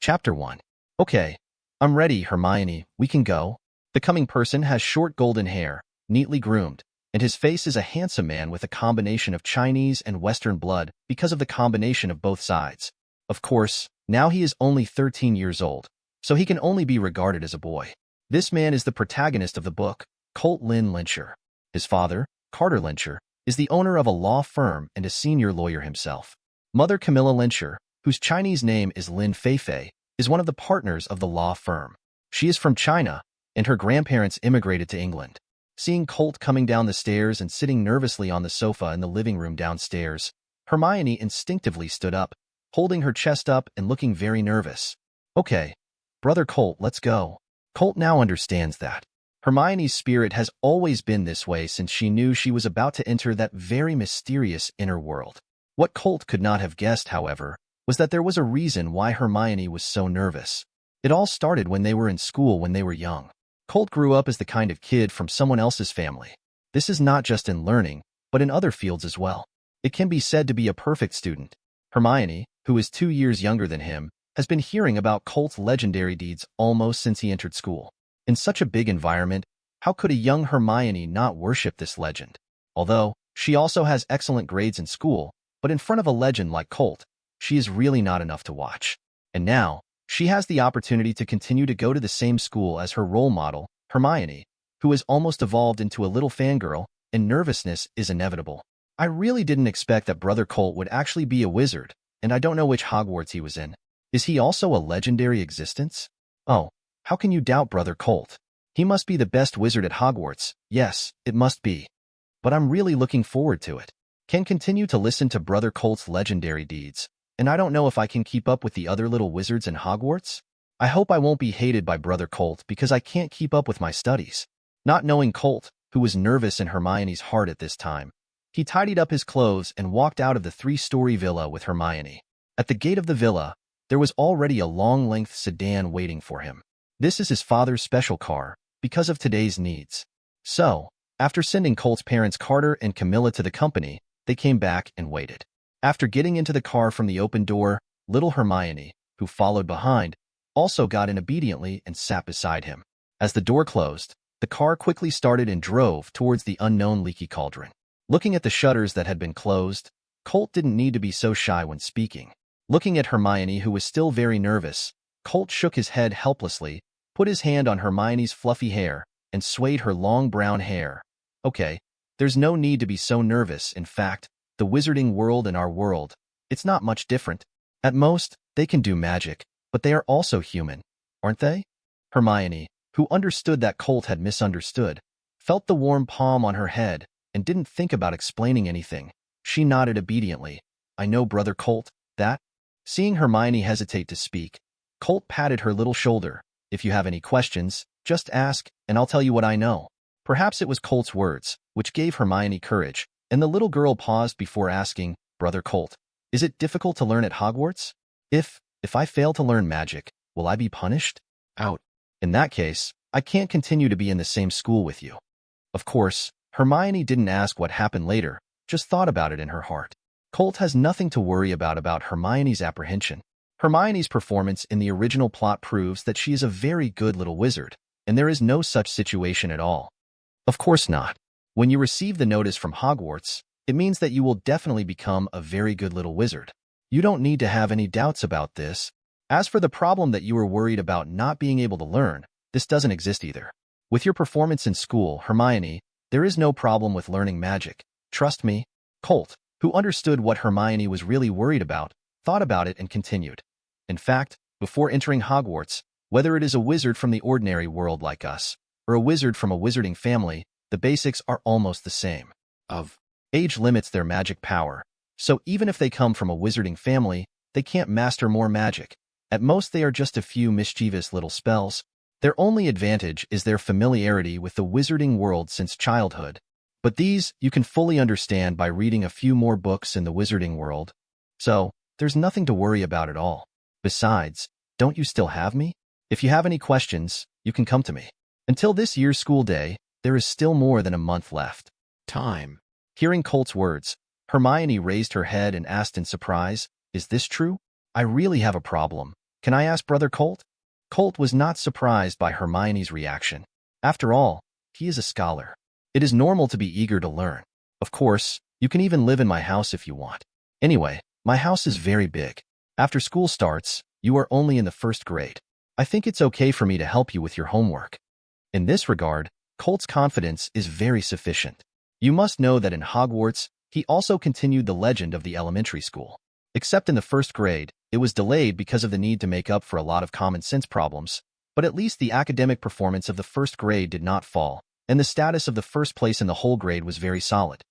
Chapter 1. Okay, I'm ready, Hermione. We can go. The coming person has short golden hair, neatly groomed, and his face is a handsome man with a combination of Chinese and Western blood because of the combination of both sides. Of course, now he is only 13 years old, so he can only be regarded as a boy. This man is the protagonist of the book, Colt Lynn Lyncher. His father, Carter Lyncher, is the owner of a law firm and a senior lawyer himself. Mother Camilla Lyncher, whose Chinese name is Lin Feifei, is one of the partners of the law firm. She is from China, and her grandparents immigrated to England. Seeing Colt coming down the stairs and sitting nervously on the sofa in the living room downstairs, Hermione instinctively stood up, holding her chest up and looking very nervous. Okay, brother Colt, let's go. Colt now understands that. Hermione's spirit has always been this way since she knew she was about to enter that very mysterious inner world. What Colt could not have guessed, however, was that there was a reason why Hermione was so nervous. It all started when they were in school when they were young. Colt grew up as the kind of kid from someone else's family. This is not just in learning, but in other fields as well. It can be said to be a perfect student. Hermione, who is 2 years younger than him, has been hearing about Colt's legendary deeds almost since he entered school. In such a big environment, how could a young Hermione not worship this legend? Although, she also has excellent grades in school, but in front of a legend like Colt, she is really not enough to watch. And now, she has the opportunity to continue to go to the same school as her role model, Hermione, who has almost evolved into a little fangirl, and nervousness is inevitable. I really didn't expect that Brother Colt would actually be a wizard, and I don't know which Hogwarts he was in. Is he also a legendary existence? Oh, how can you doubt Brother Colt? He must be the best wizard at Hogwarts. Yes, it must be. But I'm really looking forward to it. Can continue to listen to Brother Colt's legendary deeds. And I don't know if I can keep up with the other little wizards in Hogwarts. I hope I won't be hated by Brother Colt because I can't keep up with my studies. Not knowing Colt, who was nervous in Hermione's heart at this time, he tidied up his clothes and walked out of the 3-story villa with Hermione. At the gate of the villa, there was already a long-length sedan waiting for him. This is his father's special car, because of today's needs. So, after sending Colt's parents Carter and Camilla to the company, they came back and waited. After getting into the car from the open door, little Hermione, who followed behind, also got in obediently and sat beside him. As the door closed, the car quickly started and drove towards the unknown leaky cauldron. Looking at the shutters that had been closed, Colt didn't need to be so shy when speaking. Looking at Hermione, who was still very nervous, Colt shook his head helplessly, put his hand on Hermione's fluffy hair, and swayed her long brown hair. Okay, there's no need to be so nervous. In fact, the wizarding world and our world, it's not much different. At most, they can do magic, but they are also human, aren't they? Hermione, who understood that Colt had misunderstood, felt the warm palm on her head and didn't think about explaining anything. She nodded obediently. I know, Brother Colt, that. Seeing Hermione hesitate to speak, Colt patted her little shoulder. If you have any questions, just ask, and I'll tell you what I know. Perhaps it was Colt's words, which gave Hermione courage, and the little girl paused before asking, Brother Colt, is it difficult to learn at Hogwarts? If I fail to learn magic, will I be punished? Out. In that case, I can't continue to be in the same school with you. Of course, Hermione didn't ask what happened later, just thought about it in her heart. Colt has nothing to worry about Hermione's apprehension. Hermione's performance in the original plot proves that she is a very good little wizard, and there is no such situation at all. Of course not. When you receive the notice from Hogwarts, it means that you will definitely become a very good little wizard. You don't need to have any doubts about this. As for the problem that you were worried about not being able to learn, this doesn't exist either. With your performance in school, Hermione, there is no problem with learning magic. Trust me. Colt, who understood what Hermione was really worried about, thought about it and continued. In fact, before entering Hogwarts, whether it is a wizard from the ordinary world like us, or a wizard from a wizarding family, the basics are almost the same. Age limits their magic power, so even if they come from a wizarding family, they can't master more magic. At most they are just a few mischievous little spells. Their only advantage is their familiarity with the wizarding world since childhood. But these you can fully understand by reading a few more books in the wizarding world. So, there's nothing to worry about at all. Besides, don't you still have me? If you have any questions, you can come to me. Until this year's school day, there is still more than a month left. Time. Hearing Colt's words, Hermione raised her head and asked in surprise, is this true? I really have a problem. Can I ask Brother Colt? Colt was not surprised by Hermione's reaction. After all, he is a scholar. It is normal to be eager to learn. Of course, you can even live in my house if you want. Anyway, my house is very big. After school starts, you are only in the first grade. I think it's okay for me to help you with your homework. In this regard, Colt's confidence is very sufficient. You must know that in Hogwarts, he also continued the legend of the elementary school. Except in the first grade, it was delayed because of the need to make up for a lot of common sense problems, but at least the academic performance of the first grade did not fall, and the status of the first place in the whole grade was very solid.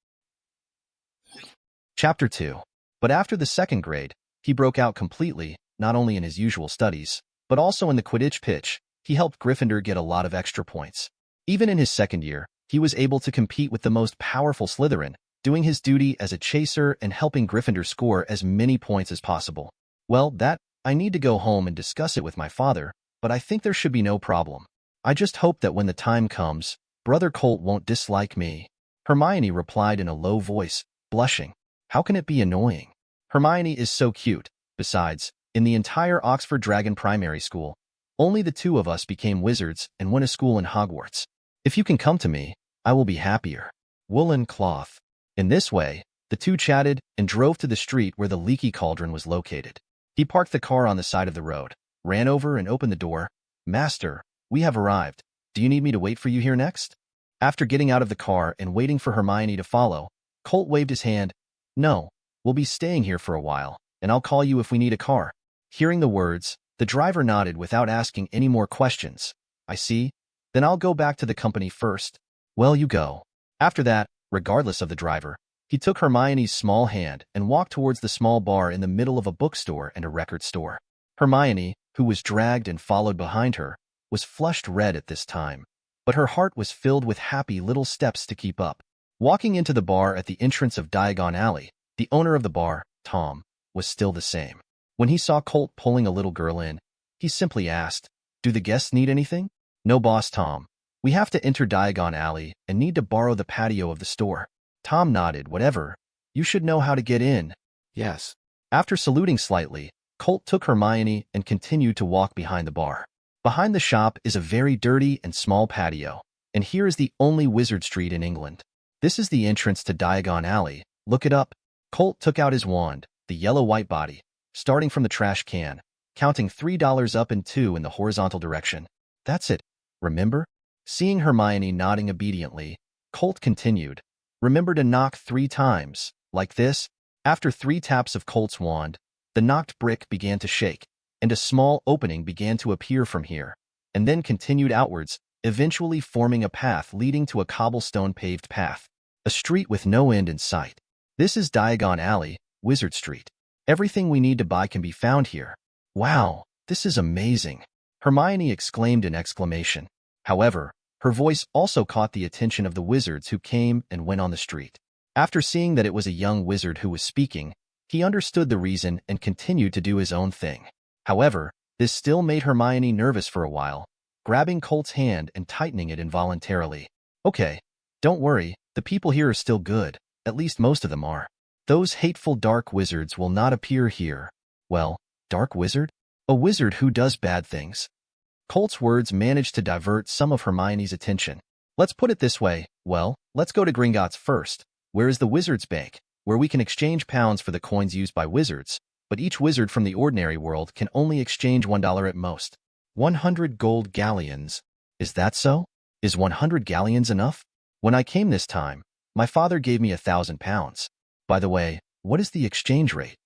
Chapter 2. But after the second grade, he broke out completely, not only in his usual studies, but also in the Quidditch pitch. He helped Gryffindor get a lot of extra points. Even in his second year, he was able to compete with the most powerful Slytherin, doing his duty as a chaser and helping Gryffindor score as many points as possible. Well, I need to go home and discuss it with my father, but I think there should be no problem. I just hope that when the time comes, Brother Colt won't dislike me. Hermione replied in a low voice, blushing. How can it be annoying? Hermione is so cute. Besides, in the entire Oxford Dragon Primary School, only the two of us became wizards and went to school in Hogwarts. If you can come to me, I will be happier. Woolen cloth. In this way, the two chatted and drove to the street where the leaky cauldron was located. He parked the car on the side of the road, ran over and opened the door. Master, we have arrived. Do you need me to wait for you here next? After getting out of the car and waiting for Hermione to follow, Colt waved his hand. No, we'll be staying here for a while, and I'll call you if we need a car. Hearing the words, the driver nodded without asking any more questions. I see. Then I'll go back to the company first. Well, you go. After that, regardless of the driver, he took Hermione's small hand and walked towards the small bar in the middle of a bookstore and a record store. Hermione, who was dragged and followed behind her, was flushed red at this time, but her heart was filled with happy little steps to keep up. Walking into the bar at the entrance of Diagon Alley, the owner of the bar, Tom, was still the same. When he saw Colt pulling a little girl in, he simply asked, "Do the guests need anything?" "No, boss Tom. We have to enter Diagon Alley and need to borrow the patio of the store." Tom nodded. "Whatever. You should know how to get in." Yes. After saluting slightly, Colt took Hermione and continued to walk behind the bar. Behind the shop is a very dirty and small patio, and here is the only wizard street in England. This is the entrance to Diagon Alley. Look it up. Colt took out his wand, the yellow-white body, starting from the trash can, counting $3 up and 2 in the horizontal direction. That's it. Remember? Seeing Hermione nodding obediently, Colt continued. Remember to knock 3 times, like this. After 3 taps of Colt's wand, the knocked brick began to shake, and a small opening began to appear from here, and then continued outwards, eventually forming a path leading to a cobblestone-paved path, a street with no end in sight. This is Diagon Alley, Wizard Street. Everything we need to buy can be found here. Wow, this is amazing! Hermione exclaimed in exclamation. However, her voice also caught the attention of the wizards who came and went on the street. After seeing that it was a young wizard who was speaking, he understood the reason and continued to do his own thing. However, this still made Hermione nervous for a while, grabbing Colt's hand and tightening it involuntarily. Okay, don't worry, the people here are still good, at least most of them are. Those hateful dark wizards will not appear here. Well, dark wizard? A wizard who does bad things. Colt's words managed to divert some of Hermione's attention. Let's put it this way. Well, let's go to Gringotts first. Where is the Wizard's Bank, where we can exchange pounds for the coins used by wizards, but each wizard from the ordinary world can only exchange $1 at most. 100 gold galleons. Is that so? Is 100 galleons enough? When I came this time, my father gave me 1,000 pounds. By the way, what is the exchange rate?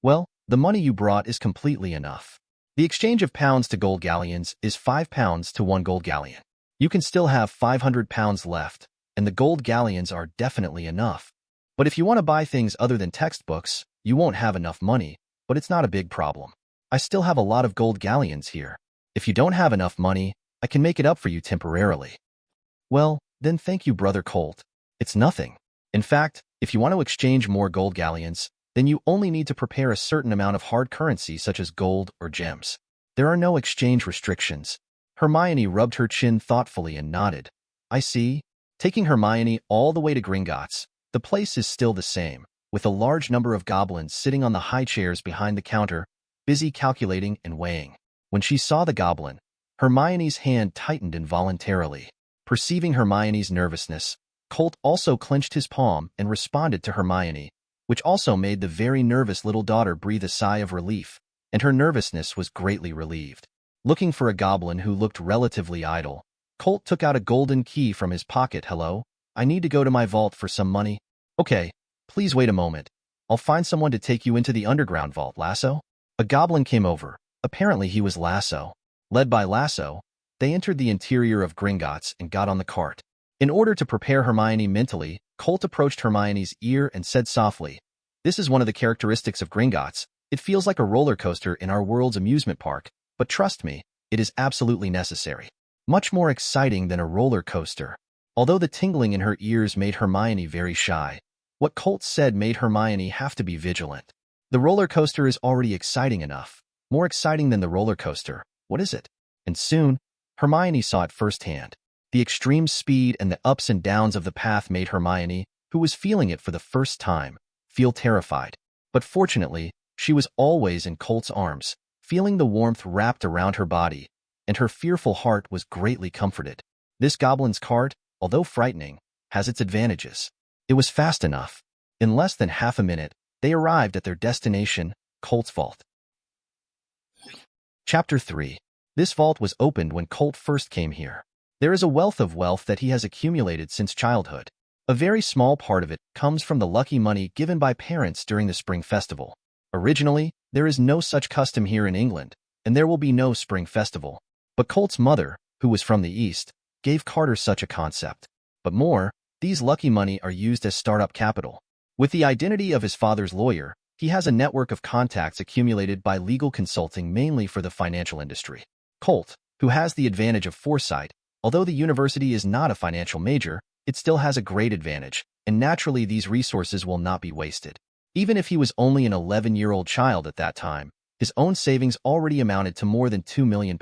Well, the money you brought is completely enough. The exchange of pounds to gold galleons is 5 pounds to 1 gold galleon. You can still have 500 pounds left, and the gold galleons are definitely enough. But if you want to buy things other than textbooks, you won't have enough money, but it's not a big problem. I still have a lot of gold galleons here. If you don't have enough money, I can make it up for you temporarily. Well, then thank you, Brother Colt. It's nothing. In fact, if you want to exchange more gold galleons, then you only need to prepare a certain amount of hard currency such as gold or gems. There are no exchange restrictions. Hermione rubbed her chin thoughtfully and nodded. I see. Taking Hermione all the way to Gringotts, the place is still the same, with a large number of goblins sitting on the high chairs behind the counter, busy calculating and weighing. When she saw the goblin, Hermione's hand tightened involuntarily. Perceiving Hermione's nervousness, Colt also clenched his palm and responded to Hermione, which also made the very nervous little daughter breathe a sigh of relief, and her nervousness was greatly relieved. Looking for a goblin who looked relatively idle, Colt took out a golden key from his pocket. "Hello, I need to go to my vault for some money." "Okay, please wait a moment. I'll find someone to take you into the underground vault, Lasso." A goblin came over. Apparently he was Lasso. Led by Lasso, they entered the interior of Gringotts and got on the cart. In order to prepare Hermione mentally, Colt approached Hermione's ear and said softly, "This is one of the characteristics of Gringotts. It feels like a roller coaster in our world's amusement park, but trust me, it is absolutely necessary. Much more exciting than a roller coaster." Although the tingling in her ears made Hermione very shy, what Colt said made Hermione have to be vigilant. The roller coaster is already exciting enough. More exciting than the roller coaster. What is it? And soon, Hermione saw it firsthand. The extreme speed and the ups and downs of the path made Hermione, who was feeling it for the first time, feel terrified. But fortunately, she was always in Colt's arms, feeling the warmth wrapped around her body, and her fearful heart was greatly comforted. This goblin's cart, although frightening, has its advantages. It was fast enough. In less than half a minute, they arrived at their destination, Colt's vault. Chapter 3. This vault was opened when Colt first came here. There is a wealth of wealth that he has accumulated since childhood. A very small part of it comes from the lucky money given by parents during the spring festival. Originally, there is no such custom here in England, and there will be no spring festival. But Colt's mother, who was from the East, gave Carter such a concept. But more, these lucky money are used as startup capital. With the identity of his father's lawyer, he has a network of contacts accumulated by legal consulting mainly for the financial industry. Colt, who has the advantage of foresight, although the university is not a financial major, it still has a great advantage, and naturally these resources will not be wasted. Even if he was only an 11-year-old child at that time, his own savings already amounted to more than £2 million.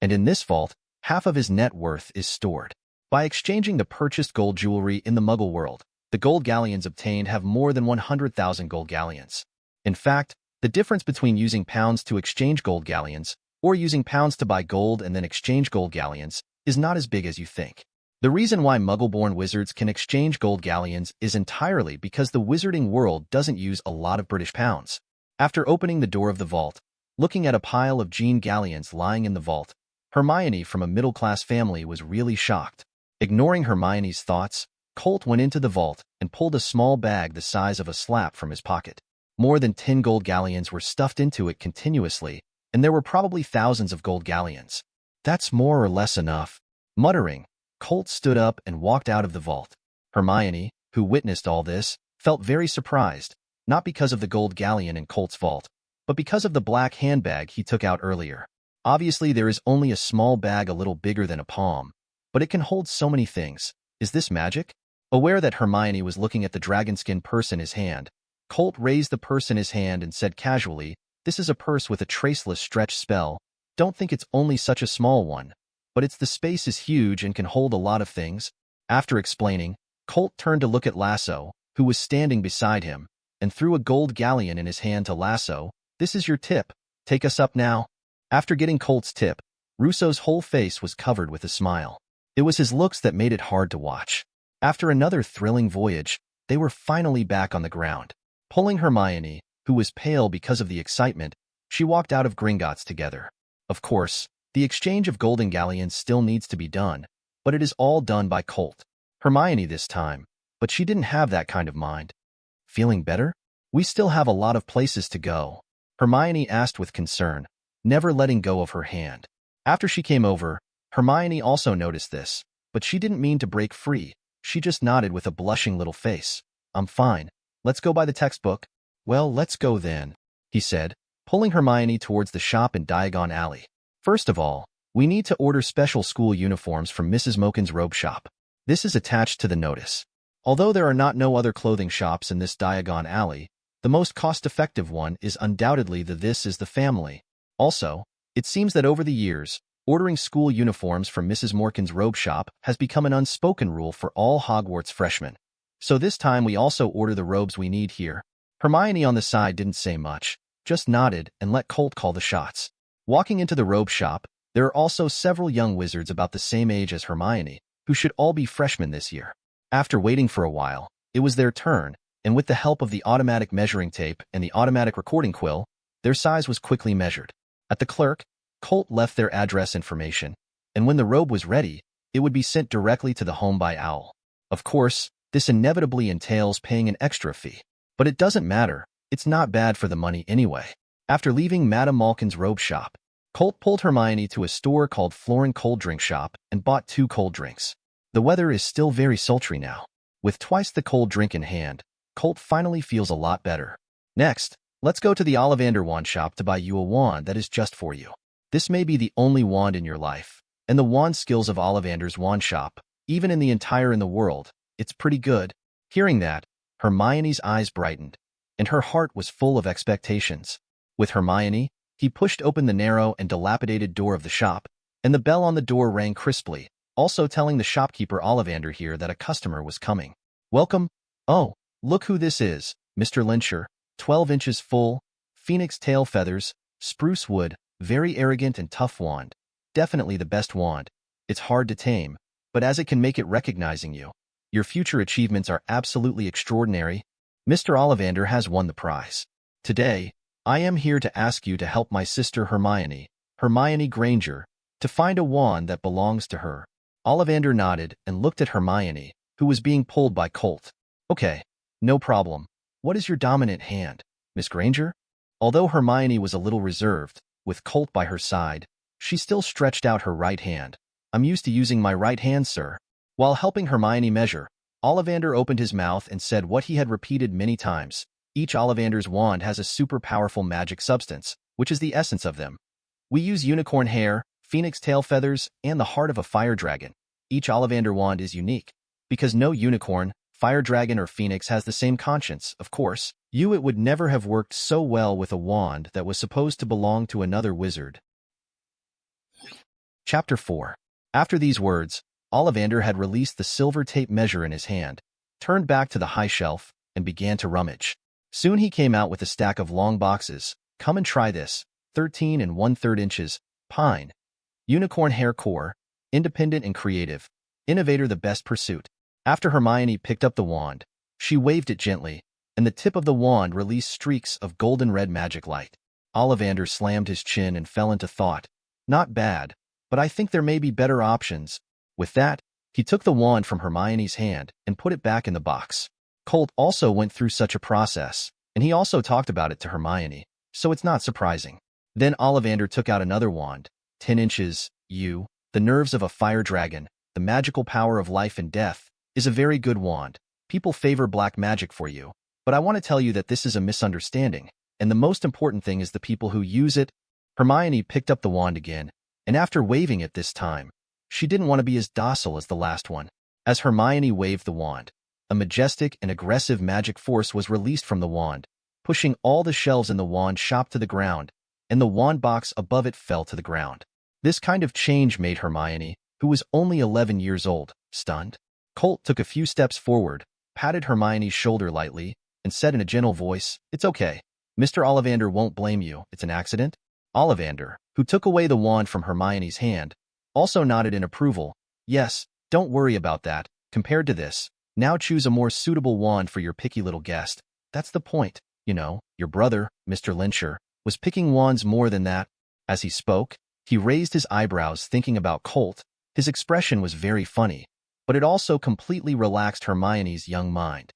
And in this vault, half of his net worth is stored. By exchanging the purchased gold jewelry in the Muggle world, the gold galleons obtained have more than 100,000 gold galleons. In fact, the difference between using pounds to exchange gold galleons or using pounds to buy gold and then exchange gold galleons is not as big as you think. The reason why Muggle-born wizards can exchange gold galleons is entirely because the wizarding world doesn't use a lot of British pounds. After opening the door of the vault, looking at a pile of Jean galleons lying in the vault, Hermione from a middle-class family was really shocked. Ignoring Hermione's thoughts, Colt went into the vault and pulled a small bag the size of a slap from his pocket. More than 10 gold galleons were stuffed into it continuously, and there were probably thousands of gold galleons. "That's more or less enough." Muttering, Colt stood up and walked out of the vault. Hermione, who witnessed all this, felt very surprised, not because of the gold galleon in Colt's vault, but because of the black handbag he took out earlier. Obviously, there is only a small bag a little bigger than a palm, but it can hold so many things. Is this magic? Aware that Hermione was looking at the dragonskin purse in his hand, Colt raised the purse in his hand and said casually, "This is a purse with a traceless stretch spell. Don't think it's only such a small one, but the space is huge and can hold a lot of things." After explaining, Colt turned to look at Lasso, who was standing beside him, and threw a gold galleon in his hand to Lasso. "This is your tip. Take us up now." After getting Colt's tip, Russo's whole face was covered with a smile. It was his looks that made it hard to watch. After another thrilling voyage, they were finally back on the ground. Pulling Hermione, who was pale because of the excitement, she walked out of Gringotts together. Of course, the exchange of golden galleons still needs to be done, but it is all done by Colt. Hermione this time, but she didn't have that kind of mind. "Feeling better? We still have a lot of places to go," Hermione asked with concern, never letting go of her hand. After she came over, Hermione also noticed this, but she didn't mean to break free. She just nodded with a blushing little face. "I'm fine. Let's go buy the textbook." "Well, let's go then," he said, pulling Hermione towards the shop in Diagon Alley. "First of all, we need to order special school uniforms from Mrs. Mokin's robe shop. This is attached to the notice. Although there are no other clothing shops in this Diagon Alley, the most cost-effective one is undoubtedly This is the Family. Also, it seems that over the years, ordering school uniforms from Mrs. Morkin's robe shop has become an unspoken rule for all Hogwarts freshmen. So this time we also order the robes we need here." Hermione on the side didn't say much, just nodded and let Colt call the shots. Walking into the robe shop, there are also several young wizards about the same age as Hermione, who should all be freshmen this year. After waiting for a while, it was their turn, and with the help of the automatic measuring tape and the automatic recording quill, their size was quickly measured. At the clerk, Colt left their address information, and when the robe was ready, it would be sent directly to the home by Owl. Of course, this inevitably entails paying an extra fee. But it doesn't matter, it's not bad for the money anyway. After leaving Madame Malkin's robe shop, Colt pulled Hermione to a store called Florin Cold Drink Shop and bought 2 cold drinks. The weather is still very sultry now. With twice the cold drink in hand, Colt finally feels a lot better. Next, let's go to the Ollivander wand shop to buy you a wand that is just for you. This may be the only wand in your life, and the wand skills of Ollivander's wand shop, even in the world, it's pretty good. Hearing that, Hermione's eyes brightened, and her heart was full of expectations. With Hermione, he pushed open the narrow and dilapidated door of the shop, and the bell on the door rang crisply, also telling the shopkeeper Ollivander here that a customer was coming. Welcome. Oh, look who this is, Mr. Lyncher, 12 inches full, phoenix tail feathers, spruce wood, very arrogant and tough wand. Definitely the best wand. It's hard to tame, but as it can make it recognizing you. Your future achievements are absolutely extraordinary. Mr. Ollivander has won the prize. Today, I am here to ask you to help my sister Hermione Granger, to find a wand that belongs to her. Ollivander nodded and looked at Hermione, who was being pulled by Colt. Okay, no problem. What is your dominant hand, Miss Granger? Although Hermione was a little reserved, with Colt by her side, she still stretched out her right hand. I'm used to using my right hand, sir. While helping Hermione measure, Ollivander opened his mouth and said what he had repeated many times. Each Ollivander's wand has a super powerful magic substance, which is the essence of them. We use unicorn hair, phoenix tail feathers, and the heart of a fire dragon. Each Ollivander wand is unique, because no unicorn, fire dragon, or phoenix has the same conscience, of course. It would never have worked so well with a wand that was supposed to belong to another wizard. Chapter 4. After these words, Ollivander had released the silver tape measure in his hand, turned back to the high shelf, and began to rummage. Soon he came out with a stack of long boxes. Come and try this. 13 1/3 inches, pine. Unicorn hair core, independent and creative. Innovator the best pursuit. After Hermione picked up the wand, she waved it gently, and the tip of the wand released streaks of golden red magic light. Ollivander slammed his chin and fell into thought. Not bad, but I think there may be better options. With that, he took the wand from Hermione's hand and put it back in the box. Colt also went through such a process, and he also talked about it to Hermione, so it's not surprising. Then Ollivander took out another wand, 10 inches, the nerves of a fire dragon, the magical power of life and death, is a very good wand. People favor black magic for you, but I want to tell you that this is a misunderstanding, and the most important thing is the people who use it. Hermione picked up the wand again, and after waving it this time, she didn't want to be as docile as the last one. As Hermione waved the wand, a majestic and aggressive magic force was released from the wand, pushing all the shelves in the wand shop to the ground, and the wand box above it fell to the ground. This kind of change made Hermione, who was only 11 years old, stunned. Colt took a few steps forward, patted Hermione's shoulder lightly, and said in a gentle voice, "It's okay. Mr. Ollivander won't blame you. It's an accident." Ollivander, who took away the wand from Hermione's hand, also nodded in approval. "Yes, don't worry about that. Compared to this, now choose a more suitable wand for your picky little guest. That's the point. Your brother, Mr. Lyncher, was picking wands more than that." As he spoke, he raised his eyebrows thinking about Colt. His expression was very funny, but it also completely relaxed Hermione's young mind.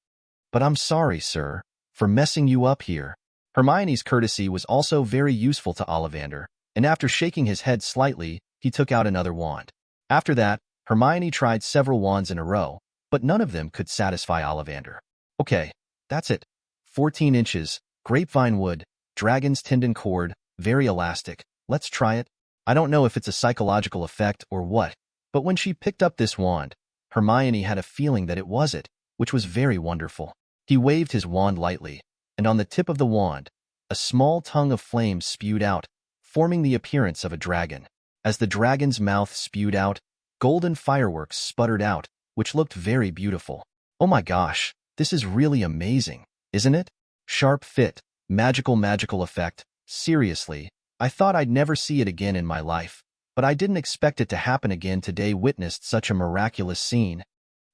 "But I'm sorry, sir, for messing you up here." Hermione's courtesy was also very useful to Ollivander, and after shaking his head slightly, he took out another wand. After that, Hermione tried several wands in a row, but none of them could satisfy Ollivander. "Okay, that's it. 14 inches, grapevine wood, dragon's tendon cord, very elastic. Let's try it." I don't know if it's a psychological effect or what, but when she picked up this wand, Hermione had a feeling that it was it, which was very wonderful. He waved his wand lightly, and on the tip of the wand, a small tongue of flame spewed out, forming the appearance of a dragon. As the dragon's mouth spewed out, golden fireworks sputtered out, which looked very beautiful. "Oh my gosh, this is really amazing, isn't it? Sharp fit, magical effect. Seriously, I thought I'd never see it again in my life, but I didn't expect it to happen again today. Witnessed such a miraculous scene.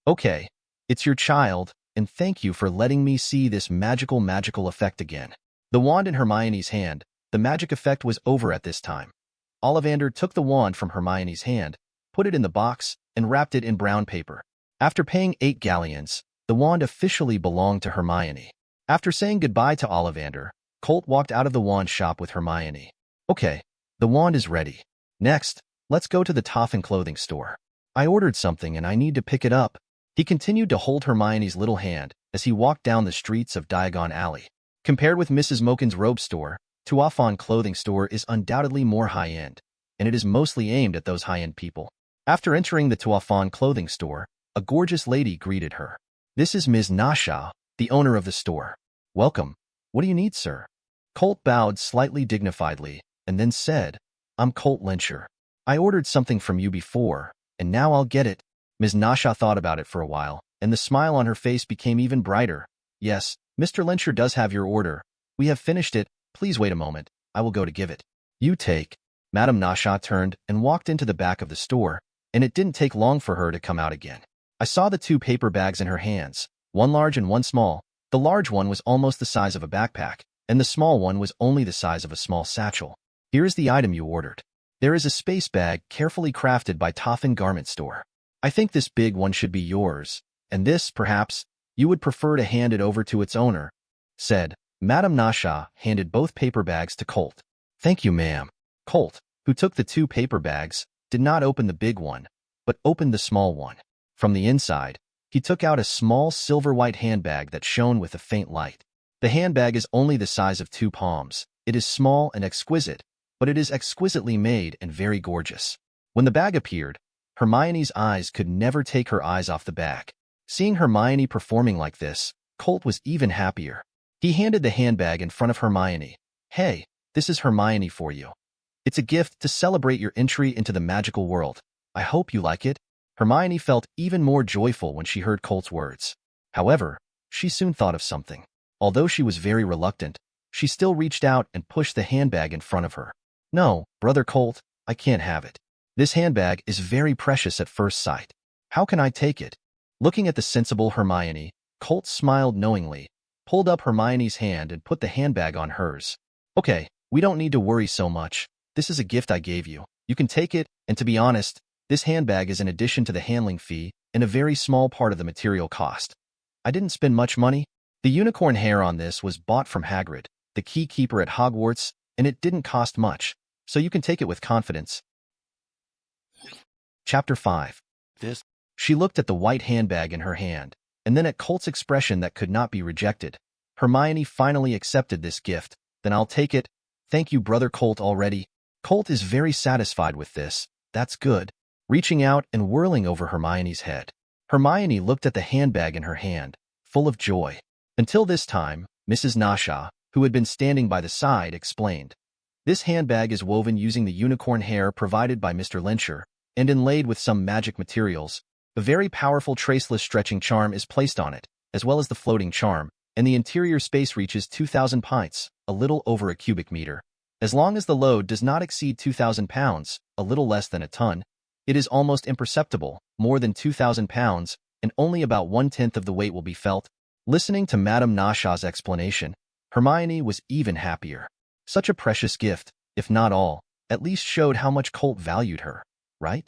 Okay, it's your child, and thank you for letting me see this magical effect again. The wand in Hermione's hand, the magic effect was over at this time. Ollivander took the wand from Hermione's hand, put it in the box, and wrapped it in brown paper. After paying 8 galleons, the wand officially belonged to Hermione. After saying goodbye to Ollivander, Colt walked out of the wand shop with Hermione. Okay, the wand is ready. Next, let's go to the Toffin clothing store. I ordered something and I need to pick it up. He continued to hold Hermione's little hand as he walked down the streets of Diagon Alley. Compared with Mrs. Mokin's robe store, Tuafon clothing store is undoubtedly more high-end, and it is mostly aimed at those high-end people. After entering the Tuafon clothing store, a gorgeous lady greeted her. This is Ms. Nasha, the owner of the store. Welcome. What do you need, sir? Colt bowed slightly dignifiedly, and then said, I'm Colt Lyncher. I ordered something from you before, and now I'll get it. Ms. Nasha thought about it for a while, and the smile on her face became even brighter. Yes, Mr. Lyncher does have your order. We have finished it. Please wait a moment. I will go to give it. You take. Madame Nasha turned and walked into the back of the store, and it didn't take long for her to come out again. I saw the 2 paper bags in her hands, one large and one small. The large one was almost the size of a backpack, and the small one was only the size of a small satchel. Here is the item you ordered. There is a space bag carefully crafted by Toffin Garment Store. I think this big one should be yours, and this, perhaps, you would prefer to hand it over to its owner, said. Madame Nasha handed both paper bags to Colt. Thank you, ma'am. Colt, who took the 2 paper bags, did not open the big one, but opened the small one. From the inside, he took out a small silver-white handbag that shone with a faint light. The handbag is only the size of 2 palms. It is small and exquisite, but it is exquisitely made and very gorgeous. When the bag appeared, Hermione's eyes could never take her eyes off the bag. Seeing Hermione performing like this, Colt was even happier. He handed the handbag in front of Hermione. Hey, this is Hermione for you. It's a gift to celebrate your entry into the magical world. I hope you like it. Hermione felt even more joyful when she heard Colt's words. However, she soon thought of something. Although she was very reluctant, she still reached out and pushed the handbag in front of her. No, Brother Colt, I can't have it. This handbag is very precious at first sight. How can I take it? Looking at the sensible Hermione, Colt smiled knowingly, pulled up Hermione's hand and put the handbag on hers. Okay, we don't need to worry so much. This is a gift I gave you. You can take it, and to be honest, this handbag is in addition to the handling fee and a very small part of the material cost. I didn't spend much money. The unicorn hair on this was bought from Hagrid, the key keeper at Hogwarts, and it didn't cost much, so you can take it with confidence. Chapter 5. She looked at the white handbag in her hand, and then at Colt's expression that could not be rejected. Hermione finally accepted this gift. Then I'll take it. Thank you, Brother Colt, already. Colt is very satisfied with this. That's good. Reaching out and whirling over Hermione's head. Hermione looked at the handbag in her hand, full of joy. Until this time, Mrs. Nasha, who had been standing by the side, explained. This handbag is woven using the unicorn hair provided by Mr. Lyncher, and inlaid with some magic materials. A very powerful traceless stretching charm is placed on it, as well as the floating charm, and the interior space reaches 2,000 pints, a little over a cubic meter. As long as the load does not exceed 2,000 pounds, a little less than a ton, it is almost imperceptible. More than 2,000 pounds, and only about 1/10 of the weight will be felt. Listening to Madame Nasha's explanation, Hermione was even happier. Such a precious gift, if not all, at least showed how much Colt valued her, right?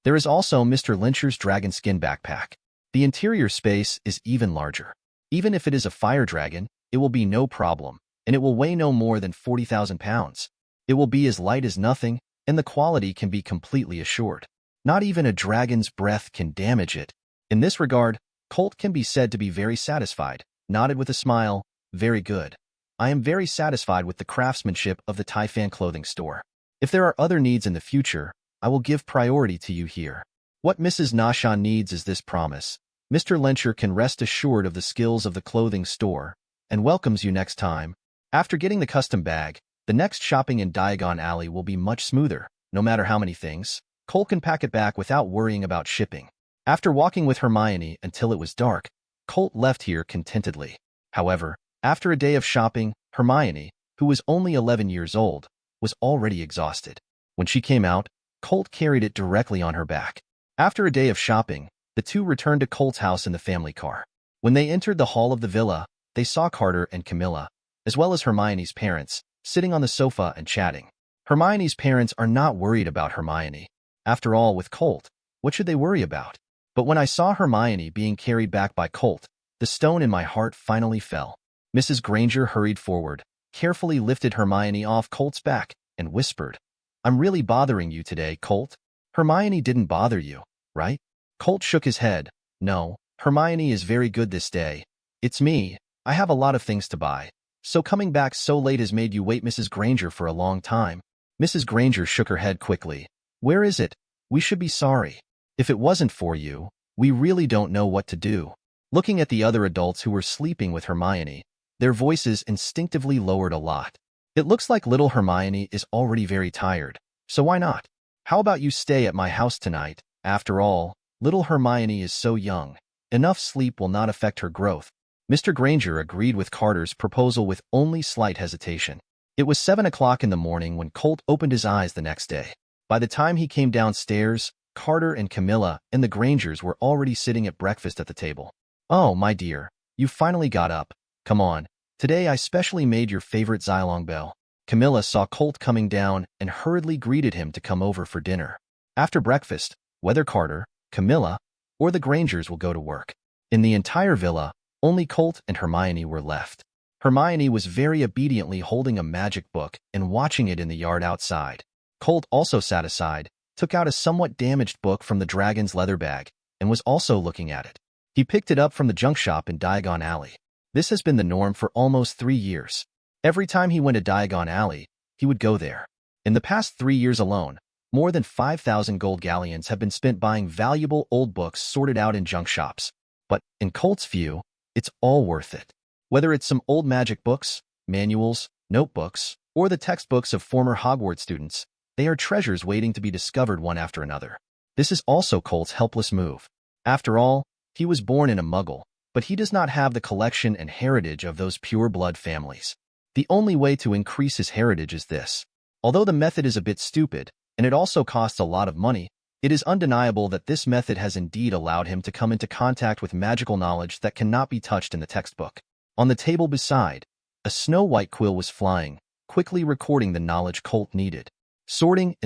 There is also Mr. Lyncher's dragon skin backpack. The interior space is even larger. Even if it is a fire dragon, it will be no problem, and it will weigh no more than 40,000 pounds. It will be as light as nothing, and the quality can be completely assured. Not even a dragon's breath can damage it. In this regard, Colt can be said to be very satisfied, nodded with a smile. Very good. I am very satisfied with the craftsmanship of the Toffin clothing store. If there are other needs in the future, I will give priority to you here. What Mrs. Nasha needs is this promise. Mr. Lyncher can rest assured of the skills of the clothing store, and welcomes you next time. After getting the custom bag, the next shopping in Diagon Alley will be much smoother. No matter how many things, Colt can pack it back without worrying about shipping. After walking with Hermione until it was dark, Colt left here contentedly. However, after a day of shopping, Hermione, who was only 11 years old, was already exhausted. When she came out, Colt carried it directly on her back. After a day of shopping, the two returned to Colt's house in the family car. When they entered the hall of the villa, they saw Carter and Camilla, as well as Hermione's parents, sitting on the sofa and chatting. Hermione's parents are not worried about Hermione. After all, with Colt, what should they worry about? But when I saw Hermione being carried back by Colt, the stone in my heart finally fell. Mrs. Granger hurried forward, carefully lifted Hermione off Colt's back, and whispered, "I'm really bothering you today, Colt." "Hermione didn't bother you, right?" Colt shook his head. "No, Hermione is very good this day. It's me. I have a lot of things to buy. So coming back so late has made you wait, Mrs. Granger, for a long time." Mrs. Granger shook her head quickly. "Where is it? We should be sorry. If it wasn't for you, we really don't know what to do." Looking at the other adults who were sleeping with Hermione, their voices instinctively lowered a lot. "It looks like little Hermione is already very tired, so why not? How about you stay at my house tonight? After all, little Hermione is so young. Enough sleep will not affect her growth." Mr. Granger agreed with Carter's proposal with only slight hesitation. It was 7 o'clock in the morning when Colt opened his eyes the next day. By the time he came downstairs, Carter and Camilla and the Grangers were already sitting at breakfast at the table. "Oh, my dear, you finally got up. Come on. Today I specially made your favorite Xylong Bell." Camilla saw Colt coming down and hurriedly greeted him to come over for dinner. After breakfast, whether Carter, Camilla, or the Grangers will go to work. In the entire villa, only Colt and Hermione were left. Hermione was very obediently holding a magic book and watching it in the yard outside. Colt also sat aside, took out a somewhat damaged book from the dragon's leather bag, and was also looking at it. He picked it up from the junk shop in Diagon Alley. This has been the norm for almost 3 years. Every time he went to Diagon Alley, he would go there. In the past 3 years alone, more than 5,000 gold galleons have been spent buying valuable old books sorted out in junk shops. But, in Colt's view, it's all worth it. Whether it's some old magic books, manuals, notebooks, or the textbooks of former Hogwarts students, they are treasures waiting to be discovered one after another. This is also Colt's helpless move. After all, he was born in a Muggle, but he does not have the collection and heritage of those pure-blood families. The only way to increase his heritage is this. Although the method is a bit stupid, and it also costs a lot of money, it is undeniable that this method has indeed allowed him to come into contact with magical knowledge that cannot be touched in the textbook. On the table beside, a snow-white quill was flying, quickly recording the knowledge Colt needed. Sorting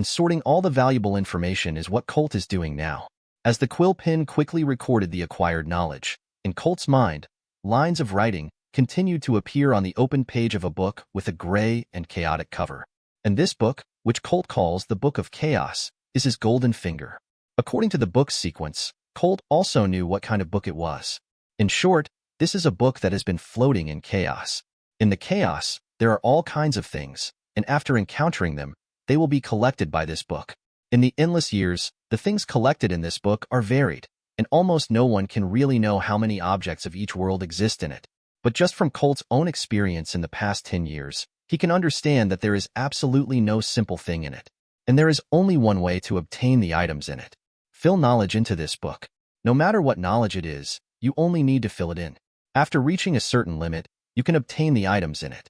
all the valuable information is what Colt is doing now. As the quill pen quickly recorded the acquired knowledge, in Colt's mind, lines of writing continued to appear on the open page of a book with a gray and chaotic cover. And this book, which Colt calls the Book of Chaos, is his golden finger. According to the book's sequence, Colt also knew what kind of book it was. In short, this is a book that has been floating in chaos. In the chaos, there are all kinds of things, and after encountering them, they will be collected by this book. In the endless years, the things collected in this book are varied, and almost no one can really know how many objects of each world exist in it. But just from Colt's own experience in the past 10 years, he can understand that there is absolutely no simple thing in it. And there is only one way to obtain the items in it. Fill knowledge into this book. No matter what knowledge it is, you only need to fill it in. After reaching a certain limit, you can obtain the items in it.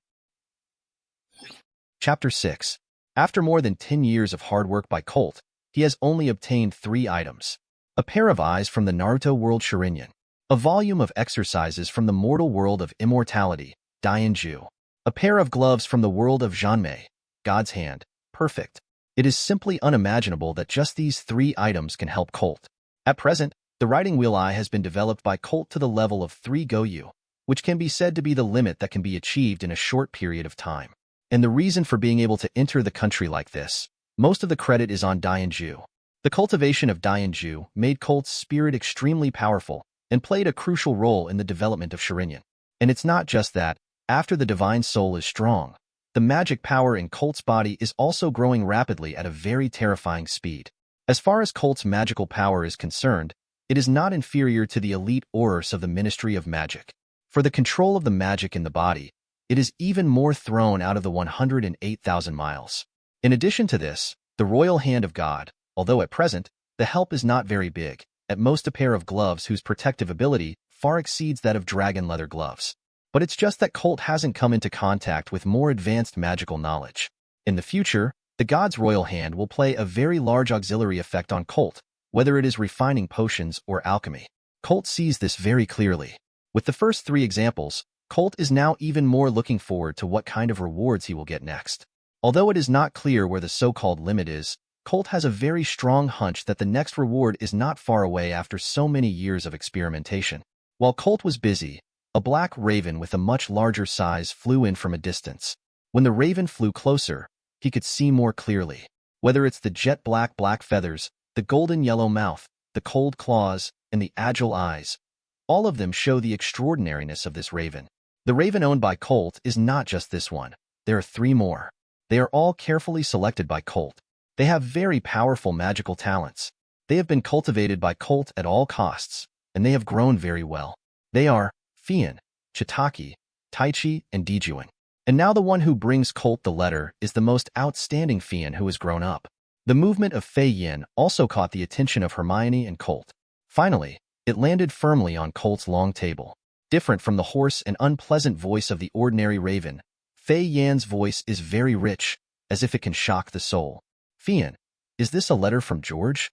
Chapter 6. After more than 10 years of hard work by Colt, he has only obtained 3 items. A pair of eyes from the Naruto world Shirinyan. A volume of exercises from the mortal world of immortality, Dainju. A pair of gloves from the world of Janmei, God's Hand, Perfect. It is simply unimaginable that just these 3 items can help Colt. At present, the writing wheel eye has been developed by Colt to the level of 3 Goyu, which can be said to be the limit that can be achieved in a short period of time. And the reason for being able to enter the country like this, most of the credit is on Dainju. The cultivation of Dainju made Colt's spirit extremely powerful and played a crucial role in the development of Shirinyan. And it's not just that, after the divine soul is strong, the magic power in Colt's body is also growing rapidly at a very terrifying speed. As far as Colt's magical power is concerned, it is not inferior to the elite Aurors of the Ministry of Magic. For the control of the magic in the body, it is even more thrown out of the 108,000 miles. In addition to this, the royal hand of God, although at present, the help is not very big, at most a pair of gloves whose protective ability far exceeds that of dragon leather gloves. But it's just that Colt hasn't come into contact with more advanced magical knowledge. In the future, the god's royal hand will play a very large auxiliary effect on Colt, whether it is refining potions or alchemy. Colt sees this very clearly. With the first 3 examples, Colt is now even more looking forward to what kind of rewards he will get next. Although it is not clear where the so-called limit is, Colt has a very strong hunch that the next reward is not far away after so many years of experimentation. While Colt was busy, a black raven with a much larger size flew in from a distance. When the raven flew closer, he could see more clearly. Whether it's the jet black feathers, the golden yellow mouth, the cold claws, and the agile eyes, all of them show the extraordinariness of this raven. The raven owned by Colt is not just this one. There are 3 more. They are all carefully selected by Colt. They have very powerful magical talents. They have been cultivated by Colt at all costs, and they have grown very well. They are Fian, Chitaki, Taichi, and Dijuan. And now the one who brings Colt the letter is the most outstanding Fian who has grown up. The movement of Fei Yin also caught the attention of Hermione and Colt. Finally, it landed firmly on Colt's long table. Different from the hoarse and unpleasant voice of the ordinary raven, Fei Yan's voice is very rich, as if it can shock the soul. Fian, is this a letter from George?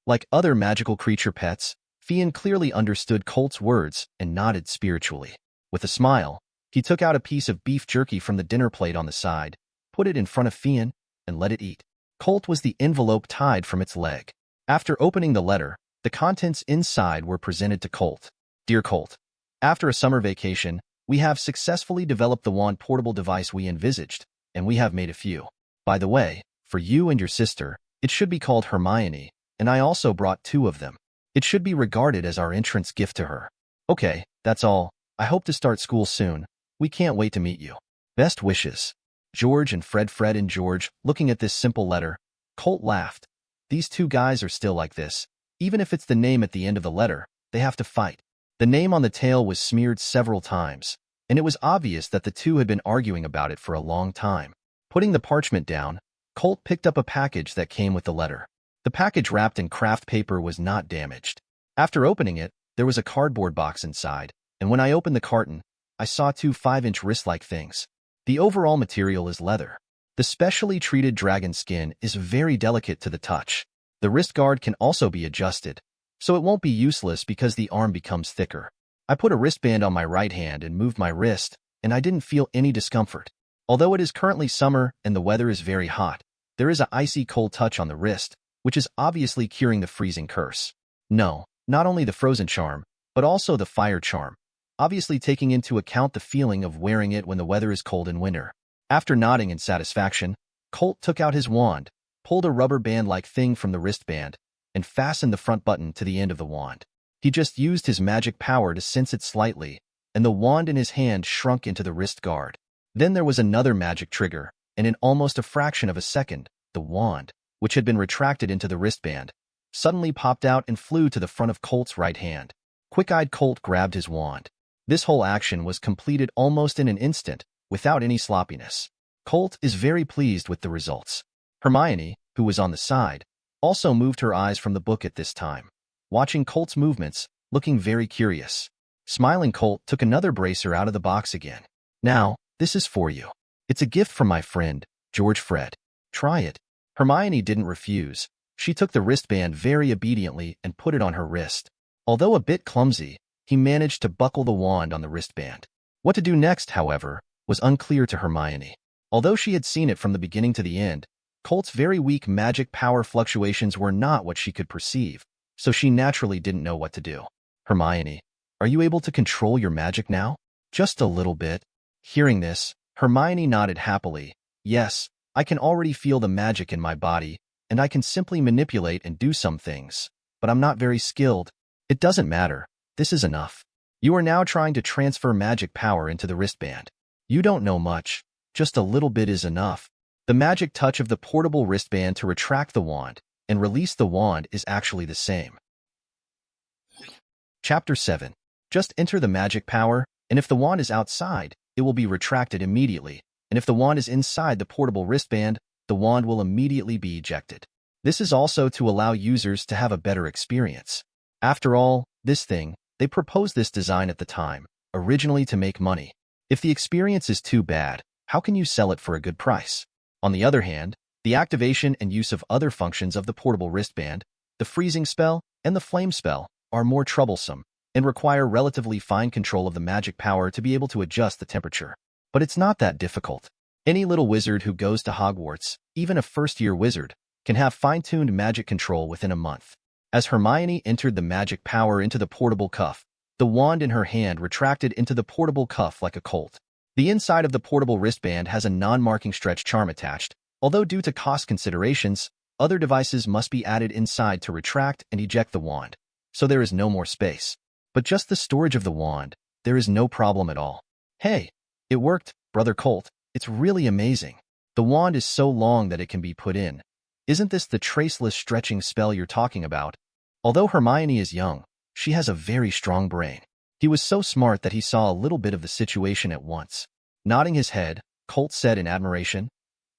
Like other magical creature pets, Fian clearly understood Colt's words and nodded spiritually. With a smile, he took out a piece of beef jerky from the dinner plate on the side, put it in front of Fian, and let it eat. Colt was the envelope tied from its leg. After opening the letter, the contents inside were presented to Colt. Dear Colt, after a summer vacation, we have successfully developed the wand portable device we envisaged, and we have made a few. By the way, for you and your sister, it should be called Hermione, and I also brought 2 of them. It should be regarded as our entrance gift to her. Okay, that's all. I hope to start school soon. We can't wait to meet you. Best wishes. George and Fred and George, looking at this simple letter, Colt laughed. These 2 guys are still like this. Even if it's the name at the end of the letter, they have to fight. The name on the tail was smeared several times, and it was obvious that the 2 had been arguing about it for a long time. Putting the parchment down, Colt picked up a package that came with the letter. The package wrapped in craft paper was not damaged. After opening it, there was a cardboard box inside, and when I opened the carton, I saw 2 5-inch wrist-like things. The overall material is leather. The specially treated dragon skin is very delicate to the touch. The wrist guard can also be adjusted, so it won't be useless because the arm becomes thicker. I put a wristband on my right hand and moved my wrist, and I didn't feel any discomfort. Although it is currently summer and the weather is very hot, there is an icy cold touch on the wrist, which is obviously curing the freezing curse. No, not only the frozen charm, but also the fire charm, obviously taking into account the feeling of wearing it when the weather is cold in winter. After nodding in satisfaction, Colt took out his wand, pulled a rubber band-like thing from the wristband, and fastened the front button to the end of the wand. He just used his magic power to sense it slightly, and the wand in his hand shrunk into the wrist guard. Then there was another magic trigger, and in almost a fraction of a second, the wand, which had been retracted into the wristband, suddenly popped out and flew to the front of Colt's right hand. Quick-eyed Colt grabbed his wand. This whole action was completed almost in an instant, without any sloppiness. Colt is very pleased with the results. Hermione, who was on the side, also moved her eyes from the book at this time, watching Colt's movements, looking very curious. Smiling, Colt took another bracer out of the box again. Now, this is for you. It's a gift from my friend, George Fred. Try it. Hermione didn't refuse. She took the wristband very obediently and put it on her wrist. Although a bit clumsy, he managed to buckle the wand on the wristband. What to do next, however, was unclear to Hermione. Although she had seen it from the beginning to the end, Colt's very weak magic power fluctuations were not what she could perceive, so she naturally didn't know what to do. Hermione, are you able to control your magic now? Just a little bit. Hearing this, Hermione nodded happily. Yes, I can already feel the magic in my body, and I can simply manipulate and do some things, but I'm not very skilled. It doesn't matter. This is enough. You are now trying to transfer magic power into the wristband. You don't know much. Just a little bit is enough. The magic touch of the portable wristband to retract the wand and release the wand is actually the same. Chapter 7. Just enter the magic power, and if the wand is outside, it will be retracted immediately, and if the wand is inside the portable wristband, the wand will immediately be ejected. This is also to allow users to have a better experience. After all, they proposed this design at the time, originally to make money. If the experience is too bad, how can you sell it for a good price? On the other hand, the activation and use of other functions of the portable wristband, the freezing spell and the flame spell, are more troublesome and require relatively fine control of the magic power to be able to adjust the temperature. But it's not that difficult. Any little wizard who goes to Hogwarts, even a first-year wizard, can have fine-tuned magic control within a month. As Hermione entered the magic power into the portable cuff, the wand in her hand retracted into the portable cuff like a colt. The inside of the portable wristband has a non-marking stretch charm attached, although due to cost considerations, other devices must be added inside to retract and eject the wand, so there is no more space. But just the storage of the wand, there is no problem at all. Hey, it worked, Brother Colt. It's really amazing. The wand is so long that it can be put in. Isn't this the traceless stretching spell you're talking about? Although Hermione is young, she has a very strong brain. He was so smart that he saw a little bit of the situation at once. Nodding his head, Colt said in admiration,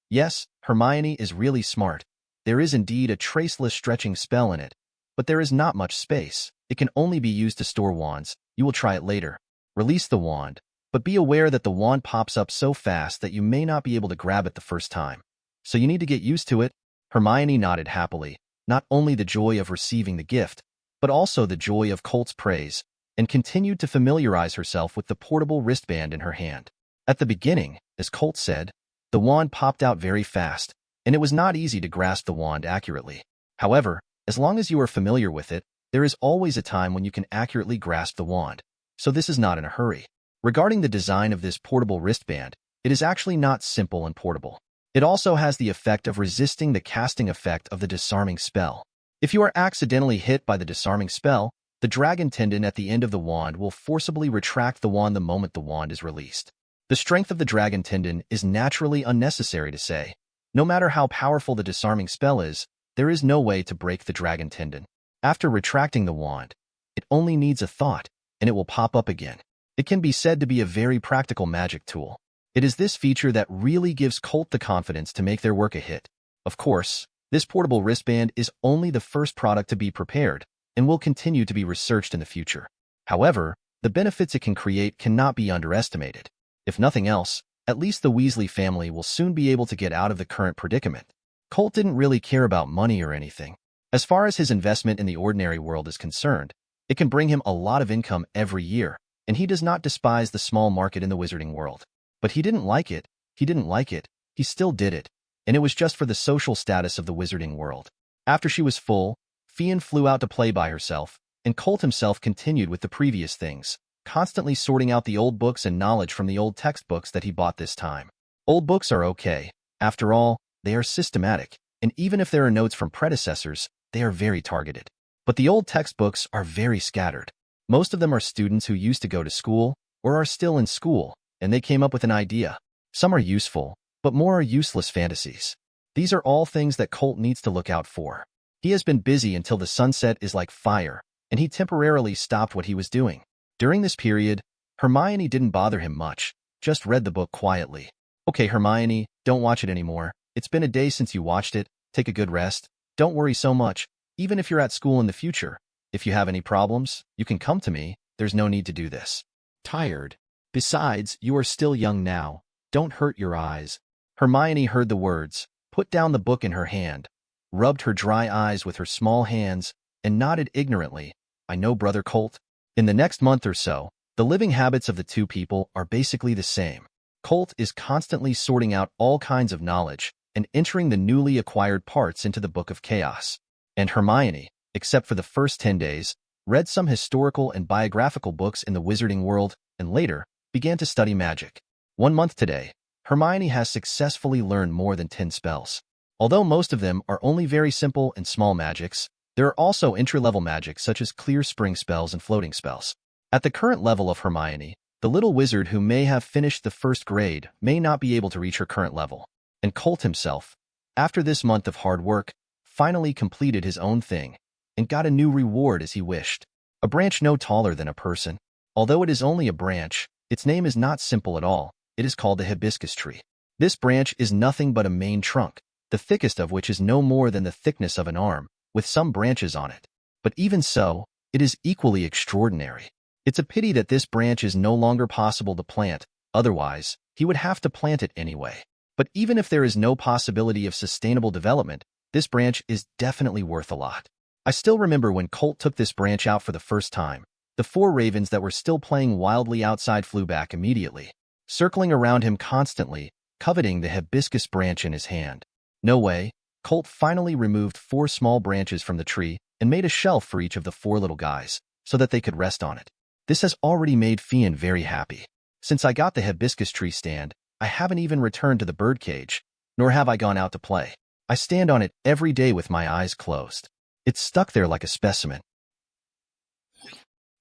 "Yes, Hermione is really smart. There is indeed a traceless stretching spell in it, but there is not much space. It can only be used to store wands. You will try it later. Release the wand, but be aware that the wand pops up so fast that you may not be able to grab it the first time. So you need to get used to it." Hermione nodded happily, not only the joy of receiving the gift, but also the joy of Colt's praise, and continued to familiarize herself with the portable wristband in her hand. At the beginning, as Colt said, the wand popped out very fast, and it was not easy to grasp the wand accurately. However, as long as you are familiar with it, there is always a time when you can accurately grasp the wand, so this is not in a hurry. Regarding the design of this portable wristband, it is actually not simple and portable. It also has the effect of resisting the casting effect of the disarming spell. If you are accidentally hit by the disarming spell, the dragon tendon at the end of the wand will forcibly retract the wand the moment the wand is released. The strength of the dragon tendon is naturally unnecessary to say. No matter how powerful the disarming spell is, there is no way to break the dragon tendon. After retracting the wand, it only needs a thought, and it will pop up again. It can be said to be a very practical magic tool. It is this feature that really gives Colt the confidence to make their work a hit. Of course, this portable wristband is only the first product to be prepared and will continue to be researched in the future. However, the benefits it can create cannot be underestimated. If nothing else, at least the Weasley family will soon be able to get out of the current predicament. Colt didn't really care about money or anything. As far as his investment in the ordinary world is concerned, it can bring him a lot of income every year, and he does not despise the small market in the wizarding world. But he didn't like it, he still did it, and it was just for the social status of the wizarding world. After she was full, Fian flew out to play by herself, and Colt himself continued with the previous things, constantly sorting out the old books and knowledge from the old textbooks that he bought this time. Old books are okay. After all, they are systematic, and even if there are notes from predecessors, they are very targeted. But the old textbooks are very scattered. Most of them are students who used to go to school, or are still in school, and they came up with an idea. Some are useful, but more are useless fantasies. These are all things that Colt needs to look out for. He has been busy until the sunset is like fire, and he temporarily stopped what he was doing. During this period, Hermione didn't bother him much, just read the book quietly. "Okay, Hermione, don't watch it anymore. It's been a day since you watched it. Take a good rest. Don't worry so much, even if you're at school in the future. If you have any problems, you can come to me. There's no need to do this. Tired. Besides, you are still young now. Don't hurt your eyes." Hermione heard the words, put down the book in her hand, rubbed her dry eyes with her small hands, and nodded ignorantly. "I know, Brother Colt." In the next month or so, the living habits of the two people are basically the same. Colt is constantly sorting out all kinds of knowledge and entering the newly acquired parts into the Book of Chaos. And Hermione, except for the first 10 days, read some historical and biographical books in the wizarding world, and later, began to study magic. 1 month today, Hermione has successfully learned more than 10 spells. Although most of them are only very simple and small magics, there are also entry-level magics such as clear spring spells and floating spells. At the current level of Hermione, the little wizard who may have finished the first grade may not be able to reach her current level. And Colt himself, after this month of hard work, finally completed his own thing and got a new reward as he wished. A branch no taller than a person. Although it is only a branch, its name is not simple at all. It is called the hibiscus tree. This branch is nothing but a main trunk, the thickest of which is no more than the thickness of an arm, with some branches on it. But even so, it is equally extraordinary. It's a pity that this branch is no longer possible to plant, otherwise, he would have to plant it anyway. But even if there is no possibility of sustainable development, this branch is definitely worth a lot. I still remember when Colt took this branch out for the first time. The 4 ravens that were still playing wildly outside flew back immediately, circling around him constantly, coveting the hibiscus branch in his hand. No way. Colt finally removed 4 small branches from the tree and made a shelf for each of the 4 little guys, so that they could rest on it. This has already made Fian very happy. Since I got the hibiscus tree stand, I haven't even returned to the birdcage, nor have I gone out to play. I stand on it every day with my eyes closed. It's stuck there like a specimen.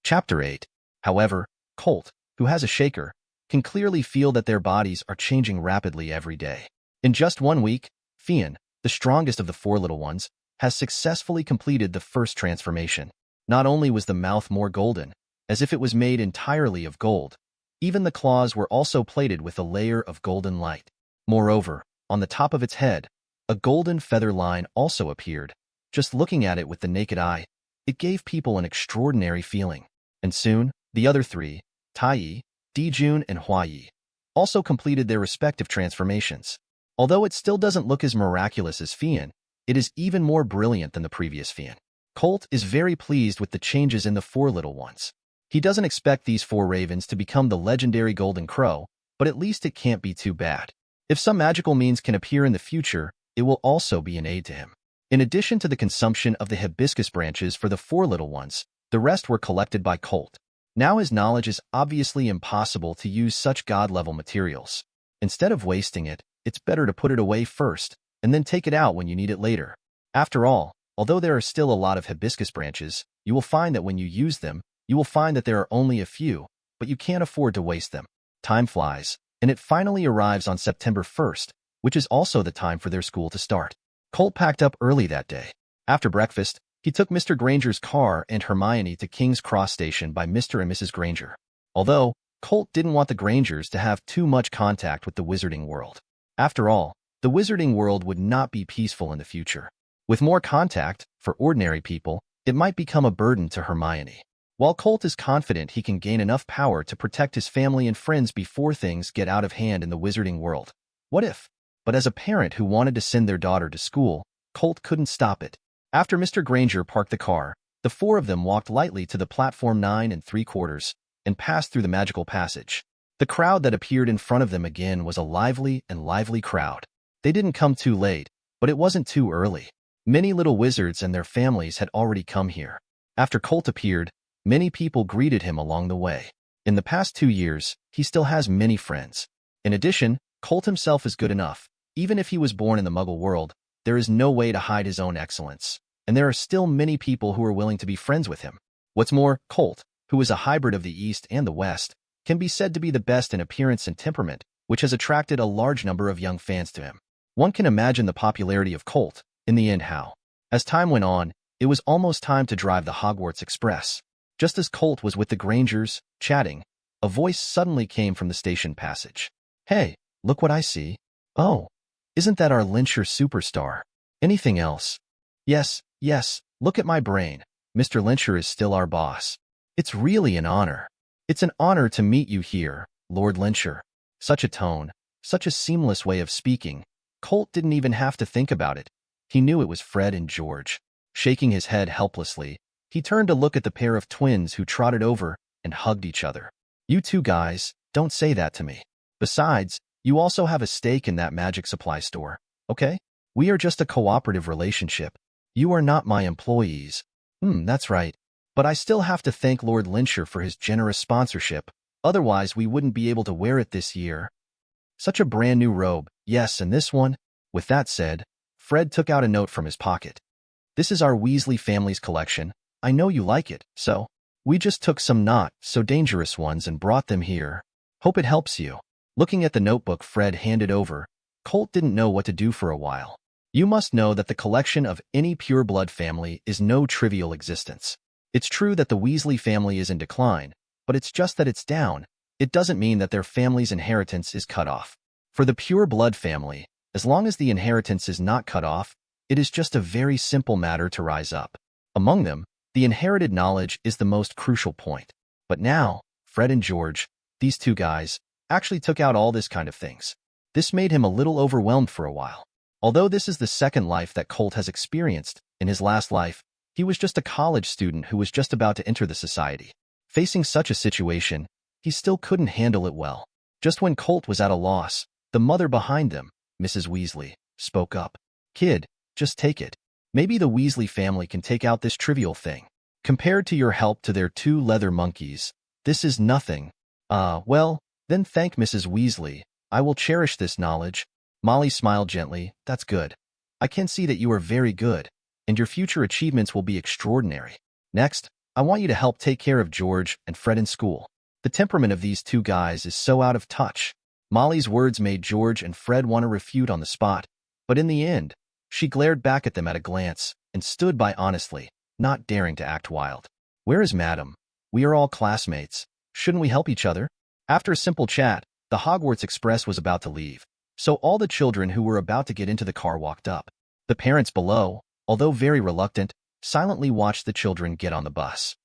Chapter 8. However, Colt, who has a shaker, can clearly feel that their bodies are changing rapidly every day. In just 1 week, Fian, the strongest of the 4 little ones, has successfully completed the first transformation. Not only was the mouth more golden, as if it was made entirely of gold, even the claws were also plated with a layer of golden light. Moreover, on the top of its head, a golden feather line also appeared. Just looking at it with the naked eye, it gave people an extraordinary feeling. And soon, the other 3, Taiyi, Dijun, and Huayi, also completed their respective transformations. Although it still doesn't look as miraculous as Fian, it is even more brilliant than the previous Fian. Colt is very pleased with the changes in the 4 little ones. He doesn't expect these 4 ravens to become the legendary golden crow, but at least it can't be too bad. If some magical means can appear in the future, it will also be an aid to him. In addition to the consumption of the hibiscus branches for the 4 little ones, the rest were collected by Colt. Now his knowledge is obviously impossible to use such god-level materials. Instead of wasting it, it's better to put it away first, and then take it out when you need it later. After all, although there are still a lot of hibiscus branches, you will find that when you use them, you will find that there are only a few, but you can't afford to waste them. Time flies, and it finally arrives on September 1st, which is also the time for their school to start. Colt packed up early that day. After breakfast, he took Mr. Granger's car and Hermione to King's Cross Station by Mr. and Mrs. Granger. Although, Colt didn't want the Grangers to have too much contact with the wizarding world. After all, the wizarding world would not be peaceful in the future. With more contact, for ordinary people, it might become a burden to Hermione. While Colt is confident he can gain enough power to protect his family and friends before things get out of hand in the wizarding world. What if? But as a parent who wanted to send their daughter to school, Colt couldn't stop it. After Mr. Granger parked the car, the 4 of them walked lightly to the platform 9 3/4 and passed through the magical passage. The crowd that appeared in front of them again was a lively crowd. They didn't come too late, but it wasn't too early. Many little wizards and their families had already come here. After Colt appeared, many people greeted him along the way. In the past 2 years, he still has many friends. In addition, Colt himself is good enough. Even if he was born in the Muggle world, there is no way to hide his own excellence, and there are still many people who are willing to be friends with him. What's more, Colt, who is a hybrid of the East and the West, can be said to be the best in appearance and temperament, which has attracted a large number of young fans to him. One can imagine the popularity of Colt, in the end how. As time went on, it was almost time to drive the Hogwarts Express. Just as Colt was with the Grangers, chatting, a voice suddenly came from the station passage. "Hey, look what I see. Oh, isn't that our Lyncher superstar? Anything else?" Yes, look at my brain. Mr. Lyncher is still our boss. It's really an honor. It's an honor to meet you here, Lord Lyncher." Such a tone, such a seamless way of speaking. Colt didn't even have to think about it. He knew it was Fred and George. Shaking his head helplessly, he turned to look at the pair of twins who trotted over and hugged each other. "You two guys, don't say that to me. Besides, you also have a stake in that magic supply store, okay? We are just a cooperative relationship. You are not my employees." That's right. But I still have to thank Lord Lyncher for his generous sponsorship. Otherwise, we wouldn't be able to wear it this year. Such a brand new robe. Yes, and this one. With that said, Fred took out a note from his pocket. "This is our Weasley family's collection. I know you like it, so we just took some not so dangerous ones and brought them here. Hope it helps you." Looking at the notebook Fred handed over, Colt didn't know what to do for a while. You must know that the collection of any pure-blood family is no trivial existence. It's true that the Weasley family is in decline, but it's just that it's down. It doesn't mean that their family's inheritance is cut off. For the pure-blood family, as long as the inheritance is not cut off, it is just a very simple matter to rise up. Among them, the inherited knowledge is the most crucial point. But now, Fred and George, these two guys, actually took out all this kind of things. This made him a little overwhelmed for a while. Although this is the second life that Colt has experienced, in his last life, he was just a college student who was just about to enter the society. Facing such a situation, he still couldn't handle it well. Just when Colt was at a loss, the mother behind them, Mrs. Weasley, spoke up. "Kid, just take it. Maybe the Weasley family can take out this trivial thing. Compared to your help to their 2 leather monkeys, this is nothing." Well, then thank Mrs. Weasley. I will cherish this knowledge." Molly smiled gently. "That's good. I can see that you are very good, and your future achievements will be extraordinary. Next, I want you to help take care of George and Fred in school. The temperament of these 2 guys is so out of touch." Molly's words made George and Fred want to refute on the spot, but in the end, she glared back at them at a glance and stood by honestly, not daring to act wild. "Where is Madam? We are all classmates. Shouldn't we help each other?" After a simple chat, the Hogwarts Express was about to leave, so all the children who were about to get into the car walked up. The parents below, although very reluctant, silently watched the children get on the bus.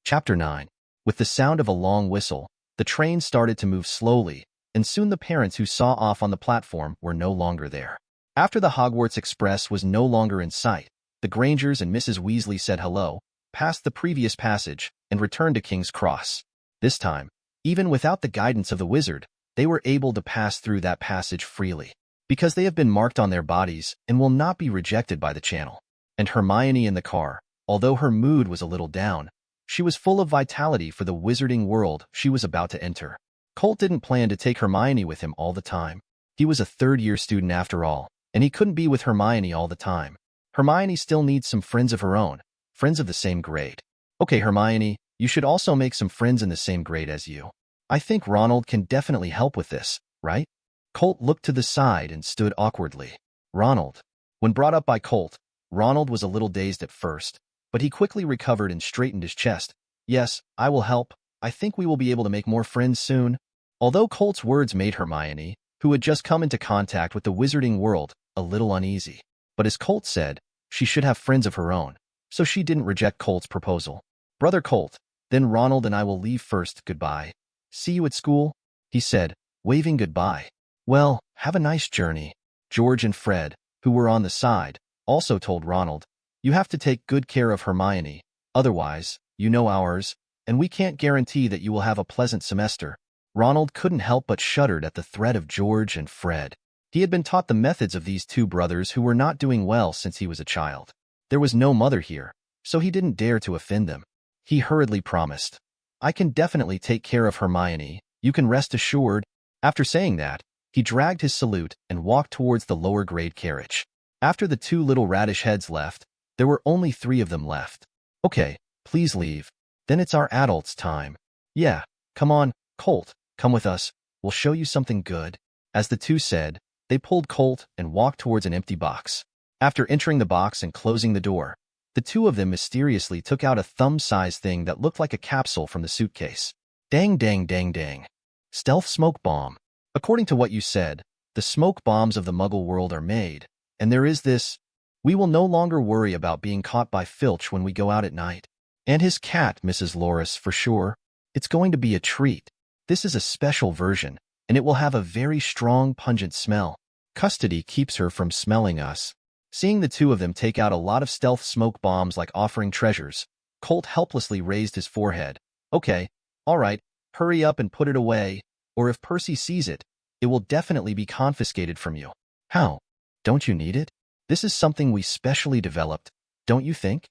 Chapter 9. With the sound of a long whistle, the train started to move slowly, and soon the parents who saw off on the platform were no longer there. After the Hogwarts Express was no longer in sight, the Grangers and Mrs. Weasley said hello, passed the previous passage, and returned to King's Cross. This time, even without the guidance of the wizard, they were able to pass through that passage freely, because they have been marked on their bodies and will not be rejected by the channel. And Hermione in the car, although her mood was a little down, she was full of vitality for the wizarding world she was about to enter. Colt didn't plan to take Hermione with him all the time. He was a third-year student after all, and he couldn't be with Hermione all the time. Hermione still needs some friends of her own, friends of the same grade. "Okay, Hermione, you should also make some friends in the same grade as you. I think Ronald can definitely help with this, right?" Colt looked to the side and stood awkwardly. Ronald. When brought up by Colt, Ronald was a little dazed at first, but he quickly recovered and straightened his chest. "Yes, I will help. I think we will be able to make more friends soon." Although Colt's words made Hermione, who had just come into contact with the wizarding world, a little uneasy. But as Colt said, she should have friends of her own, so she didn't reject Colt's proposal. "Brother Colt, then Ronald and I will leave first. Goodbye. See you at school," he said, waving goodbye. "Well, have a nice journey." George and Fred, who were on the side, also told Ronald, "You have to take good care of Hermione, otherwise, you know ours, and we can't guarantee that you will have a pleasant semester." Ronald couldn't help but shuddered at the threat of George and Fred. He had been taught the methods of these 2 brothers who were not doing well since he was a child. There was no mother here, so he didn't dare to offend them. He hurriedly promised, "I can definitely take care of Hermione, you can rest assured." After saying that, he dragged his salute and walked towards the lower grade carriage. After the 2 little radish heads left, there were only 3 of them left. "Okay, please leave. Then it's our adults' time." "Yeah, come on, Colt, come with us. We'll show you something good." As the 2 said, they pulled Colt and walked towards an empty box. After entering the box and closing the door, the 2 of them mysteriously took out a thumb-sized thing that looked like a capsule from the suitcase. "Dang, dang, dang, dang. Stealth smoke bomb. According to what you said, the smoke bombs of the Muggle world are made, and there is this. We will no longer worry about being caught by Filch when we go out at night. And his cat, Mrs. Loris, for sure. It's going to be a treat. This is a special version, and it will have a very strong, pungent smell. Custody keeps her from smelling us." Seeing the 2 of them take out a lot of stealth smoke bombs like offering treasures, Colt helplessly raised his forehead. "Okay, all right, hurry up and put it away, or if Percy sees it, it will definitely be confiscated from you." "How? Don't you need it? This is something we specially developed, don't you think?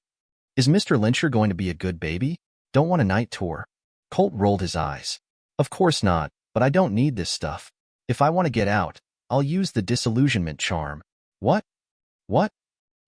Is Mr. Lyncher going to be a good baby? Don't want a night tour?" Colt rolled his eyes. "Of course not, but I don't need this stuff. If I want to get out, I'll use the disillusionment charm." "What? What?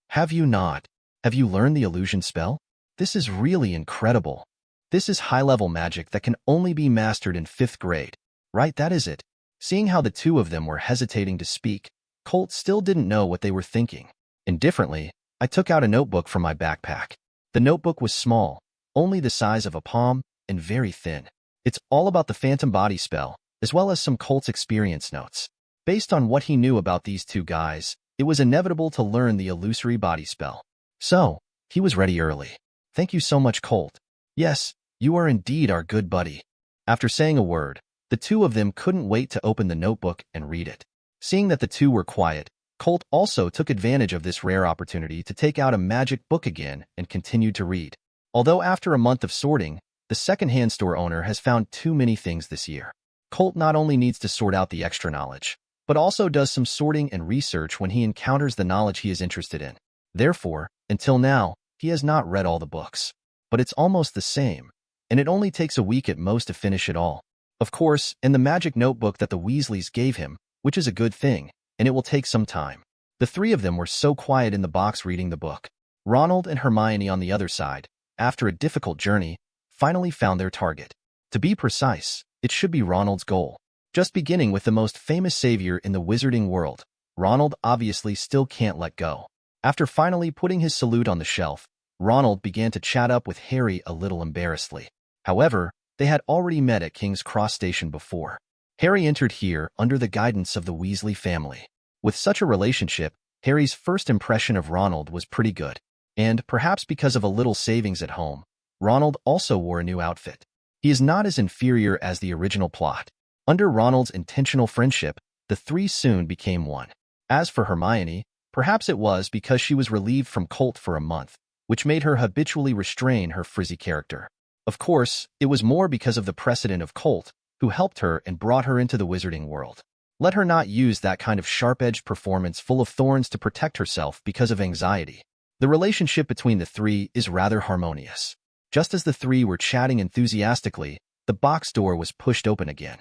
Have you not? Have you learned the illusion spell? This is really incredible. This is high-level magic that can only be mastered in 5th grade. Right, that is it." Seeing how the 2 of them were hesitating to speak, Colt still didn't know what they were thinking. Indifferently, I took out a notebook from my backpack. The notebook was small, only the size of a palm, and very thin. It's all about the phantom body spell, as well as some Colt's experience notes. Based on what he knew about these 2 guys, it was inevitable to learn the illusory body spell. So, he was ready early. "Thank you so much, Colt. Yes, you are indeed our good buddy." After saying a word, The two of them couldn't wait to open the notebook and read it. Seeing that the two were quiet, Colt also took advantage of this rare opportunity to take out a magic book again and continued to read. Although after a month of sorting, the second-hand store owner has found too many things this year. Colt not only needs to sort out the extra knowledge, but also does some sorting and research when he encounters the knowledge he is interested in. Therefore, until now, he has not read all the books. But it's almost the same, and it only takes a week at most to finish it all. Of course, in the magic notebook that the Weasleys gave him, which is a good thing, and it will take some time. The three of them were so quiet in the box reading the book. Ronald and Hermione on the other side, after a difficult journey, finally found their target. To be precise, it should be Ronald's goal. Just beginning with the most famous savior in the wizarding world, Ronald obviously still can't let go. After finally putting his salute on the shelf, Ronald began to chat up with Harry a little embarrassedly. However, they had already met at King's Cross Station before. Harry entered here under the guidance of the Weasley family. With such a relationship, Harry's first impression of Ronald was pretty good. And, perhaps because of a little savings at home, Ronald also wore a new outfit. He is not as inferior as the original plot. Under Ronald's intentional friendship, the three soon became one. As for Hermione, perhaps it was because she was relieved from Colt for a month, which made her habitually restrain her frizzy character. Of course, it was more because of the precedent of Colt, who helped her and brought her into the wizarding world. Let her not use that kind of sharp-edged performance full of thorns to protect herself because of anxiety. The relationship between the three is rather harmonious. Just as the three were chatting enthusiastically, the box door was pushed open again.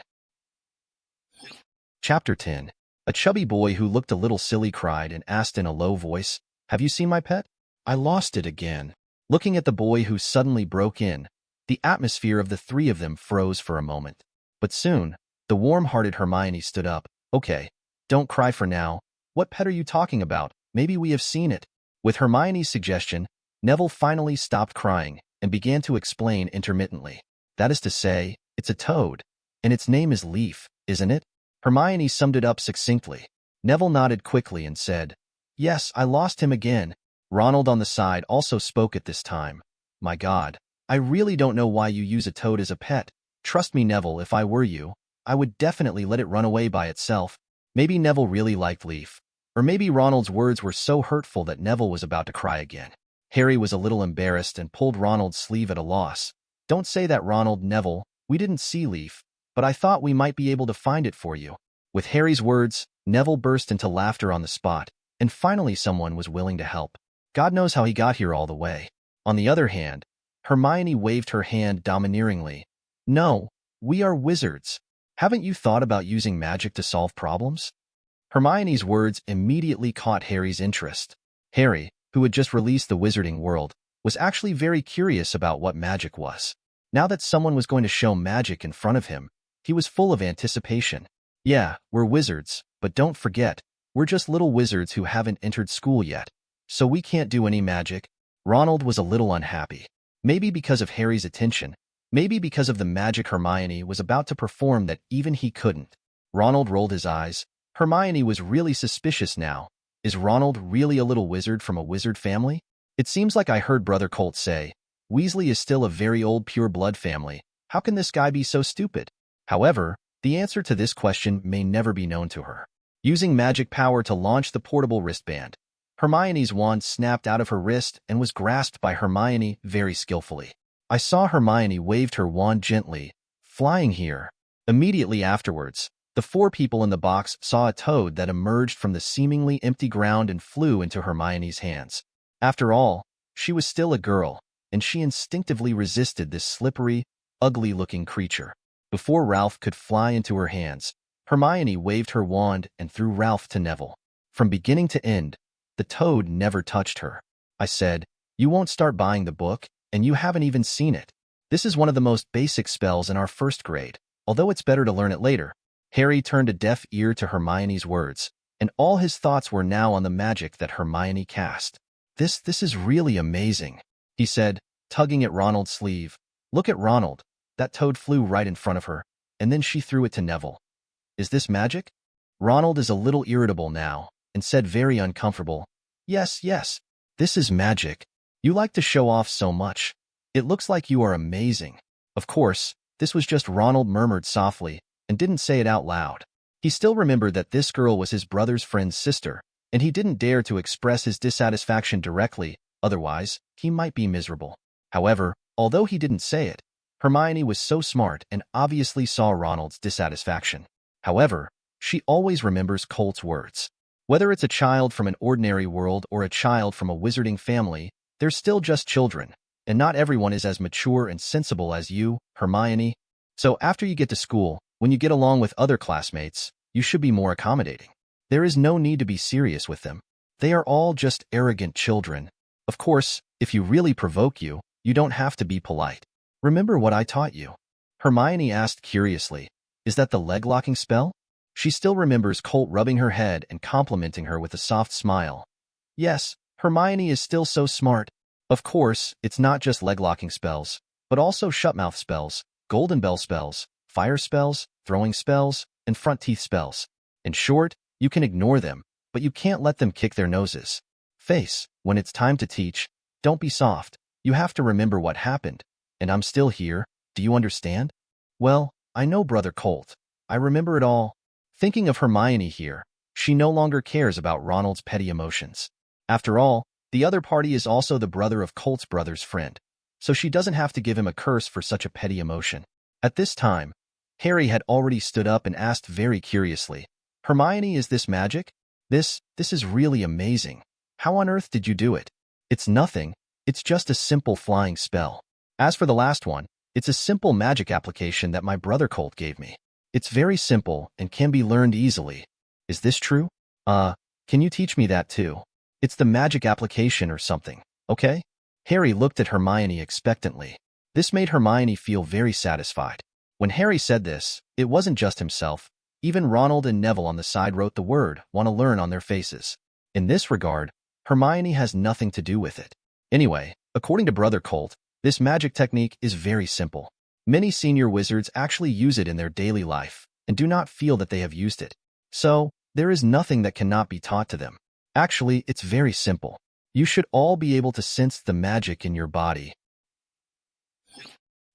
Chapter 10. A chubby boy who looked a little silly cried and asked in a low voice, "Have you seen my pet? I lost it again." Looking at the boy who suddenly broke in, the atmosphere of the three of them froze for a moment. But soon, the warm-hearted Hermione stood up. "Okay, don't cry for now. What pet are you talking about? Maybe we have seen it." With Hermione's suggestion, Neville finally stopped crying and began to explain intermittently. "That is to say, it's a toad, and its name is Leaf, isn't it?" Hermione summed it up succinctly. Neville nodded quickly and said, "Yes, I lost him again." Ronald on the side also spoke at this time. "My God, I really don't know why you use a toad as a pet. Trust me, Neville, if I were you, I would definitely let it run away by itself." Maybe Neville really liked Leaf. Or maybe Ronald's words were so hurtful that Neville was about to cry again. Harry was a little embarrassed and pulled Ronald's sleeve at a loss. "Don't say that, Ronald." "Neville, we didn't see Leaf, but I thought we might be able to find it for you." With Harry's words, Neville burst into laughter on the spot, and finally someone was willing to help. God knows how he got here all the way. On the other hand, Hermione waved her hand domineeringly. "No, we are wizards. Haven't you thought about using magic to solve problems?" Hermione's words immediately caught Harry's interest. Harry, who had just released the Wizarding World, was actually very curious about what magic was. Now that someone was going to show magic in front of him, he was full of anticipation. "Yeah, we're wizards, but don't forget, we're just little wizards who haven't entered school yet, so we can't do any magic." Ronald was a little unhappy. Maybe because of Harry's attention, maybe because of the magic Hermione was about to perform that even he couldn't. Ronald rolled his eyes. Hermione was really suspicious now. Is Ronald really a little wizard from a wizard family? It seems like I heard Brother Colt say, Weasley is still a very old pure-blood family. How can this guy be so stupid? However, the answer to this question may never be known to her. Using magic power to launch the portable wristband, Hermione's wand snapped out of her wrist and was grasped by Hermione very skillfully. I saw Hermione waved her wand gently, flying here. Immediately afterwards, the four people in the box saw a toad that emerged from the seemingly empty ground and flew into Hermione's hands. After all, she was still a girl, and she instinctively resisted this slippery, ugly-looking creature. Before Ralph could fly into her hands, Hermione waved her wand and threw Ralph to Neville. From beginning to end, the toad never touched her. I said, "You won't start buying the book, and you haven't even seen it. This is one of the most basic spells in our first grade, although it's better to learn it later." Harry turned a deaf ear to Hermione's words, and all his thoughts were now on the magic that Hermione cast. This is really amazing," he said, tugging at Ronald's sleeve. "Look at Ronald. That toad flew right in front of her, and then she threw it to Neville. Is this magic?" Ronald is a little irritable now, and said very uncomfortable, Yes, this is magic. You like to show off so much. It looks like you are amazing." Of course, this was just Ronald murmured softly, and didn't say it out loud. He still remembered that this girl was his brother's friend's sister, and he didn't dare to express his dissatisfaction directly, otherwise, he might be miserable. However, although he didn't say it, Hermione was so smart and obviously saw Ronald's dissatisfaction. However, she always remembers Colt's words. Whether it's a child from an ordinary world or a child from a wizarding family, they're still just children, and not everyone is as mature and sensible as you, Hermione. So after you get to school, when you get along with other classmates, you should be more accommodating. There is no need to be serious with them. They are all just arrogant children. Of course, if you really provoke you, you don't have to be polite. Remember what I taught you? Hermione asked curiously. Is that the leg-locking spell? She still remembers Colt rubbing her head and complimenting her with a soft smile. Yes, Hermione is still so smart. Of course, it's not just leg-locking spells, but also shut-mouth spells, golden bell spells, fire spells, throwing spells, and front teeth spells. In short, you can ignore them, but you can't let them kick their noses. Face, when it's time to teach, don't be soft. You have to remember what happened. And I'm still here, do you understand? Well, I know, Brother Colt. I remember it all. Thinking of Hermione here, she no longer cares about Ronald's petty emotions. After all, the other party is also the brother of Colt's brother's friend, so she doesn't have to give him a curse for such a petty emotion. At this time, Harry had already stood up and asked very curiously, Hermione, is this magic? This is really amazing. How on earth did you do it? It's nothing. It's just a simple flying spell. As for the last one, it's a simple magic application that my brother Colt gave me. It's very simple and can be learned easily. Is this true? Can you teach me that too? It's the magic application or something, okay? Harry looked at Hermione expectantly. This made Hermione feel very satisfied. When Harry said this, it wasn't just himself. Even Ronald and Neville on the side wrote the word "want to learn" on their faces. In this regard, Hermione has nothing to do with it. Anyway, according to Brother Colt, this magic technique is very simple. Many senior wizards actually use it in their daily life and do not feel that they have used it. So, there is nothing that cannot be taught to them. Actually, it's very simple. You should all be able to sense the magic in your body.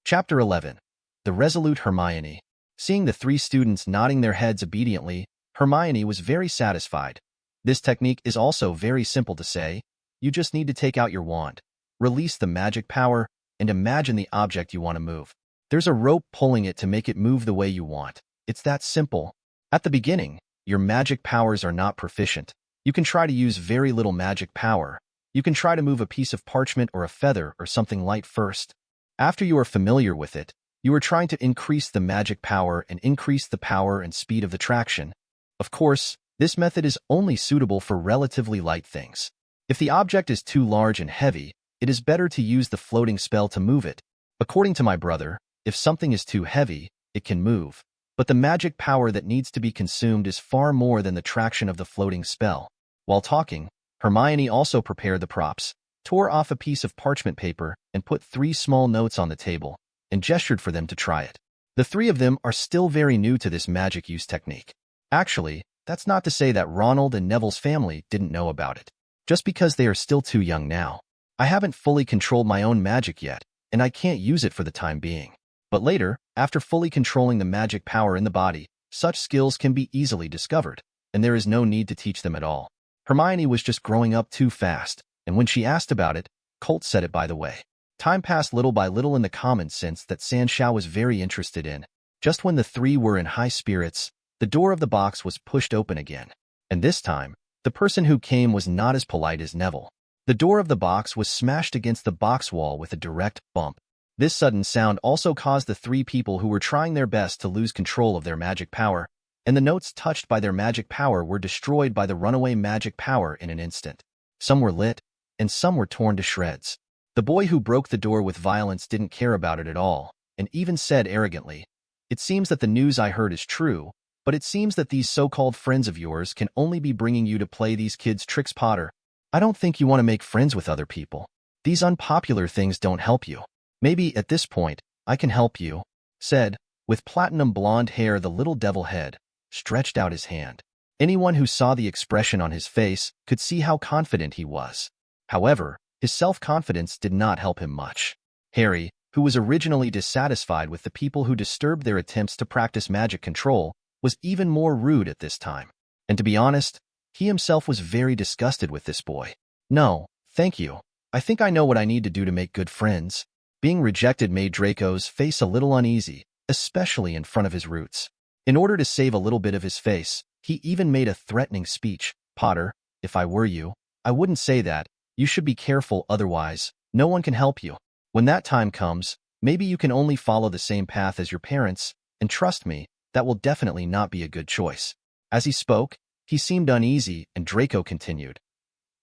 Chapter 11. The Resolute Hermione. Seeing the three students nodding their heads obediently, Hermione was very satisfied. This technique is also very simple to say. You just need to take out your wand, release the magic power, and imagine the object you want to move. There's a rope pulling it to make it move the way you want. It's that simple. At the beginning, your magic powers are not proficient. You can try to use very little magic power. You can try to move a piece of parchment or a feather or something light first. After you are familiar with it, you are trying to increase the magic power and increase the power and speed of the traction. Of course, this method is only suitable for relatively light things. If the object is too large and heavy, it is better to use the floating spell to move it. According to my brother, if something is too heavy, it can move. But the magic power that needs to be consumed is far more than the traction of the floating spell. While talking, Hermione also prepared the props, tore off a piece of parchment paper, and put 3 small notes on the table, and gestured for them to try it. The 3 of them are still very new to this magic use technique. Actually, that's not to say that Ronald and Neville's family didn't know about it. Just because they are still too young now. I haven't fully controlled my own magic yet, and I can't use it for the time being. But later, after fully controlling the magic power in the body, such skills can be easily discovered, and there is no need to teach them at all. Hermione was just growing up too fast, and when she asked about it, Colt said it by the way. Time passed little by little in the common sense that Sanshao was very interested in. Just when the 3 were in high spirits, the door of the box was pushed open again. And this time, the person who came was not as polite as Neville. The door of the box was smashed against the box wall with a direct bump. This sudden sound also caused the 3 people who were trying their best to lose control of their magic power, and the notes touched by their magic power were destroyed by the runaway magic power in an instant. Some were lit, and some were torn to shreds. The boy who broke the door with violence didn't care about it at all, and even said arrogantly, "It seems that the news I heard is true, but it seems that these so-called friends of yours can only be bringing you to play these kids tricks, Potter. I don't think you want to make friends with other people. These unpopular things don't help you. Maybe at this point, I can help you," said, with platinum blonde hair, the little devil head, stretched out his hand. Anyone who saw the expression on his face could see how confident he was. However, his self-confidence did not help him much. "Harry, who was originally dissatisfied with the people who disturbed their attempts to practice magic control, was even more rude at this time. And to be honest, he himself was very disgusted with this boy. No, thank you. I think I know what I need to do to make good friends. Being rejected made Draco's face a little uneasy, especially in front of his roots. In order to save a little bit of his face, he even made a threatening speech. Potter, if I were you, I wouldn't say that. You should be careful, otherwise, no one can help you. When that time comes, maybe you can only follow the same path as your parents, and trust me, that will definitely not be a good choice. As he spoke, he seemed uneasy, and Draco continued.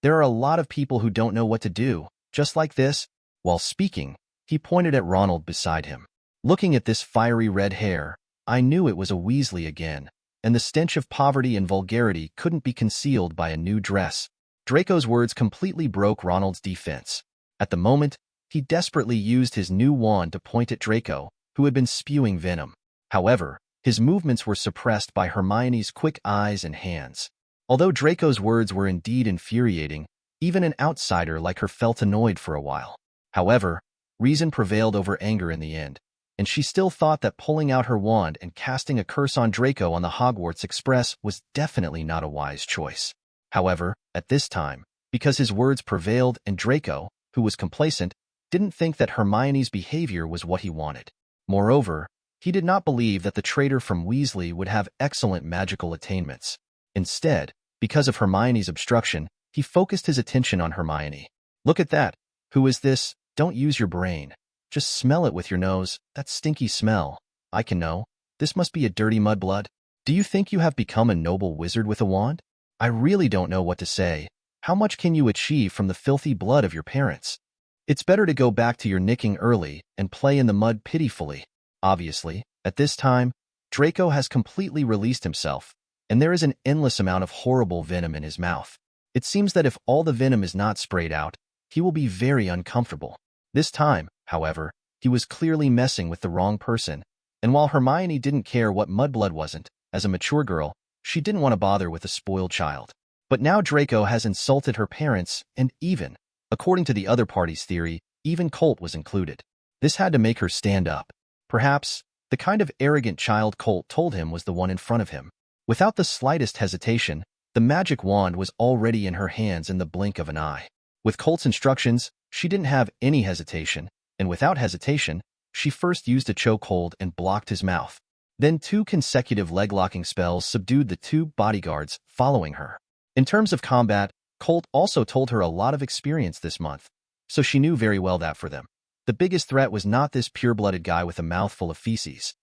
There are a lot of people who don't know what to do, just like this. While speaking, he pointed at Ronald beside him. Looking at this fiery red hair, I knew it was a Weasley again, and the stench of poverty and vulgarity couldn't be concealed by a new dress. Draco's words completely broke Ronald's defense. At the moment, he desperately used his new wand to point at Draco, who had been spewing venom. However, his movements were suppressed by Hermione's quick eyes and hands. Although Draco's words were indeed infuriating, even an outsider like her felt annoyed for a while. However, reason prevailed over anger in the end, and she still thought that pulling out her wand and casting a curse on Draco on the Hogwarts Express was definitely not a wise choice. However, at this time, because his words prevailed and Draco, who was complacent, didn't think that Hermione's behavior was what he wanted. Moreover, he did not believe that the traitor from Weasley would have excellent magical attainments. Instead, because of Hermione's obstruction, he focused his attention on Hermione. Look at that. Who is this? Don't use your brain. Just smell it with your nose, that stinky smell. I can know. This must be a dirty mudblood. Do you think you have become a noble wizard with a wand? I really don't know what to say. How much can you achieve from the filthy blood of your parents? It's better to go back to your nicking early and play in the mud pitifully. Obviously, at this time, Draco has completely released himself, and there is an endless amount of horrible venom in his mouth. It seems that if all the venom is not sprayed out, he will be very uncomfortable. This time, however, he was clearly messing with the wrong person, and while Hermione didn't care what mudblood wasn't, as a mature girl, she didn't want to bother with a spoiled child. But now Draco has insulted her parents, and even, according to the other party's theory, even Colt was included. This had to make her stand up. Perhaps, the kind of arrogant child Colt told him was the one in front of him. Without the slightest hesitation, the magic wand was already in her hands in the blink of an eye. With Colt's instructions, she didn't have any hesitation, and without hesitation, she first used a chokehold and blocked his mouth. Then 2 consecutive leg-locking spells subdued the 2 bodyguards following her. In terms of combat, Colt also told her a lot of experience this month, so she knew very well that for them, the biggest threat was not this pure-blooded guy with a mouthful of feces.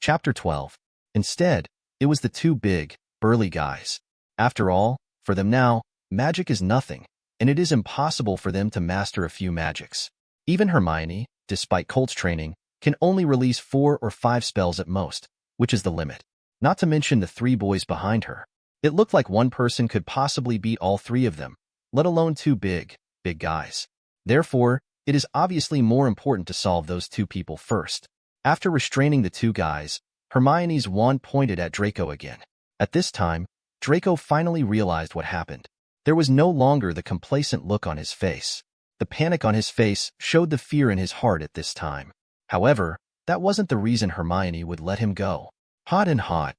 Chapter 12. Instead, it was the 2 big, burly guys. After all, for them now, magic is nothing, and it is impossible for them to master a few magics. Even Hermione, despite Colt's training, can only release 4 or 5 spells at most, which is the limit. Not to mention the 3 boys behind her. It looked like one person could possibly beat all 3 of them, let alone 2 big guys. Therefore, it is obviously more important to solve those 2 people first. After restraining the 2 guys, Hermione's wand pointed at Draco again. At this time, Draco finally realized what happened. There was no longer the complacent look on his face. The panic on his face showed the fear in his heart at this time. However, that wasn't the reason Hermione would let him go. Hot and hot.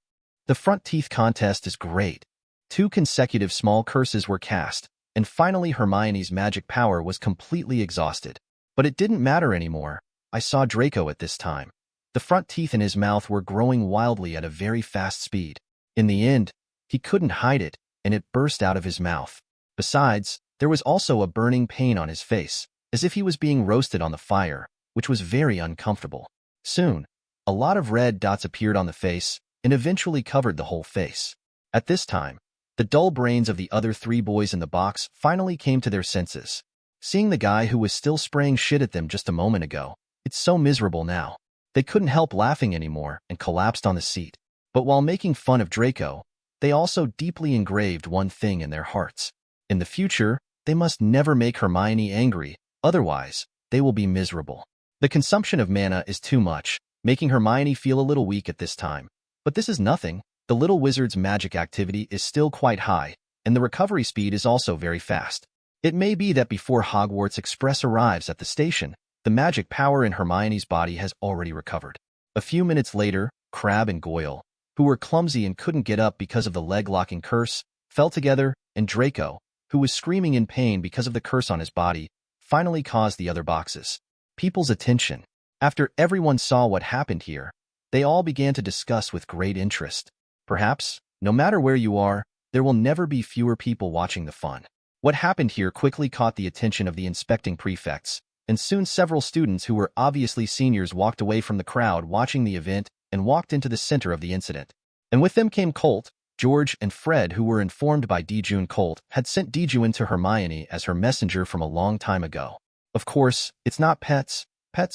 The front teeth contest is great. 2 consecutive small curses were cast, and finally Hermione's magic power was completely exhausted. But it didn't matter anymore. I saw Draco at this time. The front teeth in his mouth were growing wildly at a very fast speed. In the end, he couldn't hide it, and it burst out of his mouth. Besides, there was also a burning pain on his face, as if he was being roasted on the fire, which was very uncomfortable. Soon, a lot of red dots appeared on the face and eventually covered the whole face. At this time, the dull brains of the other 3 boys in the box finally came to their senses. Seeing the guy who was still spraying shit at them just a moment ago, it's so miserable now. They couldn't help laughing anymore and collapsed on the seat. But while making fun of Draco, they also deeply engraved one thing in their hearts. In the future, they must never make Hermione angry, otherwise, they will be miserable. The consumption of mana is too much, making Hermione feel a little weak at this time. But this is nothing. The little wizard's magic activity is still quite high, and the recovery speed is also very fast. It may be that before Hogwarts Express arrives at the station, The magic power in Hermione's body has already recovered. A few minutes later, Crabbe and Goyle, who were clumsy and couldn't get up because of the leg-locking curse, fell together, and Draco, who was screaming in pain because of the curse on his body, finally caused the other boxes. People's attention. After everyone saw what happened here, they all began to discuss with great interest. Perhaps, no matter where you are, there will never be fewer people watching the fun. What happened here quickly caught the attention of the inspecting prefects, and soon several students who were obviously seniors walked away from the crowd watching the event and walked into the center of the incident. And with them came Colt, George, and Fred, who were informed by Dijun Colt had sent Dijun to Hermione as her messenger from a long time ago. Of course, it's not pets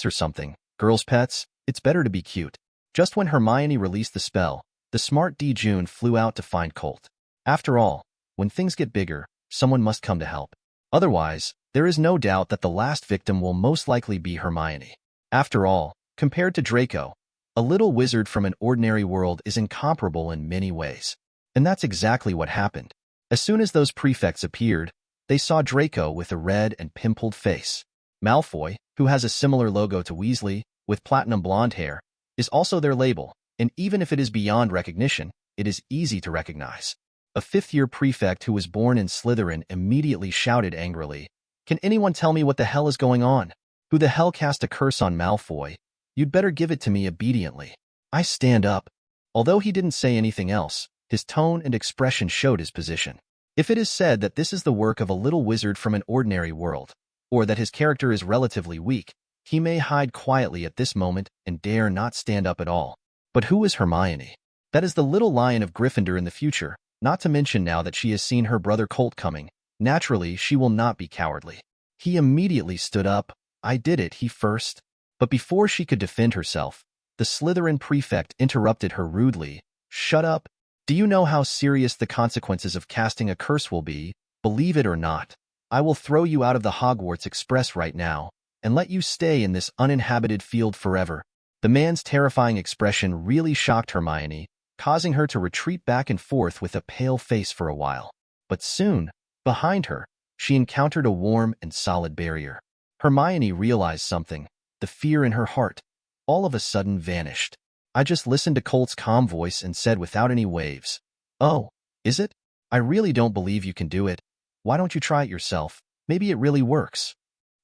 or something. Girls' pets, it's better to be cute. Just when Hermione released the spell, the smart Dijun flew out to find Colt. After all, when things get bigger, someone must come to help. Otherwise, there is no doubt that the last victim will most likely be Hermione. After all, compared to Draco, a little wizard from an ordinary world is incomparable in many ways. And that's exactly what happened. As soon as those prefects appeared, they saw Draco with a red and pimpled face. Malfoy, who has a similar logo to Weasley, with platinum blonde hair, is also their label, and even if it is beyond recognition, it is easy to recognize. A fifth-year prefect who was born in Slytherin immediately shouted angrily, "Can anyone tell me what the hell is going on? Who the hell cast a curse on Malfoy? You'd better give it to me obediently." I stand up. Although he didn't say anything else, his tone and expression showed his position. If it is said that this is the work of a little wizard from an ordinary world, or that his character is relatively weak, he may hide quietly at this moment and dare not stand up at all. But who is Hermione? That is the little lion of Gryffindor in the future, not to mention now that she has seen her brother Colt coming. Naturally, she will not be cowardly. He immediately stood up. "I did it, he first." But before she could defend herself, the Slytherin prefect interrupted her rudely. "Shut up. Do you know how serious the consequences of casting a curse will be? Believe it or not, I will throw you out of the Hogwarts Express right now, and let you stay in this uninhabited field forever." The man's terrifying expression really shocked Hermione, causing her to retreat back and forth with a pale face for a while. But soon, behind her, she encountered a warm and solid barrier. Hermione realized something. The fear in her heart, all of a sudden vanished. I just listened to Colt's calm voice and said without any waves, "Oh, is it? I really don't believe you can do it. Why don't you try it yourself? Maybe it really works."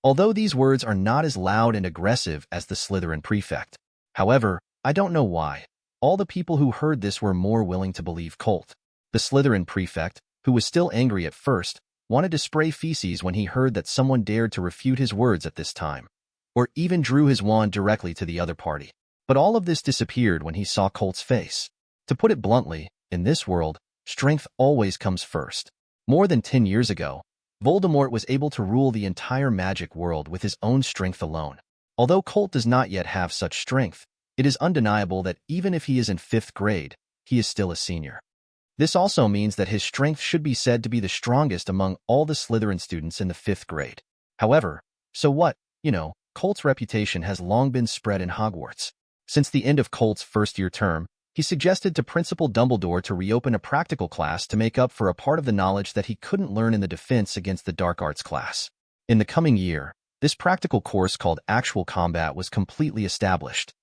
Although these words are not as loud and aggressive as the Slytherin prefect. However, I don't know why. All the people who heard this were more willing to believe Colt. The Slytherin prefect, who was still angry at first, wanted to spray feces when he heard that someone dared to refute his words at this time, or even drew his wand directly to the other party. But all of this disappeared when he saw Colt's face. To put it bluntly, in this world, strength always comes first. More than 10 years ago, Voldemort was able to rule the entire magic world with his own strength alone. Although Colt does not yet have such strength, it is undeniable that even if he is in 5th grade, he is still a senior. This also means that his strength should be said to be the strongest among all the Slytherin students in the 5th grade. However, so what? Colt's reputation has long been spread in Hogwarts. Since the end of Colt's first-year term, he suggested to Principal Dumbledore to reopen a practical class to make up for a part of the knowledge that he couldn't learn in the Defense Against the Dark Arts class. In the coming year, this practical course called Actual Combat was completely established.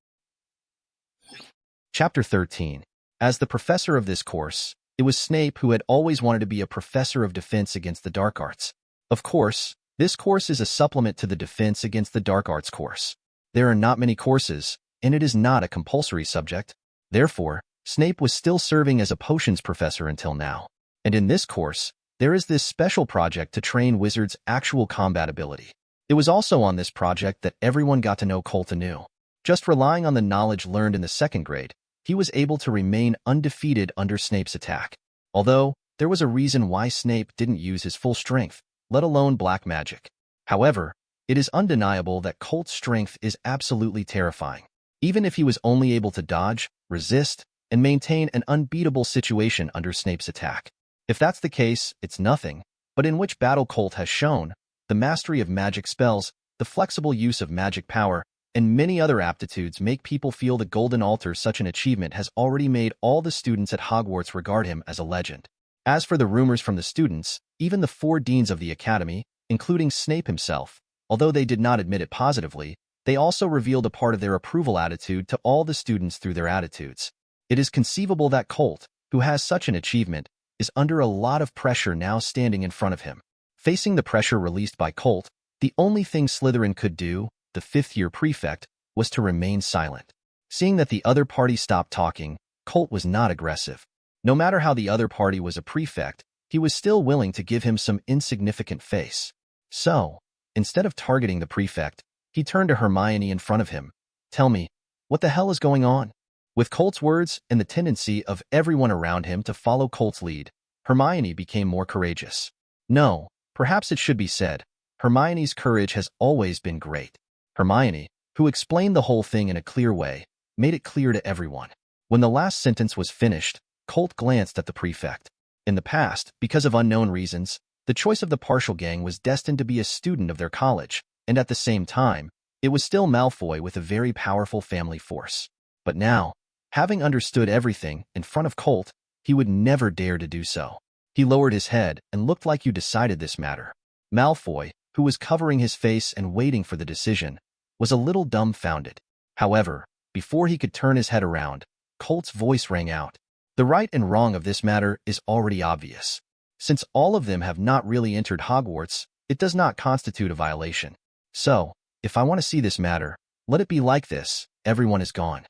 Chapter 13. As the professor of this course, it was Snape who had always wanted to be a professor of Defense Against the Dark Arts. Of course, this course is a supplement to the Defense Against the Dark Arts course. There are not many courses, and it is not a compulsory subject. Therefore, Snape was still serving as a potions professor until now. And in this course, there is this special project to train wizards' actual combat ability. It was also on this project that everyone got to know Colt anew. Just relying on the knowledge learned in the 2nd grade, he was able to remain undefeated under Snape's attack. Although, there was a reason why Snape didn't use his full strength, let alone black magic. However, it is undeniable that Colt's strength is absolutely terrifying. Even if he was only able to dodge, resist, and maintain an unbeatable situation under Snape's attack. If that's the case, it's nothing, but in which battle Colt has shown, the mastery of magic spells, the flexible use of magic power, and many other aptitudes make people feel the Golden Altar. Such an achievement has already made all the students at Hogwarts regard him as a legend. As for the rumors from the students, even the 4 deans of the academy, including Snape himself, Although they did not admit it positively, they also revealed a part of their approval attitude to all the students through their attitudes. It is conceivable that Colt, who has such an achievement, is under a lot of pressure now standing in front of him. Facing the pressure released by Colt, the only thing Slytherin could do, the fifth-year prefect, was to remain silent. Seeing that the other party stopped talking, Colt was not aggressive. No matter how the other party was a prefect, he was still willing to give him some insignificant face. So, instead of targeting the prefect, he turned to Hermione in front of him. "Tell me, what the hell is going on?" With Colt's words and the tendency of everyone around him to follow Colt's lead, Hermione became more courageous. No, perhaps it should be said, Hermione's courage has always been great. Hermione, who explained the whole thing in a clear way, made it clear to everyone. When the last sentence was finished, Colt glanced at the prefect. In the past, because of unknown reasons, the choice of the partial gang was destined to be a student of their college, and at the same time, it was still Malfoy with a very powerful family force. But now, having understood everything in front of Colt, he would never dare to do so. He lowered his head and looked like you decided this matter. Malfoy, who was covering his face and waiting for the decision, was a little dumbfounded. However, before he could turn his head around, Colt's voice rang out. The right and wrong of this matter is already obvious. Since all of them have not really entered Hogwarts, it does not constitute a violation. So, if I want to see this matter, let it be like this: everyone is gone.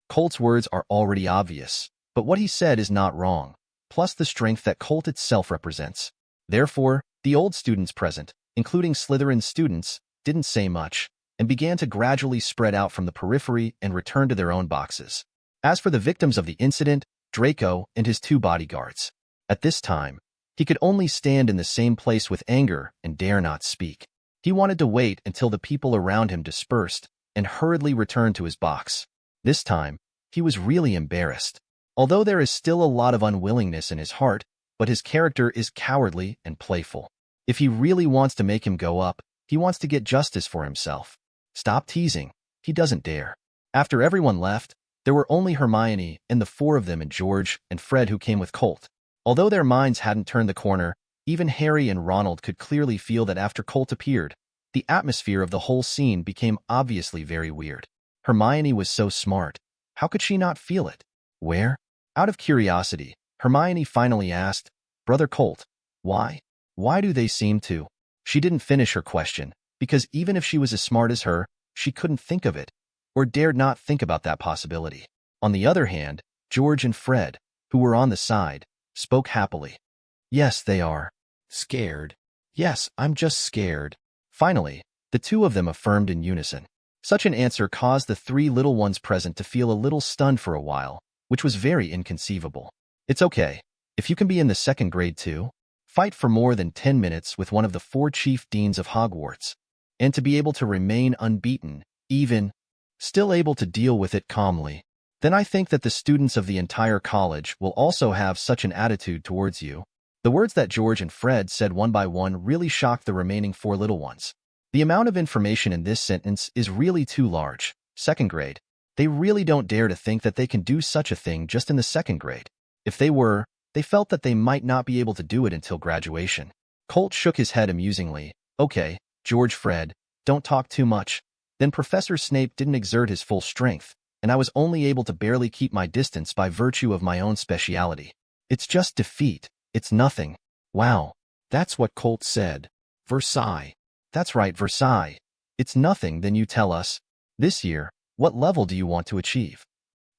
Colt's words are already obvious, but what he said is not wrong, plus the strength that Colt itself represents. Therefore, the old students present, including Slytherin students, didn't say much, and began to gradually spread out from the periphery and return to their own boxes. As for the victims of the incident, Draco and his 2 bodyguards. At this time, he could only stand in the same place with anger and dare not speak. He wanted to wait until the people around him dispersed and hurriedly return to his box. This time, he was really embarrassed. Although there is still a lot of unwillingness in his heart, but his character is cowardly and playful. If he really wants to make him go up, he wants to get justice for himself. Stop teasing. He doesn't dare. After everyone left, there were only Hermione and the 4 of them and George and Fred who came with Colt. Although their minds hadn't turned the corner, even Harry and Ronald could clearly feel that after Colt appeared, the atmosphere of the whole scene became obviously very weird. Hermione was so smart. How could she not feel it? Where? Out of curiosity, Hermione finally asked, "Brother Colt, why? Why do they seem to?" She didn't finish her question, because even if she was as smart as her, she couldn't think of it, or dared not think about that possibility. On the other hand, George and Fred, who were on the side, spoke happily. "Yes, they are. Scared. Yes, I'm just scared." Finally, the 2 of them affirmed in unison. Such an answer caused the 3 little ones present to feel a little stunned for a while, which was very inconceivable. It's okay. If you can be in the 2nd grade too, fight for more than 10 minutes with one of the 4 chief deans of Hogwarts, and to be able to remain unbeaten, even, still able to deal with it calmly, then I think that the students of the entire college will also have such an attitude towards you. The words that George and Fred said one by one really shocked the remaining 4 little ones. The amount of information in this sentence is really too large. 2nd grade. They really don't dare to think that they can do such a thing just in the 2nd grade. If they were, they felt that they might not be able to do it until graduation. Colt shook his head amusingly. "Okay, George, Fred, don't talk too much." Then Professor Snape didn't exert his full strength, and I was only able to barely keep my distance by virtue of my own speciality. It's just defeat. It's nothing. Wow. That's what Colt said. Versailles. That's right, Versailles. It's nothing, then you tell us. This year, what level do you want to achieve?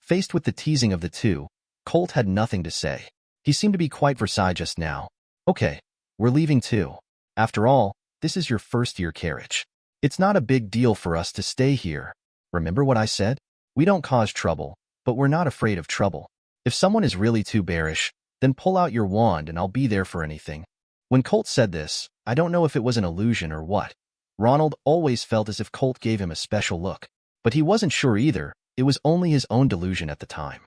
Faced with the teasing of the 2, Colt had nothing to say. He seemed to be quite Versailles just now. "Okay, we're leaving too. After all, this is your 1st-year carriage. It's not a big deal for us to stay here. Remember what I said? We don't cause trouble, but we're not afraid of trouble. If someone is really too bearish, then pull out your wand and I'll be there for anything." When Colt said this, I don't know if it was an illusion or what. Ronald always felt as if Colt gave him a special look, but he wasn't sure either. It was only his own delusion at the time.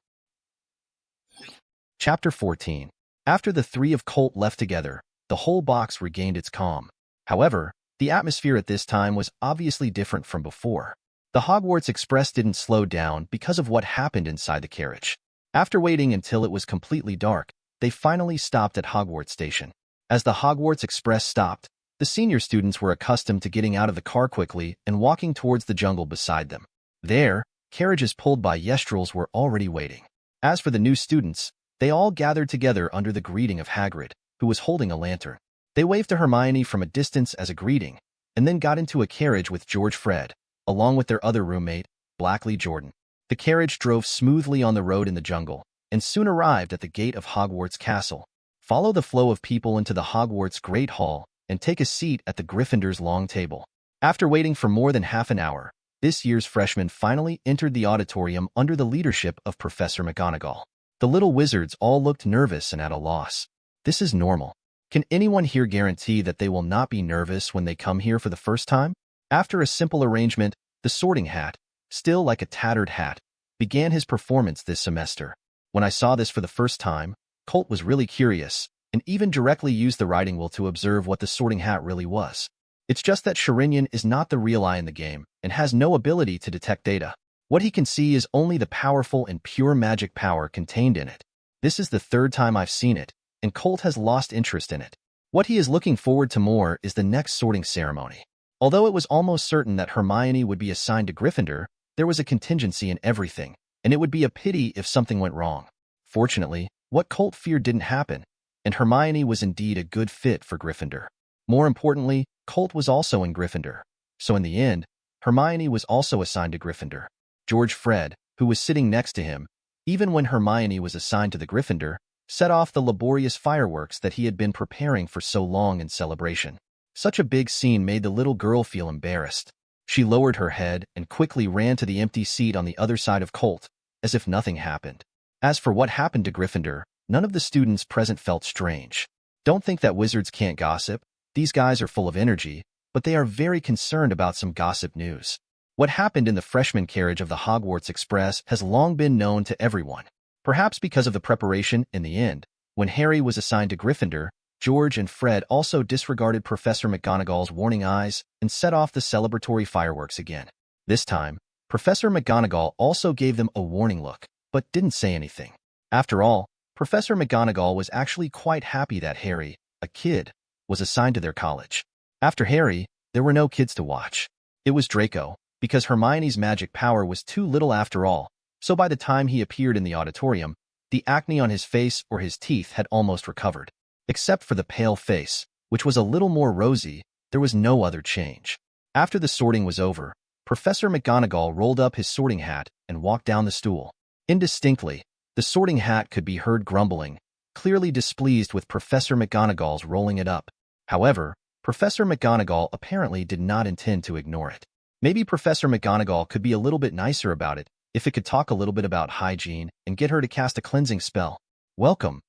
Chapter 14. After the 3 of Colt left together, the whole box regained its calm. However, the atmosphere at this time was obviously different from before. The Hogwarts Express didn't slow down because of what happened inside the carriage. After waiting until it was completely dark, they finally stopped at Hogwarts Station. As the Hogwarts Express stopped, The senior students were accustomed to getting out of the car quickly and walking towards the jungle beside them. There, carriages pulled by yestrels were already waiting. As for the new students, they all gathered together under the greeting of Hagrid, who was holding a lantern. They waved to Hermione from a distance as a greeting, and then got into a carriage with George Fred, along with their other roommate, Blackley Jordan. The carriage drove smoothly on the road in the jungle, and soon arrived at the gate of Hogwarts Castle. Follow the flow of people into the Hogwarts Great Hall, and take a seat at the Gryffindor's long table. After waiting for more than half an hour, this year's freshmen finally entered the auditorium under the leadership of Professor McGonagall. The little wizards all looked nervous and at a loss. This is normal. Can anyone here guarantee that they will not be nervous when they come here for the first time? After a simple arrangement, the Sorting Hat, still like a tattered hat, began his performance this semester. When I saw this for the first time, Colt was really curious, and even directly used the writing wheel to observe what the Sorting Hat really was. It's just that Sherinian is not the real eye in the game, and has no ability to detect data. What he can see is only the powerful and pure magic power contained in it. This is the third time I've seen it, and Colt has lost interest in it. What he is looking forward to more is the next sorting ceremony. Although it was almost certain that Hermione would be assigned to Gryffindor, there was a contingency in everything, and it would be a pity if something went wrong. Fortunately, what Colt feared didn't happen, and Hermione was indeed a good fit for Gryffindor. More importantly, Colt was also in Gryffindor, so in the end, Hermione was also assigned to Gryffindor. George Fred, who was sitting next to him, even when Hermione was assigned to the Gryffindor, set off the laborious fireworks that he had been preparing for so long in celebration. Such a big scene made the little girl feel embarrassed. She lowered her head and quickly ran to the empty seat on the other side of Colt, as if nothing happened. As for what happened to Gryffindor, none of the students present felt strange. Don't think that wizards can't gossip. These guys are full of energy, but they are very concerned about some gossip news. What happened in the freshman carriage of the Hogwarts Express has long been known to everyone. Perhaps because of the preparation in the end, when Harry was assigned to Gryffindor, George and Fred also disregarded Professor McGonagall's warning eyes and set off the celebratory fireworks again. This time, Professor McGonagall also gave them a warning look, but didn't say anything. After all, Professor McGonagall was actually quite happy that Harry, a kid, was assigned to their college. After Harry, there were no kids to watch. It was Draco, because Hermione's magic power was too little after all, so by the time he appeared in the auditorium, the acne on his face or his teeth had almost recovered. Except for the pale face, which was a little more rosy, there was no other change. After the sorting was over, Professor McGonagall rolled up his sorting hat and walked down the stool. Indistinctly, the sorting hat could be heard grumbling, clearly displeased with Professor McGonagall's rolling it up. However, Professor McGonagall apparently did not intend to ignore it. Maybe Professor McGonagall could be a little bit nicer about it if it could talk a little bit about hygiene and get her to cast a cleansing spell. Welcome.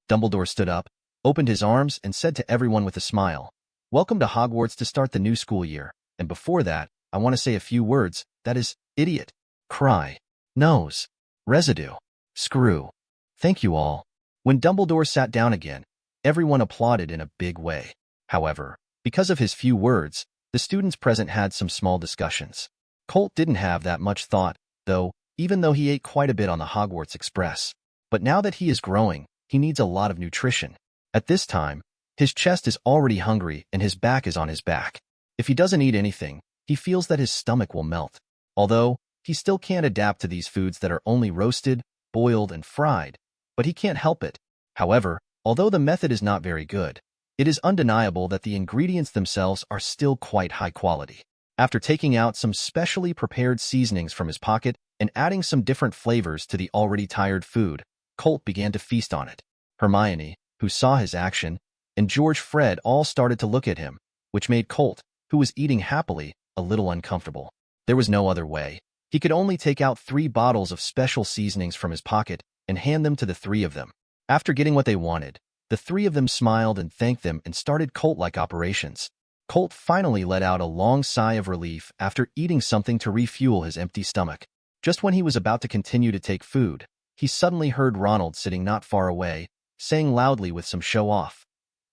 Dumbledore stood up, opened his arms, and said to everyone with a smile, "Welcome to Hogwarts to start the new school year, and before that, I want to say a few words, that is, idiot, cry, nose, residue, screw. Thank you all." When Dumbledore sat down again, everyone applauded in a big way. However, because of his few words, the students present had some small discussions. Colt didn't have that much thought, though, even though he ate quite a bit on the Hogwarts Express. But now that he is growing, he needs a lot of nutrition. At this time, his chest is already hungry and his back is on his back. If he doesn't eat anything, he feels that his stomach will melt. Although, he still can't adapt to these foods that are only roasted, boiled, and fried, but he can't help it. However, although the method is not very good, it is undeniable that the ingredients themselves are still quite high quality. After taking out some specially prepared seasonings from his pocket and adding some different flavors to the already tired food, Colt began to feast on it. Hermione, who saw his action, and George Fred all started to look at him, which made Colt, who was eating happily, a little uncomfortable. There was no other way. He could only take out 3 bottles of special seasonings from his pocket and hand them to the 3 of them. After getting what they wanted, the 3 of them smiled and thanked them and started Colt-like operations. Colt finally let out a long sigh of relief after eating something to refuel his empty stomach. Just when he was about to continue to take food, he suddenly heard Ronald sitting not far away, saying loudly with some show-off,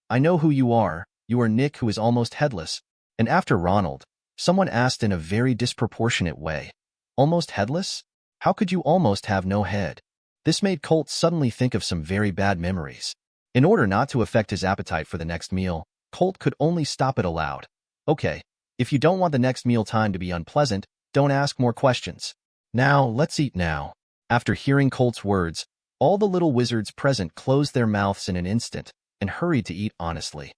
"I know who you are Nick who is almost headless." And after Ronald, someone asked in a very disproportionate way, "Almost headless? How could you almost have no head?" This made Colt suddenly think of some very bad memories. In order not to affect his appetite for the next meal, Colt could only stop it aloud. Okay, if you don't want the next mealtime to be unpleasant, don't ask more questions. Now, let's eat now. After hearing Colt's words, all the little wizards present closed their mouths in an instant and hurried to eat honestly.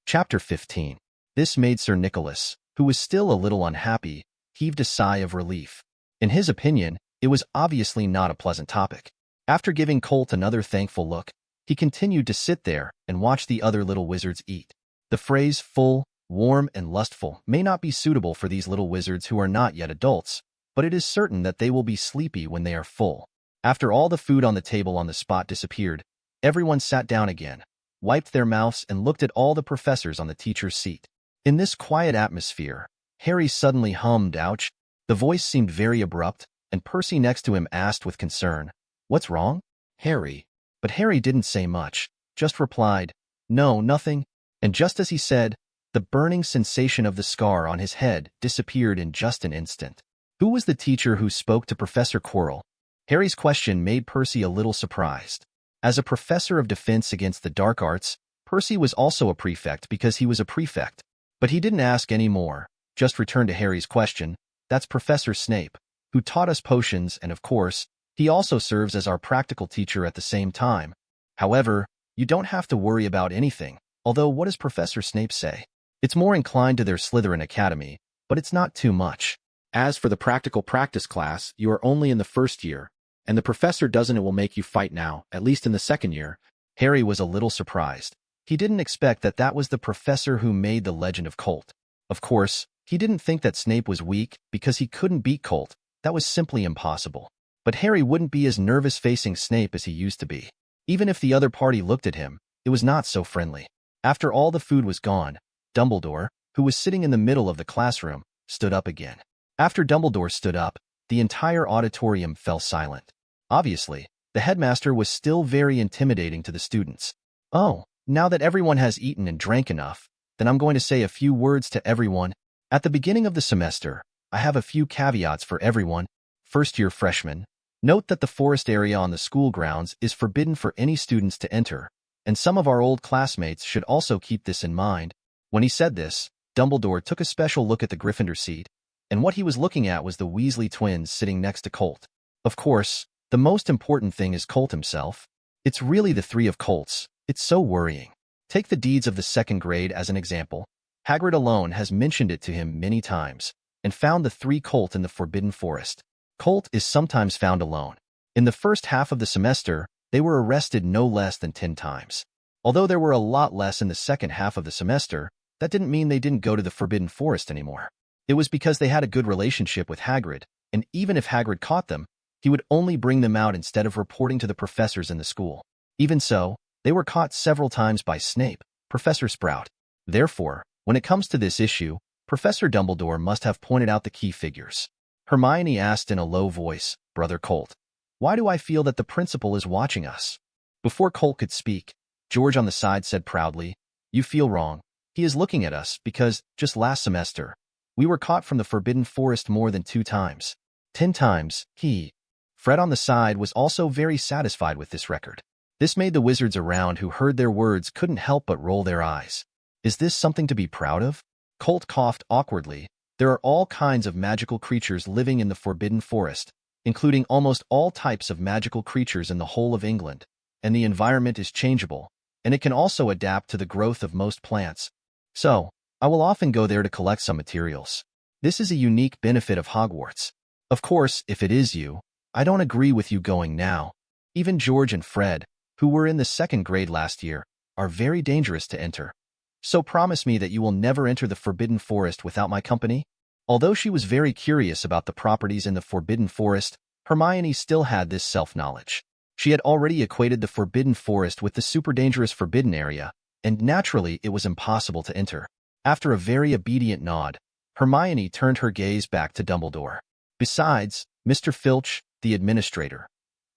Chapter 15. This made Sir Nicholas, who was still a little unhappy, heaved a sigh of relief. In his opinion, it was obviously not a pleasant topic. After giving Colt another thankful look, he continued to sit there and watch the other little wizards eat. The phrase full, warm, and lustful may not be suitable for these little wizards who are not yet adults, but it is certain that they will be sleepy when they are full. After all the food on the table on the spot disappeared, everyone sat down again, wiped their mouths, and looked at all the professors on the teacher's seat. In this quiet atmosphere, Harry suddenly hummed, ouch. The voice seemed very abrupt, and Percy next to him asked with concern, "What's wrong, Harry?" But Harry didn't say much, just replied, "No, nothing." And just as he said, the burning sensation of the scar on his head disappeared in just an instant. Who was the teacher who spoke to Professor Quirrell? Harry's question made Percy a little surprised. As a professor of defense against the dark arts, Percy was also a prefect because he was a prefect. But he didn't ask any more, just returned to Harry's question. That's Professor Snape, who taught us potions, and of course, he also serves as our practical teacher at the same time. However, you don't have to worry about anything, although what does Professor Snape say? It's more inclined to their Slytherin Academy, but it's not too much. As for the practical practice class, you are only in the first year, and the professor doesn't it will make you fight now, at least in the second year. Harry was a little surprised. He didn't expect that that was the professor who made the Legend of Colt. Of course, he didn't think that Snape was weak because he couldn't beat Colt. That was simply impossible. But Harry wouldn't be as nervous facing Snape as he used to be. Even if the other party looked at him, it was not so friendly. After all the food was gone, Dumbledore, who was sitting in the middle of the classroom, stood up again. After Dumbledore stood up, the entire auditorium fell silent. Obviously, the headmaster was still very intimidating to the students. Oh, now that everyone has eaten and drank enough, then I'm going to say a few words to everyone. At the beginning of the semester, I have a few caveats for everyone. First-year freshmen, note that the forest area on the school grounds is forbidden for any students to enter, and some of our old classmates should also keep this in mind. When he said this, Dumbledore took a special look at the Gryffindor seat, and what he was looking at was the Weasley twins sitting next to Colt. Of course, the most important thing is Colt himself. It's really the three of Colts. It's so worrying. Take the deeds of the second grade as an example. Hagrid alone has mentioned it to him many times, and found the three Colt in the Forbidden Forest. Colt is sometimes found alone. In the first half of the semester, they were arrested no less than 10 times. Although there were a lot less in the second half of the semester, that didn't mean they didn't go to the Forbidden Forest anymore. It was because they had a good relationship with Hagrid, and even if Hagrid caught them, he would only bring them out instead of reporting to the professors in the school. Even so, they were caught several times by Snape, Professor Sprout. Therefore, when it comes to this issue, Professor Dumbledore must have pointed out the key figures. Hermione asked in a low voice, "Brother Colt, why do I feel that the principal is watching us?" Before Colt could speak, George on the side said proudly, "You feel wrong. He is looking at us because, just last semester, we were caught from the Forbidden Forest more than 2 times. 10 times, he." Fred on the side was also very satisfied with this record. This made the wizards around who heard their words couldn't help but roll their eyes. Is this something to be proud of? Colt coughed awkwardly. There are all kinds of magical creatures living in the Forbidden Forest, including almost all types of magical creatures in the whole of England, and the environment is changeable, and it can also adapt to the growth of most plants. So, I will often go there to collect some materials. This is a unique benefit of Hogwarts. Of course, if it is you, I don't agree with you going now. Even George and Fred, who were in the second grade last year, are very dangerous to enter. So promise me that you will never enter the Forbidden Forest without my company? Although she was very curious about the properties in the Forbidden Forest, Hermione still had this self-knowledge. She had already equated the Forbidden Forest with the super dangerous Forbidden Area, and naturally it was impossible to enter. After a very obedient nod, Hermione turned her gaze back to Dumbledore. Besides, Mr. Filch, the administrator,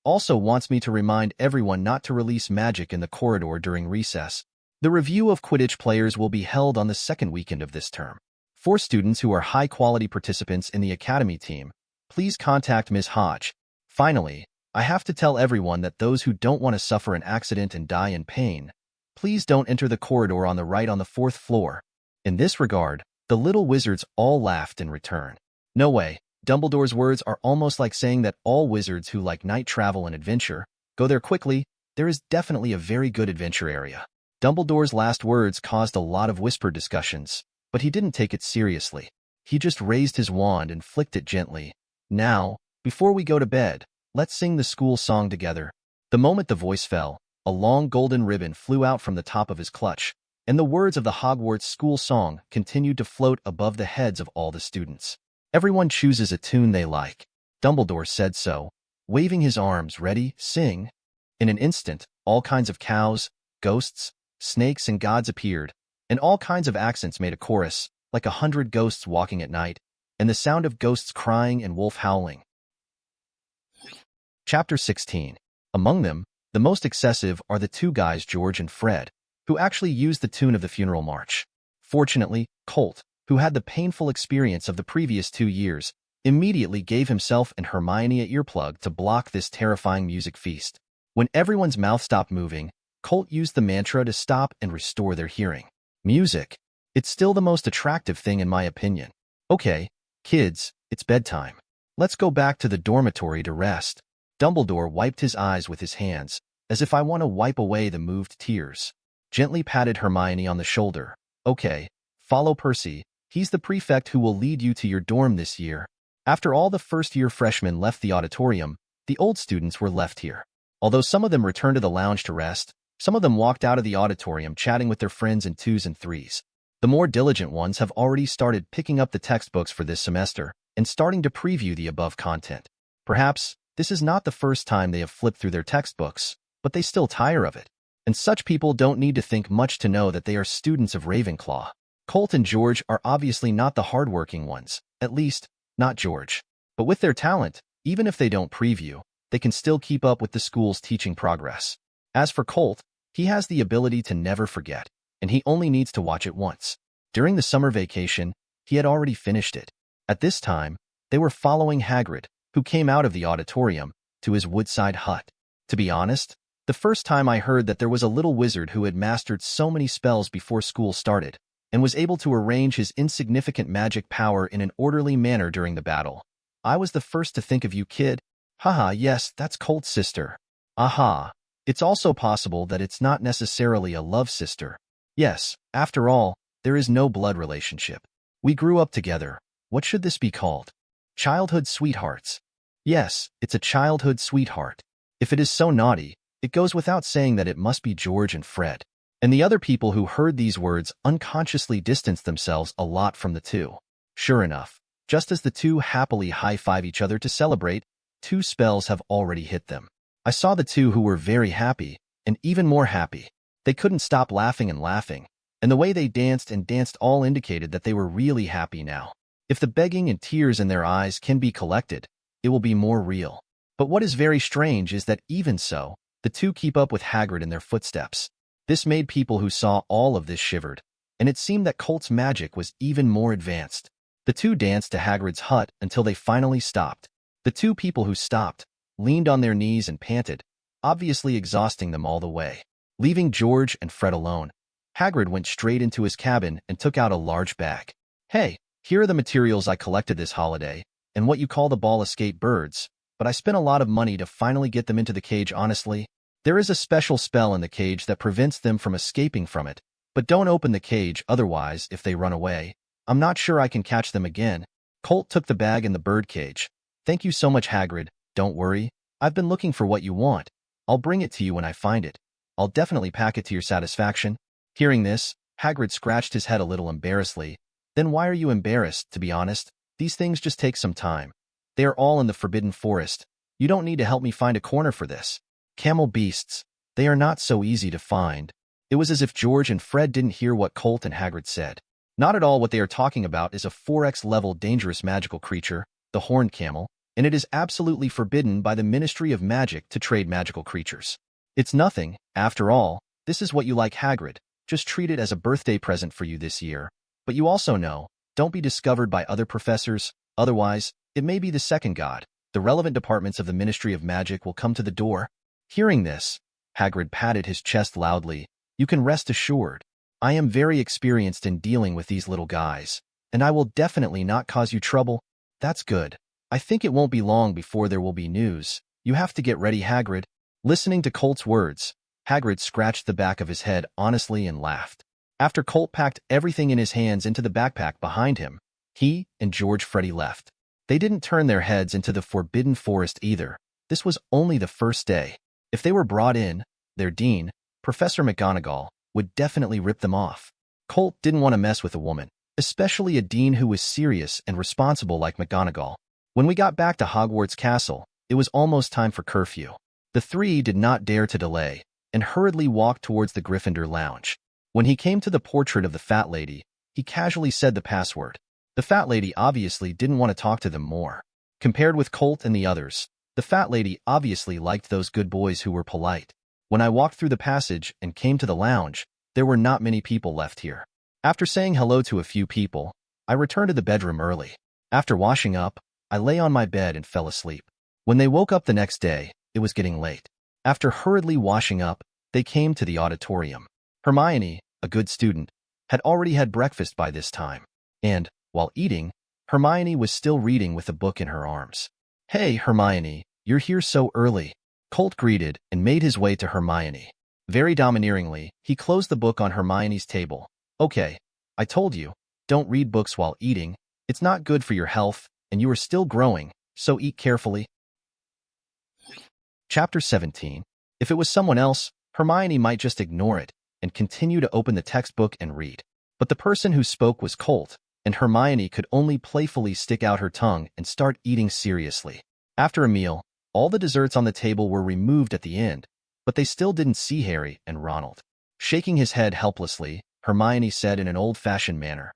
also wants me to remind everyone not to release magic in the corridor during recess. The review of Quidditch players will be held on the second weekend of this term. For students who are high-quality participants in the Academy team, please contact Ms. Hodge. Finally, I have to tell everyone that those who don't want to suffer an accident and die in pain, Please don't enter the corridor on the right on the 4th floor. In this regard, the little wizards all laughed in return. No way. Dumbledore's words are almost like saying that all wizards who like night travel and adventure go there quickly. There is definitely a very good adventure area. Dumbledore's last words caused a lot of whispered discussions, but he didn't take it seriously. He just raised his wand and flicked it gently. Now, before we go to bed, let's sing the school song together. The moment the voice fell, a long golden ribbon flew out from the top of his clutch, and the words of the Hogwarts school song continued to float above the heads of all the students. Everyone chooses a tune they like. Dumbledore said so, waving his arms. Ready, sing. In an instant, all kinds of cows, ghosts, snakes, and gods appeared, and all kinds of accents made a chorus, like 100 ghosts walking at night, and the sound of ghosts crying and wolf howling. Chapter 16. Among them, the most excessive are the two guys George and Fred, who actually used the tune of the funeral march. Fortunately, Colt, who had the painful experience of the previous 2 years, immediately gave himself and Hermione an earplug to block this terrifying music feast. When everyone's mouth stopped moving, Colt used the mantra to stop and restore their hearing. Music. It's still the most attractive thing in my opinion. Okay, kids, it's bedtime. Let's go back to the dormitory to rest. Dumbledore wiped his eyes with his hands, as if I want to wipe away the moved tears. Gently patted Hermione on the shoulder. Okay, follow Percy. He's the prefect who will lead you to your dorm this year. After all the first-year freshmen left the auditorium, the old students were left here. Although some of them returned to the lounge to rest, some of them walked out of the auditorium chatting with their friends in 2s and 3s. The more diligent ones have already started picking up the textbooks for this semester and starting to preview the above content. Perhaps this is not the first time they have flipped through their textbooks, but they still tire of it. And such people don't need to think much to know that they are students of Ravenclaw. Colt and George are obviously not the hardworking ones, at least, not George. But with their talent, even if they don't preview, they can still keep up with the school's teaching progress. As for Colt, he has the ability to never forget, and he only needs to watch it once. During the summer vacation, he had already finished it. At this time, they were following Hagrid, who came out of the auditorium, to his woodside hut. To be honest, the first time I heard that there was a little wizard who had mastered so many spells before school started, and was able to arrange his insignificant magic power in an orderly manner during the battle, I was the first to think of you, kid. Haha, yes, that's Colt's sister. Aha. It's also possible that it's not necessarily a love sister. Yes, after all, there is no blood relationship. We grew up together. What should this be called? Childhood sweethearts. Yes, it's a childhood sweetheart. If it is so naughty, it goes without saying that it must be George and Fred. And the other people who heard these words unconsciously distanced themselves a lot from the two. Sure enough, just as the two happily high-five each other to celebrate, 2 spells have already hit them. I saw the two who were very happy, and even more happy. They couldn't stop laughing and laughing, and the way they danced and danced all indicated that they were really happy now. If the begging and tears in their eyes can be collected, it will be more real. But what is very strange is that even so, the two keep up with Hagrid in their footsteps. This made people who saw all of this shivered, and it seemed that Colt's magic was even more advanced. The two danced to Hagrid's hut until they finally stopped. The 2 people who stopped leaned on their knees and panted, obviously exhausting them all the way. Leaving George and Fred alone, Hagrid went straight into his cabin and took out a large bag. Hey, here are the materials I collected this holiday, and what you call the ball escape birds, but I spent a lot of money to finally get them into the cage. Honestly, there is a special spell in the cage that prevents them from escaping from it, but don't open the cage otherwise if they run away. I'm not sure I can catch them again. Colt took the bag and the bird cage. Thank you so much, Hagrid. Don't worry. I've been looking for what you want. I'll bring it to you when I find it. I'll definitely pack it to your satisfaction. Hearing this, Hagrid scratched his head a little embarrassedly. Then why are you embarrassed, to be honest? These things just take some time. They are all in the Forbidden Forest. You don't need to help me find a corner for this. Camel beasts. They are not so easy to find. It was as if George and Fred didn't hear what Colt and Hagrid said. Not at all. What they are talking about is a 4x level dangerous magical creature, the horned camel, and it is absolutely forbidden by the Ministry of Magic to trade magical creatures. It's nothing, after all. This is what you like, Hagrid. Just treat it as a birthday present for you this year. But you also know, don't be discovered by other professors, otherwise, it may be the second god. The relevant departments of the Ministry of Magic will come to the door. Hearing this, Hagrid patted his chest loudly. You can rest assured. I am very experienced in dealing with these little guys, and I will definitely not cause you trouble. That's good. I think it won't be long before there will be news. You have to get ready, Hagrid. Listening to Colt's words, Hagrid scratched the back of his head honestly and laughed. After Colt packed everything in his hands into the backpack behind him, he and George Freddy left. They didn't turn their heads into the Forbidden Forest either. This was only the first day. If they were brought in, their dean, Professor McGonagall, would definitely rip them off. Colt didn't want to mess with a woman, especially a dean who was serious and responsible like McGonagall. When we got back to Hogwarts Castle, it was almost time for curfew. The three did not dare to delay, and hurriedly walked towards the Gryffindor lounge. When he came to the portrait of the fat lady, he casually said the password. The fat lady obviously didn't want to talk to them more. Compared with Colt and the others, the fat lady obviously liked those good boys who were polite. When I walked through the passage and came to the lounge, there were not many people left here. After saying hello to a few people, I returned to the bedroom early. After washing up, I lay on my bed and fell asleep. When they woke up the next day, it was getting late. After hurriedly washing up, they came to the auditorium. Hermione, a good student, had already had breakfast by this time, and, while eating, Hermione was still reading with a book in her arms. "Hey, Hermione, you're here so early." Colt greeted and made his way to Hermione. Very domineeringly, he closed the book on Hermione's table. "Okay, I told you, don't read books while eating. It's not good for your health, and you are still growing, so eat carefully." Chapter 17. If it was someone else, Hermione might just ignore it and continue to open the textbook and read. But the person who spoke was Colt, and Hermione could only playfully stick out her tongue and start eating seriously. After a meal, all the desserts on the table were removed at the end, but they still didn't see Harry and Ronald. Shaking his head helplessly, Hermione said in an old-fashioned manner,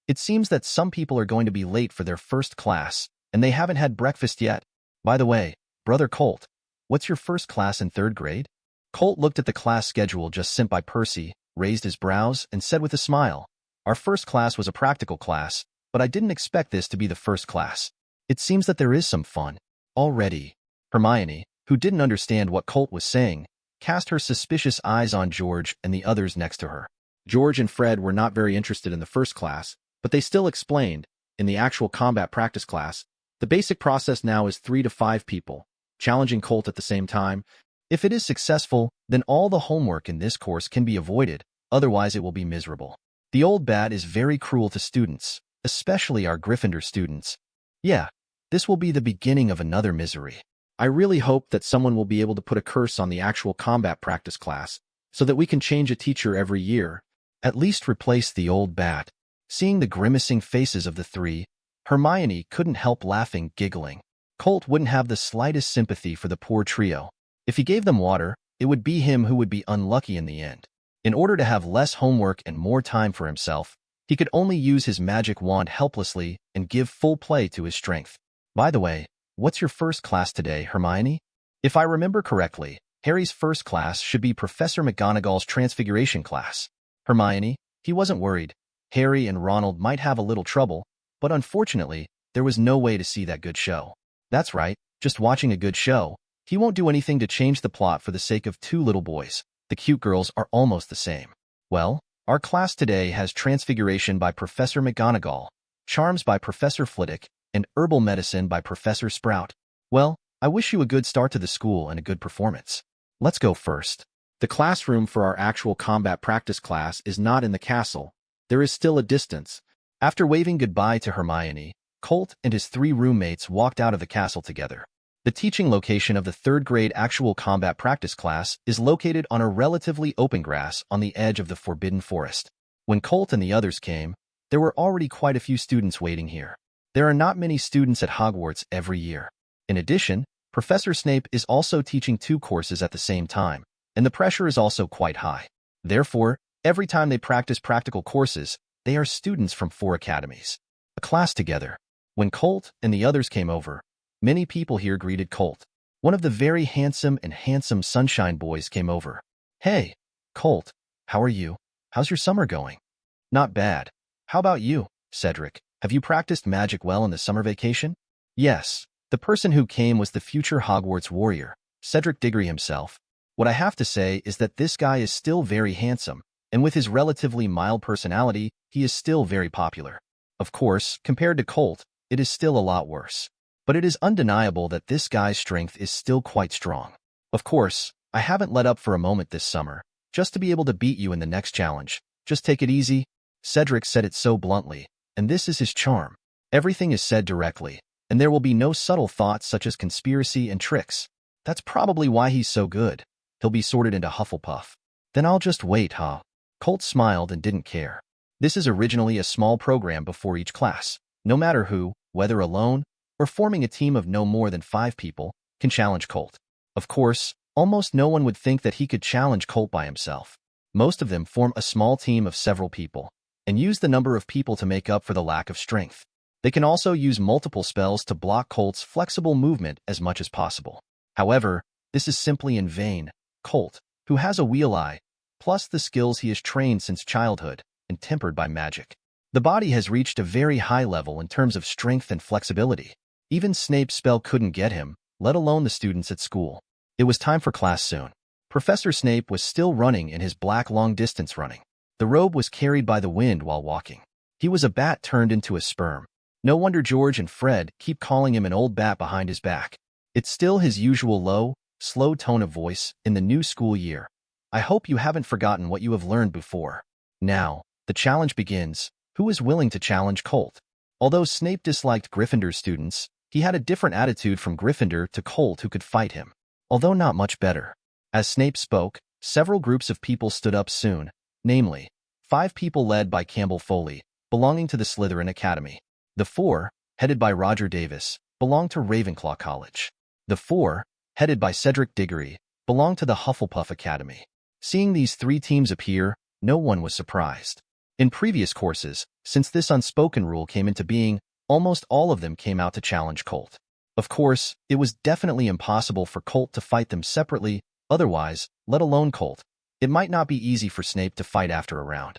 "It seems that some people are going to be late for their first class, and they haven't had breakfast yet. By the way, Brother Colt, what's your first class in 3rd grade?" Colt looked at the class schedule just sent by Percy, raised his brows, and said with a smile, "Our first class was a practical class, but I didn't expect this to be the first class. It seems that there is some fun already." Hermione, who didn't understand what Colt was saying, cast her suspicious eyes on George and the others next to her. George and Fred were not very interested in the first class, but they still explained, in the actual combat practice class, the basic process now is 3 to 5 people, challenging Colt at the same time. If it is successful, then all the homework in this course can be avoided, otherwise it will be miserable. The old bat is very cruel to students, especially our Gryffindor students. Yeah, this will be the beginning of another misery. I really hope that someone will be able to put a curse on the actual combat practice class, so that we can change a teacher every year. At least replace the old bat. Seeing the grimacing faces of the three, Hermione couldn't help laughing, giggling. Colt wouldn't have the slightest sympathy for the poor trio. If he gave them water, it would be him who would be unlucky in the end. In order to have less homework and more time for himself, he could only use his magic wand helplessly and give full play to his strength. By the way, what's your first class today, Hermione? If I remember correctly, Harry's first class should be Professor McGonagall's Transfiguration class. Hermione, he wasn't worried. Harry and Ronald might have a little trouble, but unfortunately, there was no way to see that good show. That's right, just watching a good show. He won't do anything to change the plot for the sake of 2 little boys. The cute girls are almost the same. Well, our class today has Transfiguration by Professor McGonagall, Charms by Professor Flitwick, and Herbal Medicine by Professor Sprout. Well, I wish you a good start to the school and a good performance. Let's go first. The classroom for our actual combat practice class is not in the castle. There is still a distance. After waving goodbye to Hermione, Colt and his 3 roommates walked out of the castle together. The teaching location of the 3rd grade actual combat practice class is located on a relatively open grass on the edge of the Forbidden Forest. When Colt and the others came, there were already quite a few students waiting here. There are not many students at Hogwarts every year. In addition, Professor Snape is also teaching 2 courses at the same time, and the pressure is also quite high. Therefore, every time they practice practical courses, they are students from 4 academies. A class together. When Colt and the others came over, many people here greeted Colt. One of the very handsome Sunshine boys came over. "Hey, Colt, how are you? How's your summer going?" "Not bad. How about you, Cedric? Have you practiced magic well in the summer vacation?" "Yes." The person who came was the future Hogwarts warrior, Cedric Diggory himself. What I have to say is that this guy is still very handsome, and with his relatively mild personality, he is still very popular. Of course, compared to Colt, it is still a lot worse. But it is undeniable that this guy's strength is still quite strong. Of course, I haven't let up for a moment this summer, just to be able to beat you in the next challenge. Just take it easy. Cedric said it so bluntly, and this is his charm. Everything is said directly, and there will be no subtle thoughts such as conspiracy and tricks. That's probably why he's so good. He'll be sorted into Hufflepuff. Then I'll just wait, huh? Colt smiled and didn't care. This is originally a small program before each class. No matter who, whether alone or forming a team of no more than 5 people, can challenge Colt. Of course, almost no one would think that he could challenge Colt by himself. Most of them form a small team of several people and use the number of people to make up for the lack of strength. They can also use multiple spells to block Colt's flexible movement as much as possible. However, this is simply in vain. Colt, who has a wheel eye, plus the skills he has trained since childhood and tempered by magic. The body has reached a very high level in terms of strength and flexibility. Even Snape's spell couldn't get him, let alone the students at school. It was time for class soon. Professor Snape was still running in his black long-distance running. The robe was carried by the wind while walking. He was a bat turned into a sperm. No wonder George and Fred keep calling him an old bat behind his back. It's still his usual low, slow tone of voice in the new school year. I hope you haven't forgotten what you have learned before. Now, the challenge begins. Who is willing to challenge Colt? Although Snape disliked Gryffindor students, he had a different attitude from Gryffindor to Colt who could fight him, although not much better. As Snape spoke, several groups of people stood up soon, namely, 5 people led by Campbell Foley, belonging to the Slytherin Academy. The 4, headed by Roger Davis, belonged to Ravenclaw College. The 4, headed by Cedric Diggory, belonged to the Hufflepuff Academy. Seeing these 3 teams appear, no one was surprised. In previous courses, since this unspoken rule came into being, almost all of them came out to challenge Colt. Of course, it was definitely impossible for Colt to fight them separately, otherwise, let alone Colt. It might not be easy for Snape to fight after a round.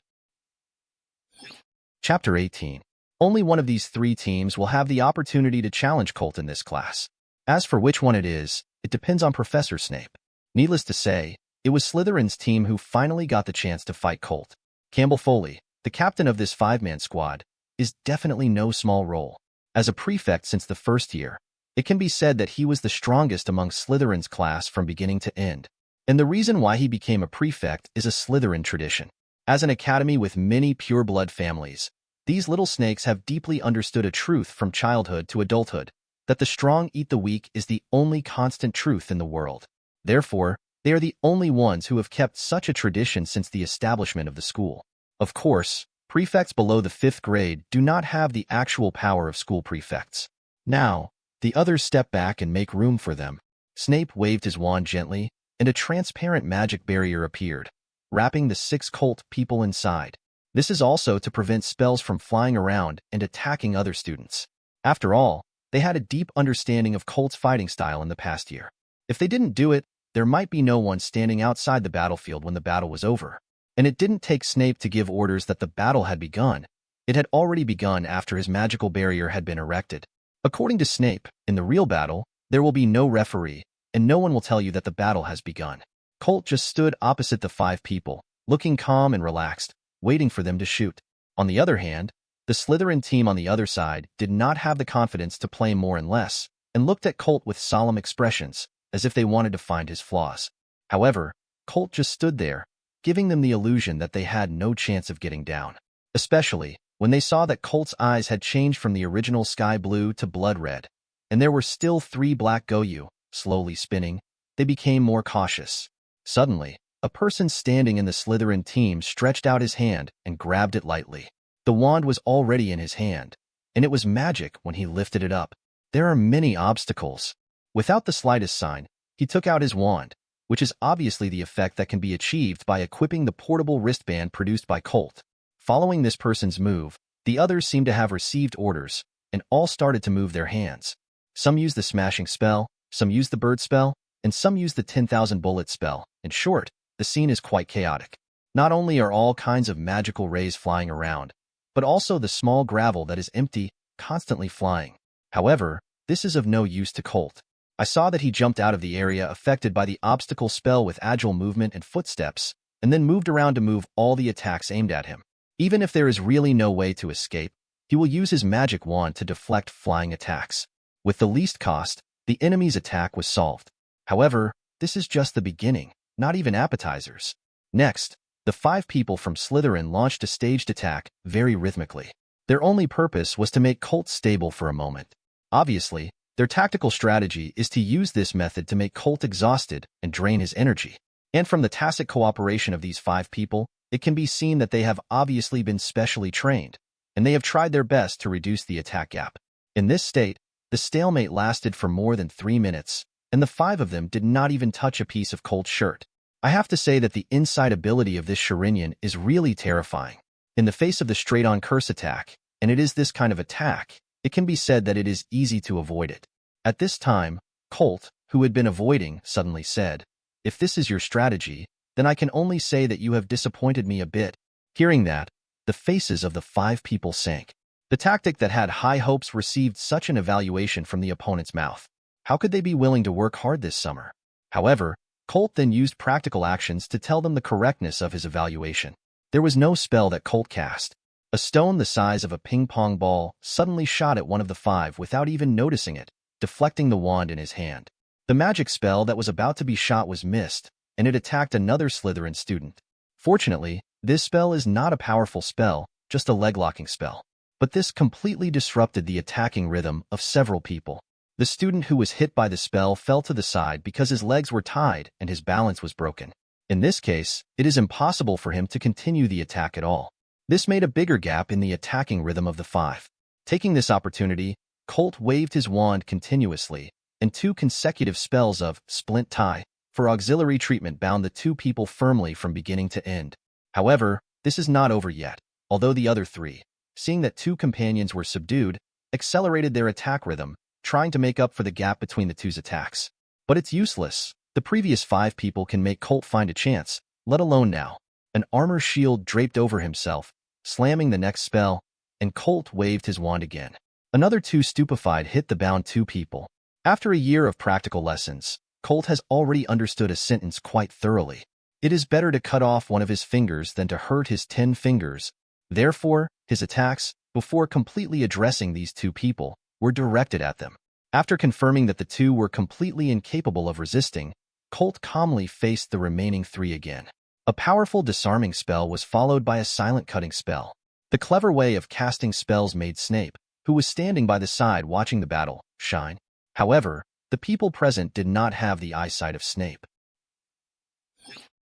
Chapter 18. Only one of these 3 teams will have the opportunity to challenge Colt in this class. As for which one it is, it depends on Professor Snape. Needless to say, it was Slytherin's team who finally got the chance to fight Colt. Campbell Foley, the captain of this 5-man squad, is definitely no small role. As a prefect since the first year, it can be said that he was the strongest among Slytherin's class from beginning to end. And the reason why he became a prefect is a Slytherin tradition. As an academy with many pure-blood families, these little snakes have deeply understood a truth from childhood to adulthood, that the strong eat the weak is the only constant truth in the world. Therefore, they are the only ones who have kept such a tradition since the establishment of the school. Of course, prefects below the 5th grade do not have the actual power of school prefects. Now, the others step back and make room for them. Snape waved his wand gently, and a transparent magic barrier appeared, wrapping the 6 Colt people inside. This is also to prevent spells from flying around and attacking other students. After all, they had a deep understanding of Colt's fighting style in the past year. If they didn't do it, there might be no one standing outside the battlefield when the battle was over. And it didn't take Snape to give orders that the battle had begun. It had already begun after his magical barrier had been erected. According to Snape, in the real battle, there will be no referee, and no one will tell you that the battle has begun. Colt just stood opposite the 5 people, looking calm and relaxed, waiting for them to shoot. On the other hand, the Slytherin team on the other side did not have the confidence to play more and less, and looked at Colt with solemn expressions, as if they wanted to find his flaws. However, Colt just stood there, giving them the illusion that they had no chance of getting down. Especially when they saw that Colt's eyes had changed from the original sky blue to blood red, and there were still 3 black Goyu, slowly spinning, they became more cautious. Suddenly, a person standing in the Slytherin team stretched out his hand and grabbed it lightly. The wand was already in his hand, and it was magic when he lifted it up. There are many obstacles. Without the slightest sign, he took out his wand, which is obviously the effect that can be achieved by equipping the portable wristband produced by Colt. Following this person's move, the others seemed to have received orders, and all started to move their hands. Some used the smashing spell, some used the bird spell, and some used the 10,000 bullet spell. In short, the scene is quite chaotic. Not only are all kinds of magical rays flying around, but also the small gravel that is empty, constantly flying. However, this is of no use to Colt. I saw that he jumped out of the area affected by the obstacle spell with agile movement and footsteps, and then moved around to move all the attacks aimed at him. Even if there is really no way to escape, he will use his magic wand to deflect flying attacks. With the least cost, the enemy's attack was solved. However, this is just the beginning, not even appetizers. Next, the 5 people from Slytherin launched a staged attack very rhythmically. Their only purpose was to make Colt stable for a moment. Obviously, their tactical strategy is to use this method to make Colt exhausted and drain his energy. And from the tacit cooperation of these 5 people, it can be seen that they have obviously been specially trained, and they have tried their best to reduce the attack gap. In this state, the stalemate lasted for more than 3 minutes, and the 5 of them did not even touch a piece of Colt's shirt. I have to say that the inside ability of this Sharinian is really terrifying. In the face of the straight-on curse attack, and it is this kind of attack, it can be said that it is easy to avoid it. At this time, Colt, who had been avoiding, suddenly said, "If this is your strategy, then I can only say that you have disappointed me a bit." Hearing that, the faces of the 5 people sank. The tactic that had high hopes received such an evaluation from the opponent's mouth. How could they be willing to work hard this summer? However, Colt then used practical actions to tell them the correctness of his evaluation. There was no spell that Colt cast. A stone the size of a ping-pong ball suddenly shot at one of the 5 without even noticing it, deflecting the wand in his hand. The magic spell that was about to be shot was missed, and it attacked another Slytherin student. Fortunately, this spell is not a powerful spell, just a leg-locking spell. But this completely disrupted the attacking rhythm of several people. The student who was hit by the spell fell to the side because his legs were tied and his balance was broken. In this case, it is impossible for him to continue the attack at all. This made a bigger gap in the attacking rhythm of the 5. Taking this opportunity, Colt waved his wand continuously, and 2 consecutive spells of Splint Tie for auxiliary treatment bound the 2 people firmly from beginning to end. However, this is not over yet, although the other 3, seeing that 2 companions were subdued, accelerated their attack rhythm, trying to make up for the gap between the 2's attacks. But it's useless. The previous 5 people can make Colt find a chance, let alone now. An armor shield draped over himself, slamming the next spell, and Colt waved his wand again. Another 2 stupefied hit the bound 2 people. After a year of practical lessons, Colt has already understood a sentence quite thoroughly. It is better to cut off one of his fingers than to hurt his 10 fingers. Therefore, his attacks, before completely addressing these 2 people, were directed at them. After confirming that the 2 were completely incapable of resisting, Colt calmly faced the remaining 3 again. A powerful disarming spell was followed by a silent cutting spell. The clever way of casting spells made Snape, who was standing by the side watching the battle, shine. However, the people present did not have the eyesight of Snape.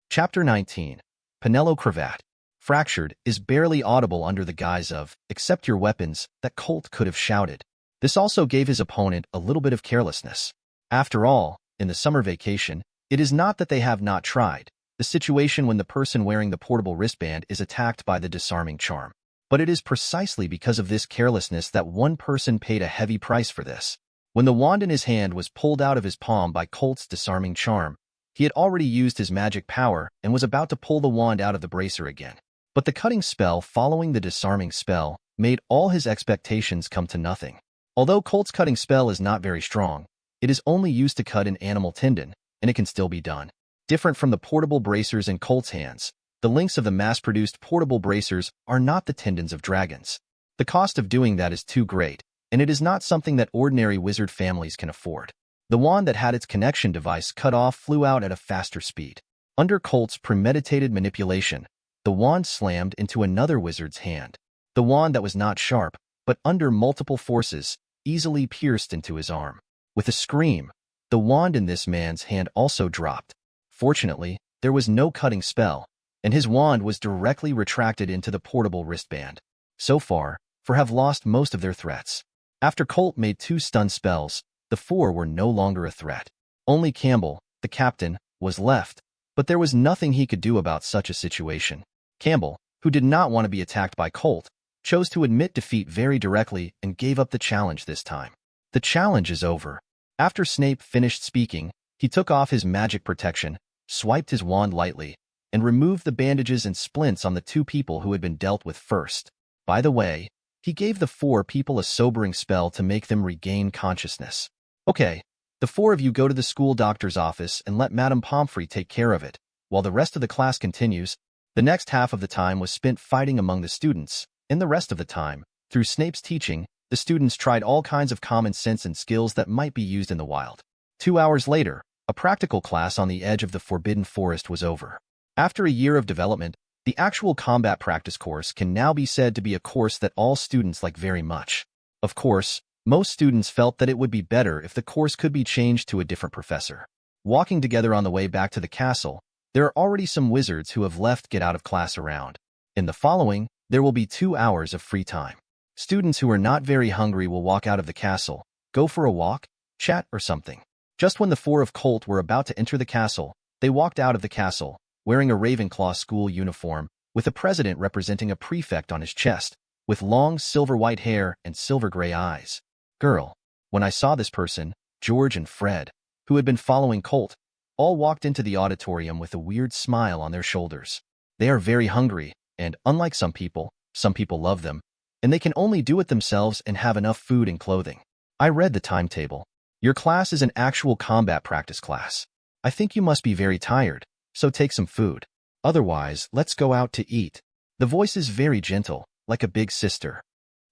Chapter 19. Penelo Cravat. Fractured is barely audible under the guise of, "Accept your weapons," that Colt could have shouted. This also gave his opponent a little bit of carelessness. After all, in the summer vacation, it is not that they have not tried the situation when the person wearing the portable wristband is attacked by the disarming charm. But it is precisely because of this carelessness that one person paid a heavy price for this. When the wand in his hand was pulled out of his palm by Colt's disarming charm, he had already used his magic power and was about to pull the wand out of the bracer again. But the cutting spell following the disarming spell made all his expectations come to nothing. Although Colt's cutting spell is not very strong, it is only used to cut an animal tendon, and it can still be done. Different from the portable bracers in Colt's hands, the links of the mass-produced portable bracers are not the tendons of dragons. The cost of doing that is too great, and it is not something that ordinary wizard families can afford. The wand that had its connection device cut off flew out at a faster speed. Under Colt's premeditated manipulation, the wand slammed into another wizard's hand. The wand that was not sharp, but under multiple forces, easily pierced into his arm. With a scream, the wand in this man's hand also dropped. Fortunately, there was no cutting spell, and his wand was directly retracted into the portable wristband. So far, 4 have lost most of their threats. After Colt made 2 stun spells, the 4 were no longer a threat. Only Campbell, the captain, was left, but there was nothing he could do about such a situation. Campbell, who did not want to be attacked by Colt, chose to admit defeat very directly and gave up the challenge this time. The challenge is over. After Snape finished speaking, he took off his magic protection, swiped his wand lightly, and removed the bandages and splints on the 2 people who had been dealt with first. By the way, he gave the 4 people a sobering spell to make them regain consciousness. Okay, The four of you go to the school doctor's office and let Madame Pomfrey take care of it, while the rest of the class continues. The next half of the time was spent fighting among the students, and the rest of the time, through Snape's teaching, the students tried all kinds of common sense and skills that might be used in the wild. 2 hours later, a practical class on the edge of the Forbidden Forest was over. After a year of development, the actual combat practice course can now be said to be a course that all students like very much. Of course, most students felt that it would be better if the course could be changed to a different professor. Walking together on the way back to the castle, there are already some wizards who have left get out of class around. In the following, there will be 2 hours of free time. Students who are not very hungry will walk out of the castle, go for a walk, chat or something. Just when the four of Colt were about to enter the castle, they walked out of the castle, wearing a Ravenclaw school uniform, with a president representing a prefect on his chest, with long silver-white hair and silver-gray eyes. Girl. When I saw this person, George and Fred, who had been following Colt, all walked into the auditorium with a weird smile on their shoulders. They are very hungry, and unlike some people love them, and they can only do it themselves and have enough food and clothing. I read the timetable. Your class is an actual combat practice class. I think you must be very tired, so take some food. Otherwise, let's go out to eat. The voice is very gentle, like a big sister.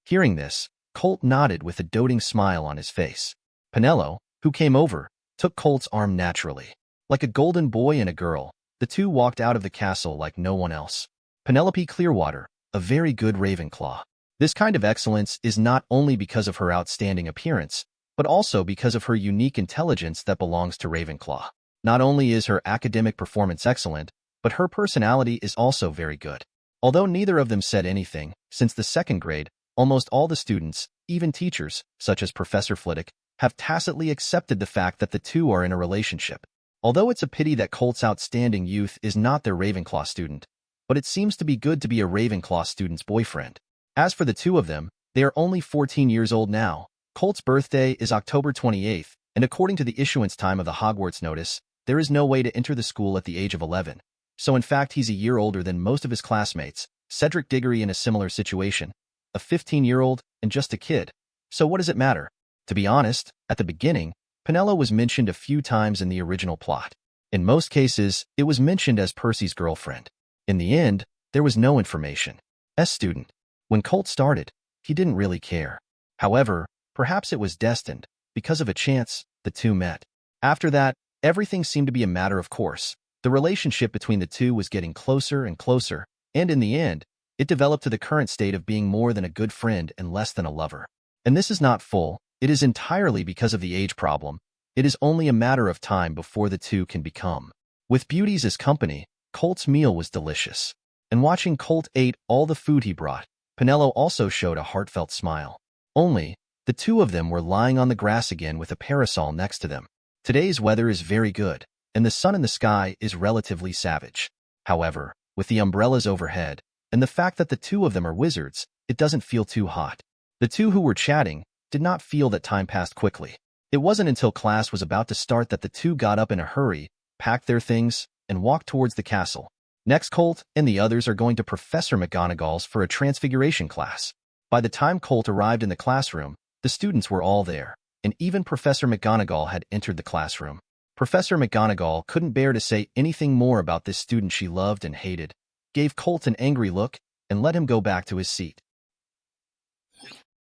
Hearing this, Colt nodded with a doting smile on his face. Penelope, who came over, took Colt's arm naturally. Like a golden boy and a girl, the two walked out of the castle like no one else. Penelope Clearwater, a very good Ravenclaw. This kind of excellence is not only because of her outstanding appearance, but also because of her unique intelligence that belongs to Ravenclaw. Not only is her academic performance excellent, but her personality is also very good. Although neither of them said anything, since the 2nd grade, almost all the students, even teachers, such as Professor Flitwick, have tacitly accepted the fact that the two are in a relationship. Although it's a pity that Colt's outstanding youth is not their Ravenclaw student, but it seems to be good to be a Ravenclaw student's boyfriend. As for the two of them, they are only 14 years old now. Colt's birthday is October 28th, and according to the issuance time of the Hogwarts notice, there is no way to enter the school at the age of 11. So in fact he's a year older than most of his classmates. Cedric Diggory in a similar situation, a 15-year-old and just a kid. So what does it matter? To be honest, at the beginning, Penelope was mentioned a few times in the original plot. In most cases, it was mentioned as Percy's girlfriend. In the end, there was no information. Student. When Colt started, he didn't really care. However, perhaps it was destined. Because of a chance, the two met. After that, everything seemed to be a matter of course. The relationship between the two was getting closer and closer, and in the end, it developed to the current state of being more than a good friend and less than a lover. And this is not full. It is entirely because of the age problem. It is only a matter of time before the two can become. With beauties as company, Colt's meal was delicious. And watching Colt ate all the food he brought, Penelope also showed a heartfelt smile. Only, the two of them were lying on the grass again with a parasol next to them. Today's weather is very good, and the sun in the sky is relatively savage. However, with the umbrellas overhead, and the fact that the two of them are wizards, it doesn't feel too hot. The two who were chatting did not feel that time passed quickly. It wasn't until class was about to start that the two got up in a hurry, packed their things, and walked towards the castle. Next, Colt and the others are going to Professor McGonagall's for a transfiguration class. By the time Colt arrived in the classroom, the students were all there, and even Professor McGonagall had entered the classroom. Professor McGonagall couldn't bear to say anything more about this student she loved and hated, gave Colt an angry look, and let him go back to his seat.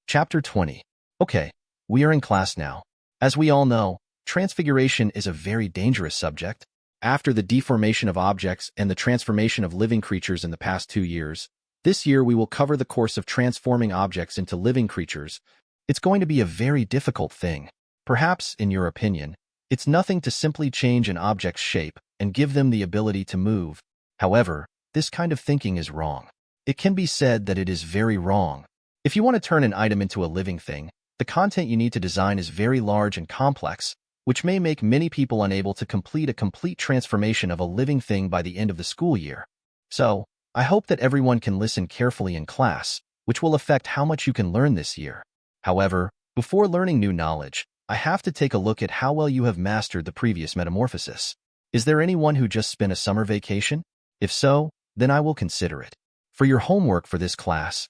Chapter 20. Okay, we are in class now. As we all know, transfiguration is a very dangerous subject. After the deformation of objects and the transformation of living creatures in the past 2 years, this year we will cover the course of transforming objects into living creatures. It's going to be a very difficult thing. Perhaps, in your opinion, it's nothing to simply change an object's shape and give them the ability to move. However, this kind of thinking is wrong. It can be said that it is very wrong. If you want to turn an item into a living thing, the content you need to design is very large and complex, which may make many people unable to complete a complete transformation of a living thing by the end of the school year. So, I hope that everyone can listen carefully in class, which will affect how much you can learn this year. However, before learning new knowledge, I have to take a look at how well you have mastered the previous metamorphosis. Is there anyone who just spent a summer vacation? If so, then I will consider it. For your homework for this class,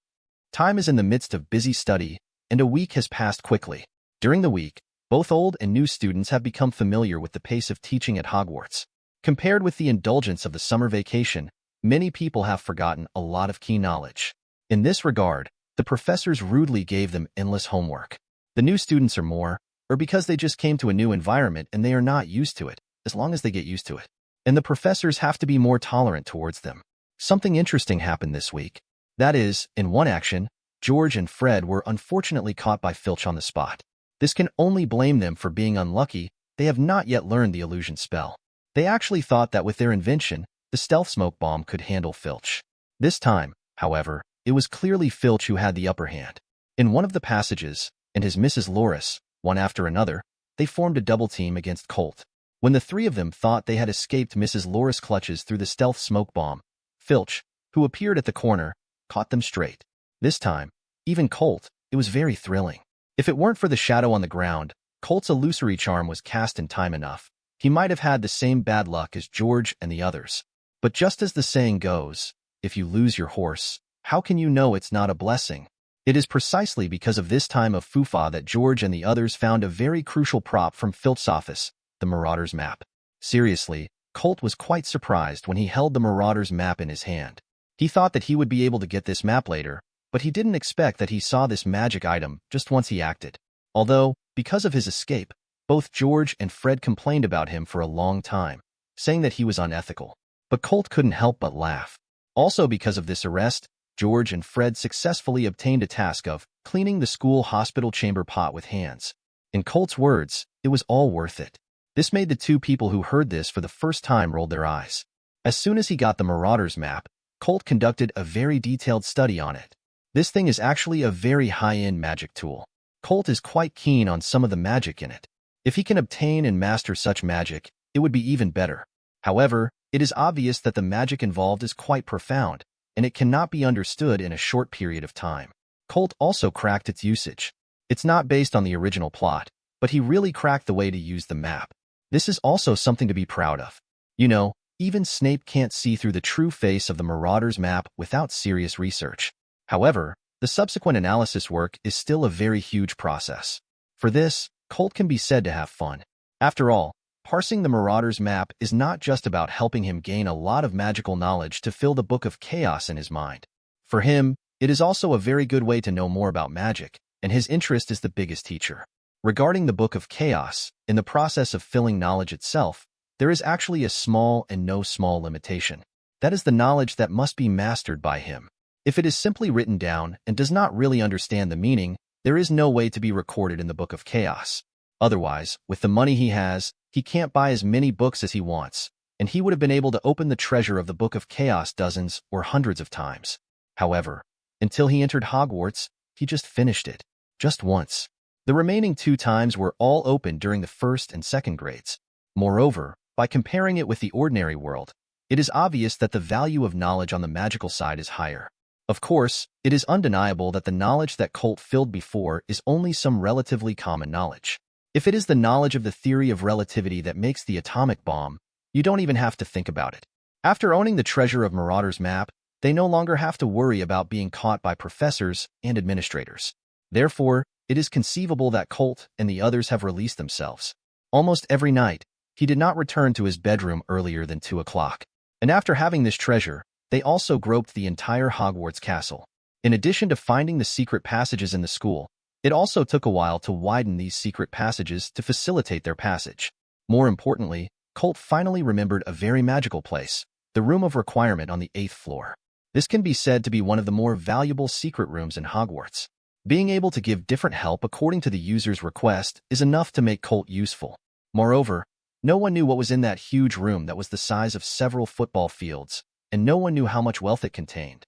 time is in the midst of busy study, and a week has passed quickly. During the week, Both old and new students have become familiar with the pace of teaching at Hogwarts. Compared with the indulgence of the summer vacation, many people have forgotten a lot of key knowledge. In this regard, the professors rudely gave them endless homework. The new students are more, or because they just came to a new environment and they are not used to it, as long as they get used to it. And the professors have to be more tolerant towards them. Something interesting happened this week. That is, in one action, George and Fred were unfortunately caught by Filch on the spot. This can only blame them for being unlucky. They have not yet learned the illusion spell. They actually thought that with their invention, the stealth smoke bomb could handle Filch. This time, however, it was clearly Filch who had the upper hand. In one of the passages, and his Mrs. Loris, one after another, they formed a double team against Colt. When the three of them thought they had escaped Mrs. Loris' clutches through the stealth smoke bomb, Filch, who appeared at the corner, caught them straight. This time, even Colt, it was very thrilling. If it weren't for the shadow on the ground, Colt's illusory charm was cast in time enough. He might have had the same bad luck as George and the others. But just as the saying goes, if you lose your horse, how can you know it's not a blessing? It is precisely because of this time of foofa that George and the others found a very crucial prop from Filch's office, the Marauder's map. Seriously, Colt was quite surprised when he held the Marauder's map in his hand. He thought that he would be able to get this map later, but he didn't expect that he saw this magic item just once he acted. Although, because of his escape, both George and Fred complained about him for a long time, saying that he was unethical. But Colt couldn't help but laugh. Also because of this arrest, George and Fred successfully obtained a task of cleaning the school hospital chamber pot with hands. In Colt's words, it was all worth it. This made the two people who heard this for the first time roll their eyes. As soon as he got the Marauder's map, Colt conducted a very detailed study on it. This thing is actually a very high-end magic tool. Colt is quite keen on some of the magic in it. If he can obtain and master such magic, it would be even better. However, it is obvious that the magic involved is quite profound, and it cannot be understood in a short period of time. Colt also cracked its usage. It's not based on the original plot, but he really cracked the way to use the map. This is also something to be proud of. You know, even Snape can't see through the true face of the Marauder's map without serious research. However, the subsequent analysis work is still a very huge process. For this, Colt can be said to have fun. After all, parsing the Marauder's map is not just about helping him gain a lot of magical knowledge to fill the Book of Chaos in his mind. For him, it is also a very good way to know more about magic, and his interest is the biggest teacher. Regarding the Book of Chaos, in the process of filling knowledge itself, there is actually a small and no small limitation. That is the knowledge that must be mastered by him. If it is simply written down and does not really understand the meaning, there is no way to be recorded in the Book of Chaos. Otherwise, with the money he has, he can't buy as many books as he wants, and he would have been able to open the treasure of the Book of Chaos dozens or hundreds of times. However, until he entered Hogwarts, he just finished it. Just once. The remaining 2 times were all opened during the first and second grades. Moreover, by comparing it with the ordinary world, it is obvious that the value of knowledge on the magical side is higher. Of course, it is undeniable that the knowledge that Colt filled before is only some relatively common knowledge. If it is the knowledge of the theory of relativity that makes the atomic bomb, you don't even have to think about it. After owning the treasure of Marauder's map, they no longer have to worry about being caught by professors and administrators. Therefore, it is conceivable that Colt and the others have released themselves. Almost every night, he did not return to his bedroom earlier than 2 o'clock. And after having this treasure, they also groped the entire Hogwarts castle. In addition to finding the secret passages in the school, it also took a while to widen these secret passages to facilitate their passage. More importantly, Colt finally remembered a very magical place, the Room of Requirement on the 8th floor. This can be said to be one of the more valuable secret rooms in Hogwarts. Being able to give different help according to the user's request is enough to make Colt useful. Moreover, no one knew what was in that huge room that was the size of several football fields, and no one knew how much wealth it contained.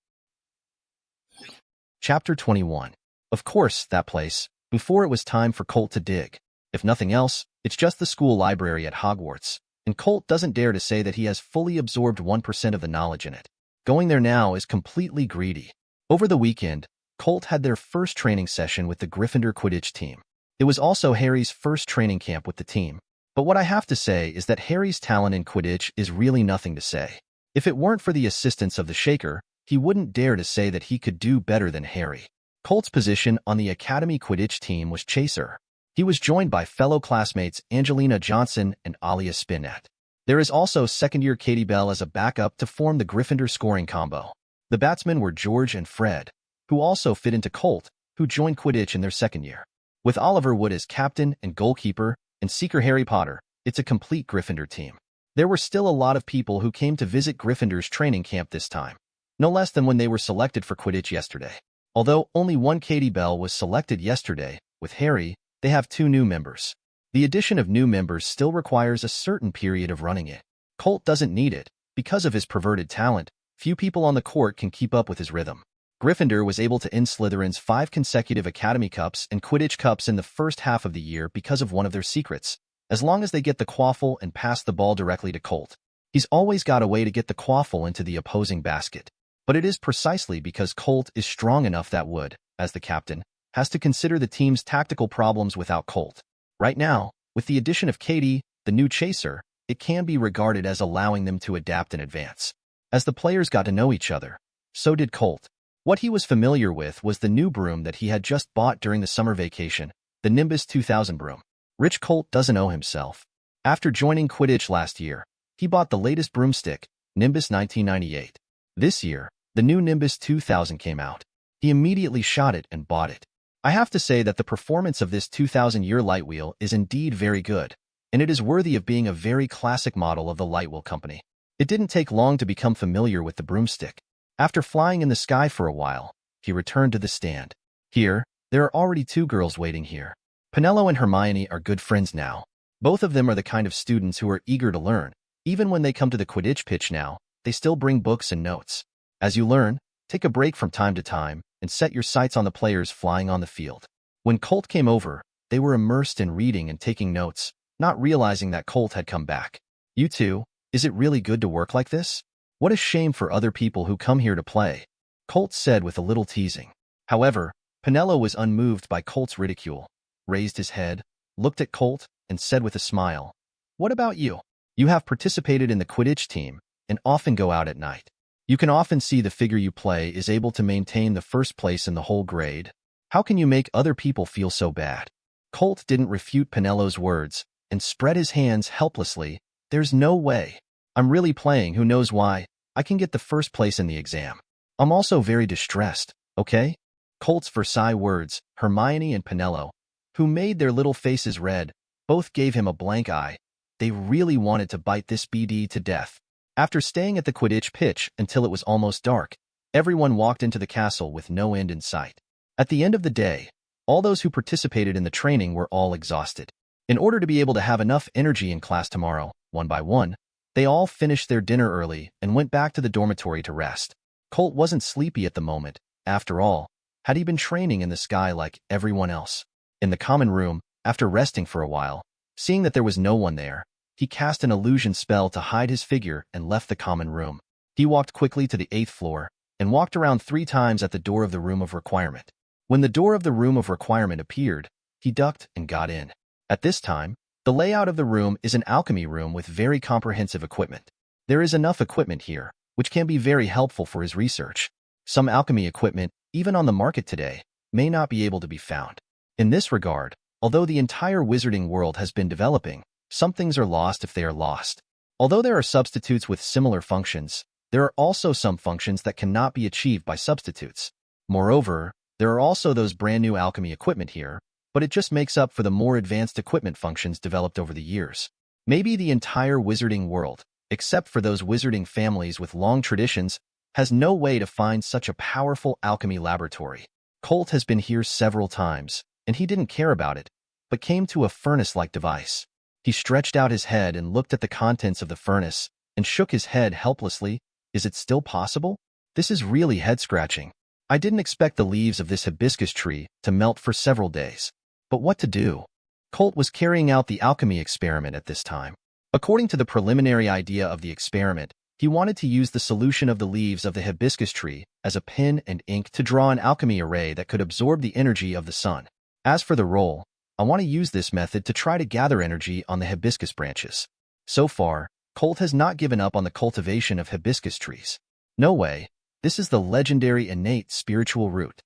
Chapter 21. Of course, that place, before it was time for Colt to dig. If nothing else, it's just the school library at Hogwarts, and Colt doesn't dare to say that he has fully absorbed 1% of the knowledge in it. Going there now is completely greedy. Over the weekend, Colt had their first training session with the Gryffindor Quidditch team. It was also Harry's first training camp with the team. But what I have to say is that Harry's talent in Quidditch is really nothing to say. If it weren't for the assistance of the Shaker, he wouldn't dare to say that he could do better than Harry. Colt's position on the Academy Quidditch team was chaser. He was joined by fellow classmates Angelina Johnson and Alia Spinett. There is also second-year Katie Bell as a backup to form the Gryffindor scoring combo. The batsmen were George and Fred, who also fit into Colt, who joined Quidditch in their second year. With Oliver Wood as captain and goalkeeper, and Seeker Harry Potter, it's a complete Gryffindor team. There were still a lot of people who came to visit Gryffindor's training camp this time, no less than when they were selected for Quidditch yesterday. Although only one Katie Bell was selected yesterday, with Harry, they have 2 new members. The addition of new members still requires a certain period of running it. Colt doesn't need it. Because of his perverted talent, few people on the court can keep up with his rhythm. Gryffindor was able to end Slytherin's 5 consecutive Academy Cups and Quidditch Cups in the first half of the year because of one of their secrets, as long as they get the quaffle and pass the ball directly to Colt. He's always got a way to get the quaffle into the opposing basket. But it is precisely because Colt is strong enough that Wood, as the captain, has to consider the team's tactical problems without Colt. Right now, with the addition of Katie, the new chaser, it can be regarded as allowing them to adapt in advance. As the players got to know each other, so did Colt. What he was familiar with was the new broom that he had just bought during the summer vacation, the Nimbus 2000 broom. Rich Colt doesn't owe himself. After joining Quidditch last year, he bought the latest broomstick, Nimbus 1998. This year, the new Nimbus 2000 came out. He immediately shot it and bought it. I have to say that the performance of this 2000-year Lightwheel is indeed very good, and it is worthy of being a very classic model of the Lightwheel company. It didn't take long to become familiar with the broomstick. After flying in the sky for a while, he returned to the stand. Here, there are already 2 girls waiting here. Penelo and Hermione are good friends now. Both of them are the kind of students who are eager to learn. Even when they come to the Quidditch pitch now, they still bring books and notes. As you learn, take a break from time to time and set your sights on the players flying on the field. When Colt came over, they were immersed in reading and taking notes, not realizing that Colt had come back. You two, is it really good to work like this? What a shame for other people who come here to play, Colt said with a little teasing. However, Penelo was unmoved by Colt's ridicule, raised his head, looked at Colt, and said with a smile, "What about you? You have participated in the Quidditch team and often go out at night. You can often see the figure you play is able to maintain the first place in the whole grade. How can you make other people feel so bad?" Colt didn't refute Penelo's words and spread his hands helplessly. "There's no way. I'm really playing. Who knows why? I can get the first place in the exam. I'm also very distressed, okay?" Colt's Versailles words, Hermione and Penelo, who made their little faces red, both gave him a blank eye. They really wanted to bite this BD to death. After staying at the Quidditch pitch until it was almost dark, everyone walked into the castle with no end in sight. At the end of the day, all those who participated in the training were all exhausted. In order to be able to have enough energy in class tomorrow, one by one, they all finished their dinner early and went back to the dormitory to rest. Colt wasn't sleepy at the moment. After all, had he been training in the sky like everyone else? In the common room, after resting for a while, seeing that there was no one there, he cast an illusion spell to hide his figure and left the common room. He walked quickly to the 8th floor and walked around 3 times at the door of the room of requirement. When the door of the room of requirement appeared, he ducked and got in. At this time, the layout of the room is an alchemy room with very comprehensive equipment. There is enough equipment here, which can be very helpful for his research. Some alchemy equipment, even on the market today, may not be able to be found. In this regard, although the entire wizarding world has been developing, some things are lost if they are lost. Although there are substitutes with similar functions, there are also some functions that cannot be achieved by substitutes. Moreover, there are also those brand new alchemy equipment here, but it just makes up for the more advanced equipment functions developed over the years. Maybe the entire wizarding world, except for those wizarding families with long traditions, has no way to find such a powerful alchemy laboratory. Colt has been here several times, and he didn't care about it, but came to a furnace-like device. He stretched out his head and looked at the contents of the furnace, and shook his head helplessly. Is it still possible? This is really head-scratching. I didn't expect the leaves of this hibiscus tree to melt for several days. But what to do? Colt was carrying out the alchemy experiment at this time. According to the preliminary idea of the experiment, he wanted to use the solution of the leaves of the hibiscus tree as a pen and ink to draw an alchemy array that could absorb the energy of the sun. As for the roll, I want to use this method to try to gather energy on the hibiscus branches. So far, Colt has not given up on the cultivation of hibiscus trees. No way, this is the legendary innate spiritual root.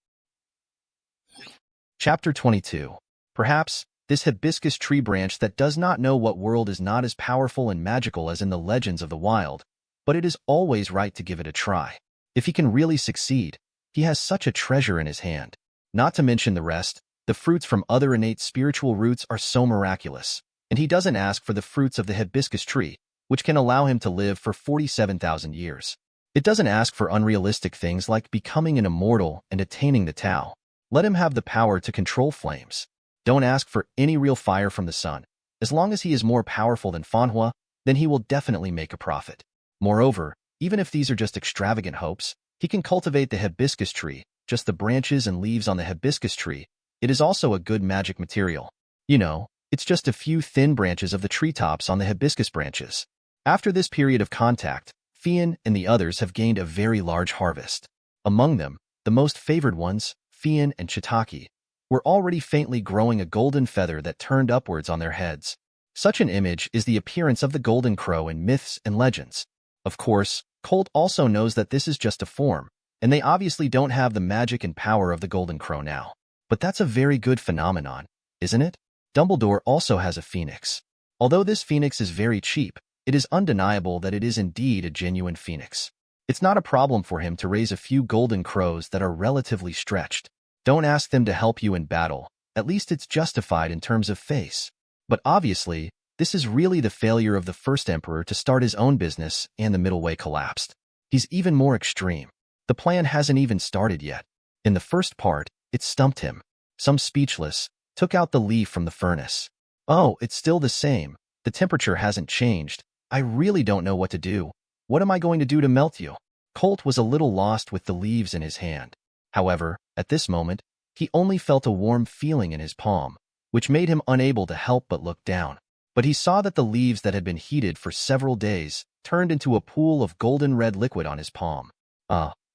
Chapter 22. Perhaps, this hibiscus tree branch that does not know what world is not as powerful and magical as in the legends of the wild, but it is always right to give it a try. If he can really succeed, he has such a treasure in his hand. Not to mention the rest, the fruits from other innate spiritual roots are so miraculous, and he doesn't ask for the fruits of the hibiscus tree, which can allow him to live for 47,000 years. It doesn't ask for unrealistic things like becoming an immortal and attaining the Tao. Let him have the power to control flames. Don't ask for any real fire from the sun. As long as he is more powerful than Fanhua, then he will definitely make a profit. Moreover, even if these are just extravagant hopes, he can cultivate the hibiscus tree, just the branches and leaves on the hibiscus tree. It is also a good magic material. You know, it's just a few thin branches of the treetops on the hibiscus branches. After this period of contact, Fian and the others have gained a very large harvest. Among them, the most favored ones, Fian and Chitaki, were already faintly growing a golden feather that turned upwards on their heads. Such an image is the appearance of the golden crow in myths and legends. Of course, Colt also knows that this is just a form, and they obviously don't have the magic and power of the golden crow now. But that's a very good phenomenon, isn't it? Dumbledore also has a phoenix. Although this phoenix is very cheap, it is undeniable that it is indeed a genuine phoenix. It's not a problem for him to raise a few golden crows that are relatively stretched. Don't ask them to help you in battle, at least it's justified in terms of face. But obviously, this is really the failure of the first emperor to start his own business, and the middle way collapsed. He's even more extreme. The plan hasn't even started yet. In the first part, it stumped him. Some speechless, took out the leaf from the furnace. Oh, it's still the same. The temperature hasn't changed. I really don't know what to do. What am I going to do to melt you? Colt was a little lost with the leaves in his hand. However, at this moment, he only felt a warm feeling in his palm, which made him unable to help but look down. But he saw that the leaves that had been heated for several days turned into a pool of golden red liquid on his palm.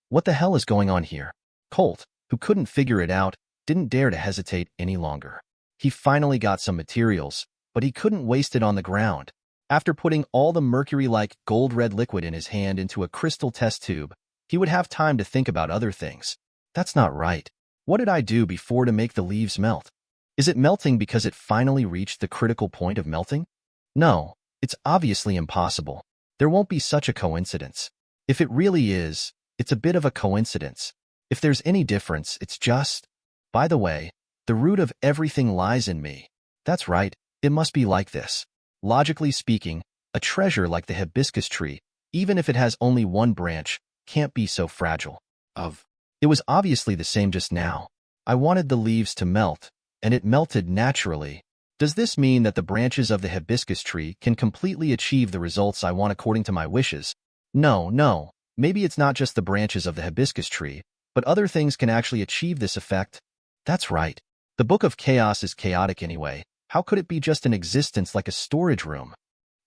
What the hell is going on here? Colt, who couldn't figure it out, didn't dare to hesitate any longer. He finally got some materials, but he couldn't waste it on the ground. After putting all the mercury-like gold-red liquid in his hand into a crystal test tube, he would have time to think about other things. That's not right. What did I do before to make the leaves melt? Is it melting because it finally reached the critical point of melting? No, it's obviously impossible. There won't be such a coincidence. If it really is, it's a bit of a coincidence. If there's any difference, it's just... By the way, the root of everything lies in me. That's right, it must be like this. Logically speaking, a treasure like the hibiscus tree, even if it has only one branch, can't be so fragile. It was obviously the same just now. I wanted the leaves to melt, and it melted naturally. Does this mean that the branches of the hibiscus tree can completely achieve the results I want according to my wishes? No. Maybe it's not just the branches of the hibiscus tree, but other things can actually achieve this effect. That's right. The Book of Chaos is chaotic anyway. How could it be just an existence like a storage room?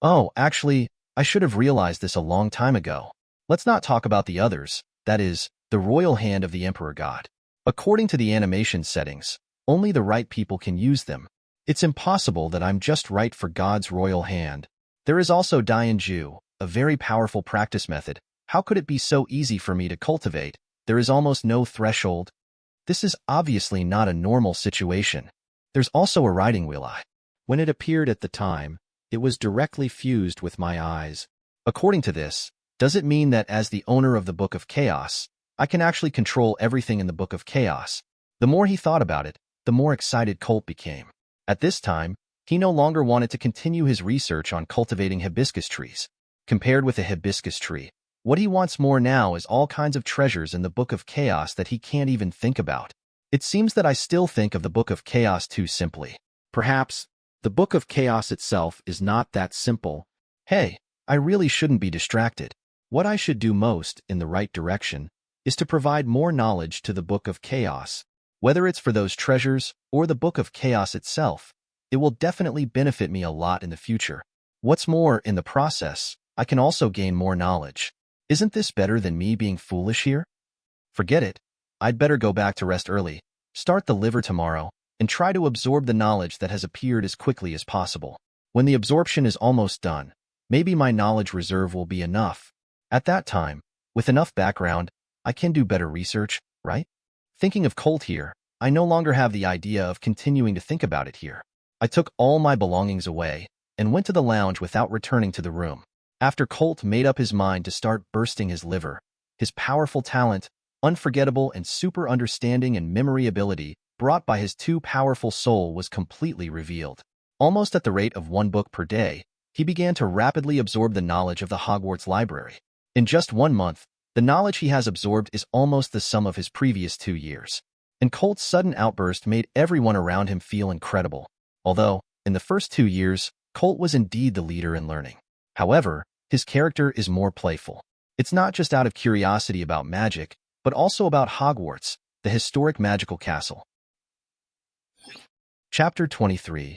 Oh, actually, I should have realized this a long time ago. Let's not talk about the others, that is, the royal hand of the Emperor God. According to the animation settings, only the right people can use them. It's impossible that I'm just right for God's royal hand. There is also Dianju, a very powerful practice method. How could it be so easy for me to cultivate? There is almost no threshold. This is obviously not a normal situation. There's also a writing wheel eye. When it appeared at the time, it was directly fused with my eyes. According to this, does it mean that as the owner of the Book of Chaos, I can actually control everything in the Book of Chaos? The more he thought about it, the more excited Colt became. At this time, he no longer wanted to continue his research on cultivating hibiscus trees. Compared with a hibiscus tree, what he wants more now is all kinds of treasures in the Book of Chaos that he can't even think about. It seems that I still think of the Book of Chaos too simply. Perhaps, the Book of Chaos itself is not that simple. Hey, I really shouldn't be distracted. What I should do most, in the right direction, is to provide more knowledge to the Book of Chaos. Whether it's for those treasures or the Book of Chaos itself, it will definitely benefit me a lot in the future. What's more, in the process, I can also gain more knowledge. Isn't this better than me being foolish here? Forget it. I'd better go back to rest early, start the liver tomorrow, and try to absorb the knowledge that has appeared as quickly as possible. When the absorption is almost done, maybe my knowledge reserve will be enough. At that time, with enough background, I can do better research, right? Thinking of Colt here, I no longer have the idea of continuing to think about it here. I took all my belongings away and went to the lounge without returning to the room. After Colt made up his mind to start bursting his liver, his powerful talent, unforgettable and super understanding and memory ability brought by his too powerful soul was completely revealed. Almost at the rate of 1 book per day, he began to rapidly absorb the knowledge of the Hogwarts library. In just 1 month, the knowledge he has absorbed is almost the sum of his previous 2 years. And Colt's sudden outburst made everyone around him feel incredible. Although, in the first 2 years, Colt was indeed the leader in learning. However, his character is more playful. It's not just out of curiosity about magic, but also about Hogwarts, the historic magical castle. Chapter 23.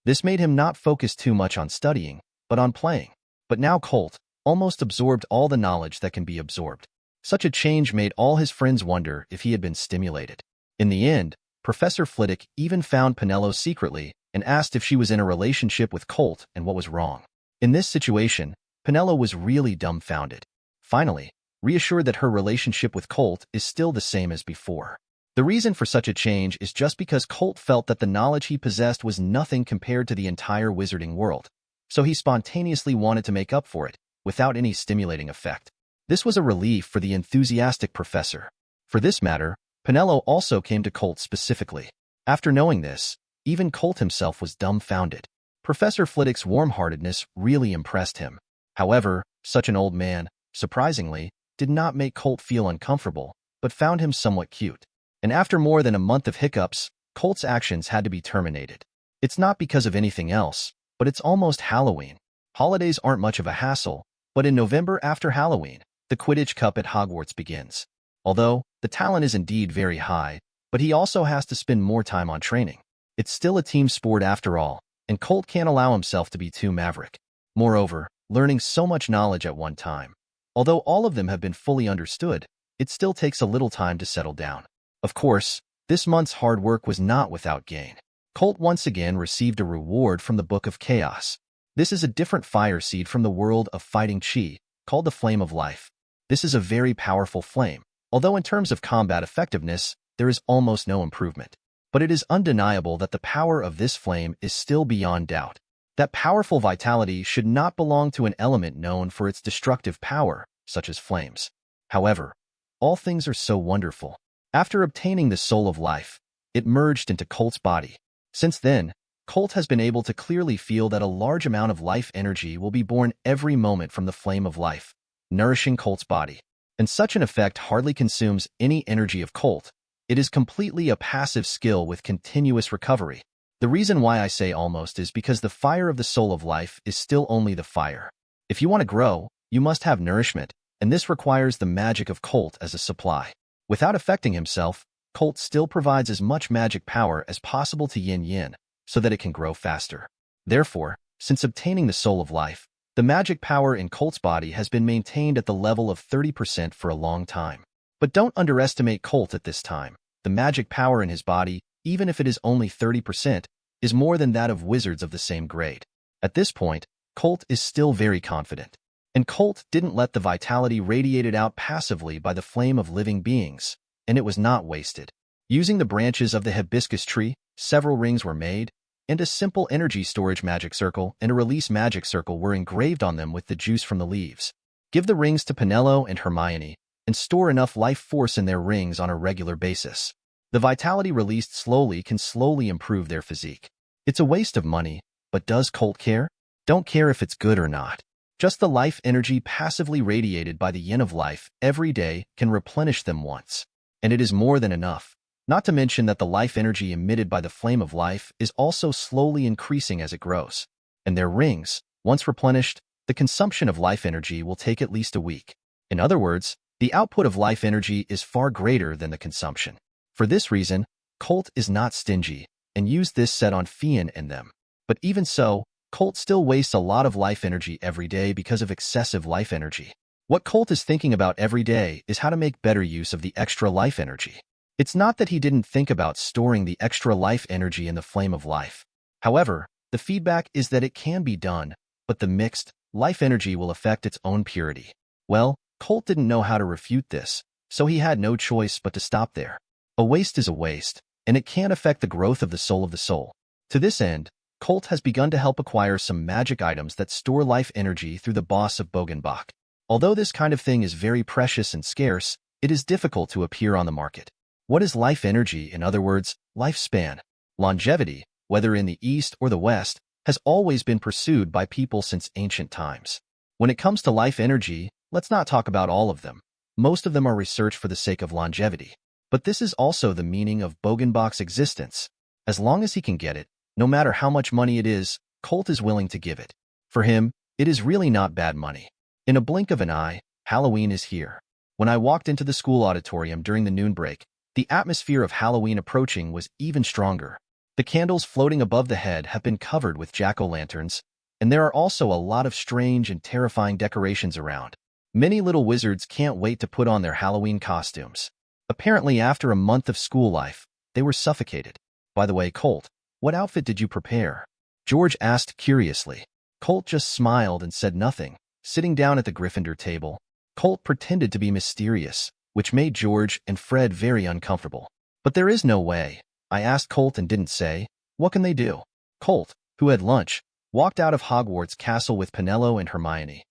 This made him not focus too much on studying, but on playing. But now Colt almost absorbed all the knowledge that can be absorbed. Such a change made all his friends wonder if he had been stimulated. In the end, Professor Flitwick even found Penelo secretly and asked if she was in a relationship with Colt and what was wrong. In this situation, Penelo was really dumbfounded. Finally, reassured that her relationship with Colt is still the same as before. The reason for such a change is just because Colt felt that the knowledge he possessed was nothing compared to the entire wizarding world, so he spontaneously wanted to make up for it, without any stimulating effect. This was a relief for the enthusiastic professor. For this matter, Penelo also came to Colt specifically. After knowing this, even Colt himself was dumbfounded. Professor Flitwick's warm-heartedness really impressed him. However, such an old man, surprisingly, did not make Colt feel uncomfortable, but found him somewhat cute. And after more than a month of hiccups, Colt's actions had to be terminated. It's not because of anything else, but it's almost Halloween. Holidays aren't much of a hassle, but in November after Halloween, the Quidditch Cup at Hogwarts begins. Although, the talent is indeed very high, but he also has to spend more time on training. It's still a team sport after all, and Colt can't allow himself to be too maverick. Moreover, learning so much knowledge at one time, although all of them have been fully understood, it still takes a little time to settle down. Of course, this month's hard work was not without gain. Colt once again received a reward from the Book of Chaos. This is a different fire seed from the world of fighting chi, called the Flame of Life. This is a very powerful flame, although in terms of combat effectiveness, there is almost no improvement. But it is undeniable that the power of this flame is still beyond doubt. That powerful vitality should not belong to an element known for its destructive power, such as flames. However, all things are so wonderful. After obtaining the Soul of Life, it merged into Colt's body. Since then, Colt has been able to clearly feel that a large amount of life energy will be born every moment from the Flame of Life, nourishing Colt's body. And such an effect hardly consumes any energy of Colt. It is completely a passive skill with continuous recovery. The reason why I say almost is because the fire of the Soul of Life is still only the fire. If you want to grow, you must have nourishment, and this requires the magic of Colt as a supply. Without affecting himself, Colt still provides as much magic power as possible to Yin, so that it can grow faster. Therefore, since obtaining the Soul of Life, the magic power in Colt's body has been maintained at the level of 30% for a long time. But don't underestimate Colt at this time. The magic power in his body, even if it is only 30%, is more than that of wizards of the same grade. At this point, Colt is still very confident. And Colt didn't let the vitality radiated out passively by the flame of living beings, and it was not wasted. Using the branches of the hibiscus tree, several rings were made, and a simple energy storage magic circle and a release magic circle were engraved on them with the juice from the leaves. Give the rings to Penelo and Hermione, and store enough life force in their rings on a regular basis. The vitality released slowly can slowly improve their physique. It's a waste of money, but does Colt care? Don't care if it's good or not. Just the life energy passively radiated by the yin of life every day can replenish them once. And it is more than enough. Not to mention that the life energy emitted by the Flame of Life is also slowly increasing as it grows. And their rings, once replenished, the consumption of life energy will take at least a week. In other words, the output of life energy is far greater than the consumption. For this reason, Colt is not stingy, and used this set on Fian and them. But even so, Colt still wastes a lot of life energy every day because of excessive life energy. What Colt is thinking about every day is how to make better use of the extra life energy. It's not that he didn't think about storing the extra life energy in the Flame of Life. However, the feedback is that it can be done, but the mixed life energy will affect its own purity. Well, Colt didn't know how to refute this, so he had no choice but to stop there. A waste is a waste, and it can't affect the growth of the soul of the soul. To this end, Colt has begun to help acquire some magic items that store life energy through the boss of Bogenbach. Although this kind of thing is very precious and scarce, it is difficult to appear on the market. What is life energy, in other words, lifespan? Longevity, whether in the East or the West, has always been pursued by people since ancient times. When it comes to life energy, let's not talk about all of them. Most of them are researched for the sake of longevity. But this is also the meaning of Bogenbach's existence. As long as he can get it, no matter how much money it is, Colt is willing to give it. For him, it is really not bad money. In a blink of an eye, Halloween is here. When I walked into the school auditorium during the noon break, the atmosphere of Halloween approaching was even stronger. The candles floating above the head have been covered with jack-o'-lanterns, and there are also a lot of strange and terrifying decorations around. Many little wizards can't wait to put on their Halloween costumes. Apparently, after a month of school life, they were suffocated. By the way, Colt, what outfit did you prepare? George asked curiously. Colt just smiled and said nothing. Sitting down at the Gryffindor table, Colt pretended to be mysterious, which made George and Fred very uncomfortable. But there is no way. I asked Colt and didn't say. What can they do? Colt, who had lunch, walked out of Hogwarts Castle with Penelope and Hermione.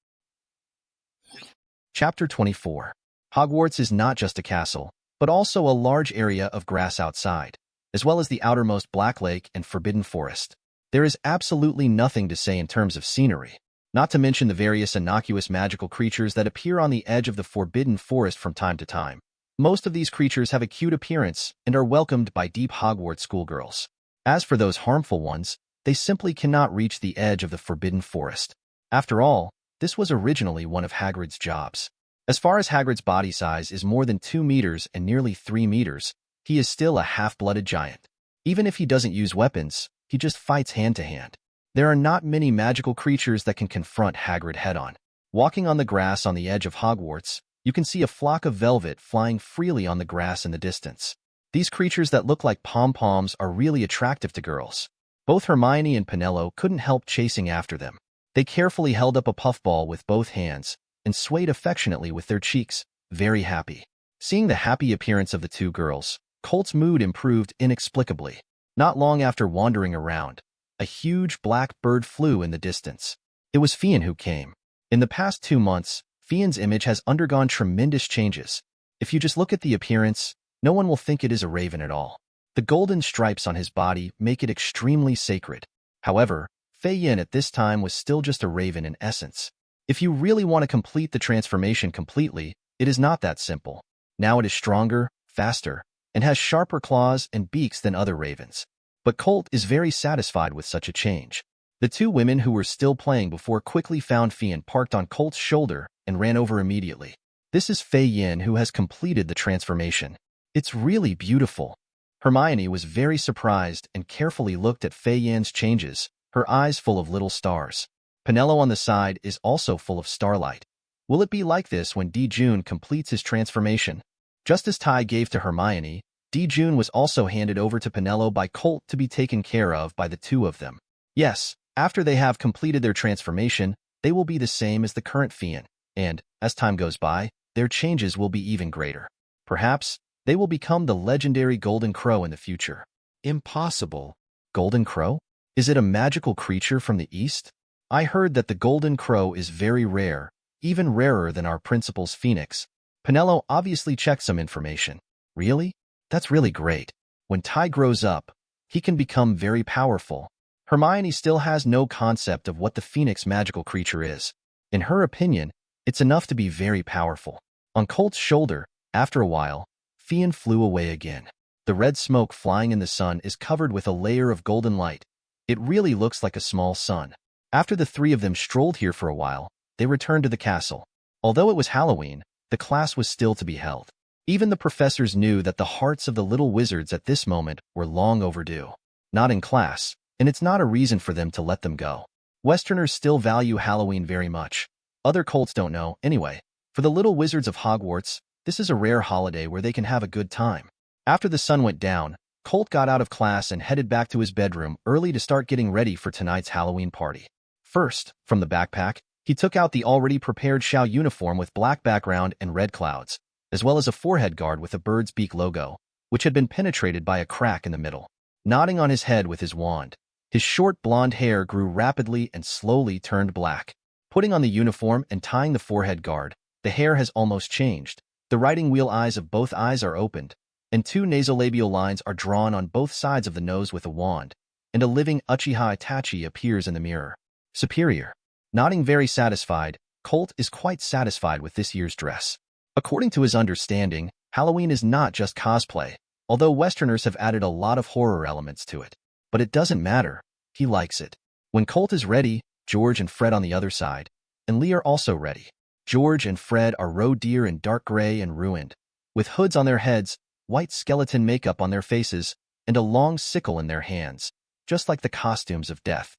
Chapter 24. Hogwarts is not just a castle, but also a large area of grass outside, as well as the outermost Black Lake and Forbidden Forest. There is absolutely nothing to say in terms of scenery, not to mention the various innocuous magical creatures that appear on the edge of the Forbidden Forest from time to time. Most of these creatures have a cute appearance and are welcomed by deep Hogwarts schoolgirls. As for those harmful ones, they simply cannot reach the edge of the Forbidden Forest. After all, this was originally one of Hagrid's jobs. As far as Hagrid's body size is more than 2 meters and nearly 3 meters, he is still a half-blooded giant. Even if he doesn't use weapons, he just fights hand-to-hand. There are not many magical creatures that can confront Hagrid head-on. Walking on the grass on the edge of Hogwarts, you can see a flock of velvet flying freely on the grass in the distance. These creatures that look like pom-poms are really attractive to girls. Both Hermione and Penelope couldn't help chasing after them. They carefully held up a puffball with both hands and swayed affectionately with their cheeks, very happy. Seeing the happy appearance of the two girls, Colt's mood improved inexplicably. Not long after wandering around, a huge black bird flew in the distance. It was Fian who came. In the past 2 months, Fian's image has undergone tremendous changes. If you just look at the appearance, no one will think it is a raven at all. The golden stripes on his body make it extremely sacred. However, Fei Yin at this time was still just a raven in essence. If you really want to complete the transformation completely, it is not that simple. Now it is stronger, faster, and has sharper claws and beaks than other ravens. But Colt is very satisfied with such a change. The two women who were still playing before quickly found Fian parked on Colt's shoulder and ran over immediately. This is Fei Yin who has completed the transformation. It's really beautiful. Hermione was very surprised and carefully looked at Fei Yin's changes, her eyes full of little stars. Penelope on the side is also full of starlight. Will it be like this when Di-Jun completes his transformation? Just as Tai gave to Hermione, Di-Jun was also handed over to Penelope by Colt to be taken care of by the two of them. Yes, after they have completed their transformation, they will be the same as the current Fian, and, as time goes by, their changes will be even greater. Perhaps, they will become the legendary Golden Crow in the future. Impossible. Golden Crow? Is it a magical creature from the East? I heard that the Golden Crow is very rare, even rarer than our principal's phoenix. Penelope obviously checked some information. Really? That's really great. When Tai grows up, he can become very powerful. Hermione still has no concept of what the phoenix magical creature is. In her opinion, it's enough to be very powerful. On Colt's shoulder, after a while, Fian flew away again. The red smoke flying in the sun is covered with a layer of golden light. It really looks like a small sun. After the three of them strolled here for a while, they returned to the castle. Although it was Halloween, the class was still to be held. Even the professors knew that the hearts of the little wizards at this moment were long overdue. Not in class, and it's not a reason for them to let them go. Westerners still value Halloween very much. Other Colts don't know, anyway. For the little wizards of Hogwarts, this is a rare holiday where they can have a good time. After the sun went down, Colt got out of class and headed back to his bedroom early to start getting ready for tonight's Halloween party. First, from the backpack, he took out the already prepared Xiao uniform with black background and red clouds, as well as a forehead guard with a bird's beak logo, which had been penetrated by a crack in the middle. Nodding on his head with his wand, His short blonde hair grew rapidly and slowly turned black. Putting on the uniform and tying the forehead guard, the hair has almost changed. The writing wheel eyes of both eyes are opened, and two nasolabial lines are drawn on both sides of the nose with a wand, and a living Uchiha Itachi appears in the mirror. Superior. Nodding very satisfied, Colt is quite satisfied with this year's dress. According to his understanding, Halloween is not just cosplay, although Westerners have added a lot of horror elements to it. But it doesn't matter. He likes it. When Colt is ready, George and Fred on the other side, and Lee are also ready. George and Fred are roe deer in dark gray and ruined, with hoods on their heads, white skeleton makeup on their faces, and a long sickle in their hands, just like the costumes of death.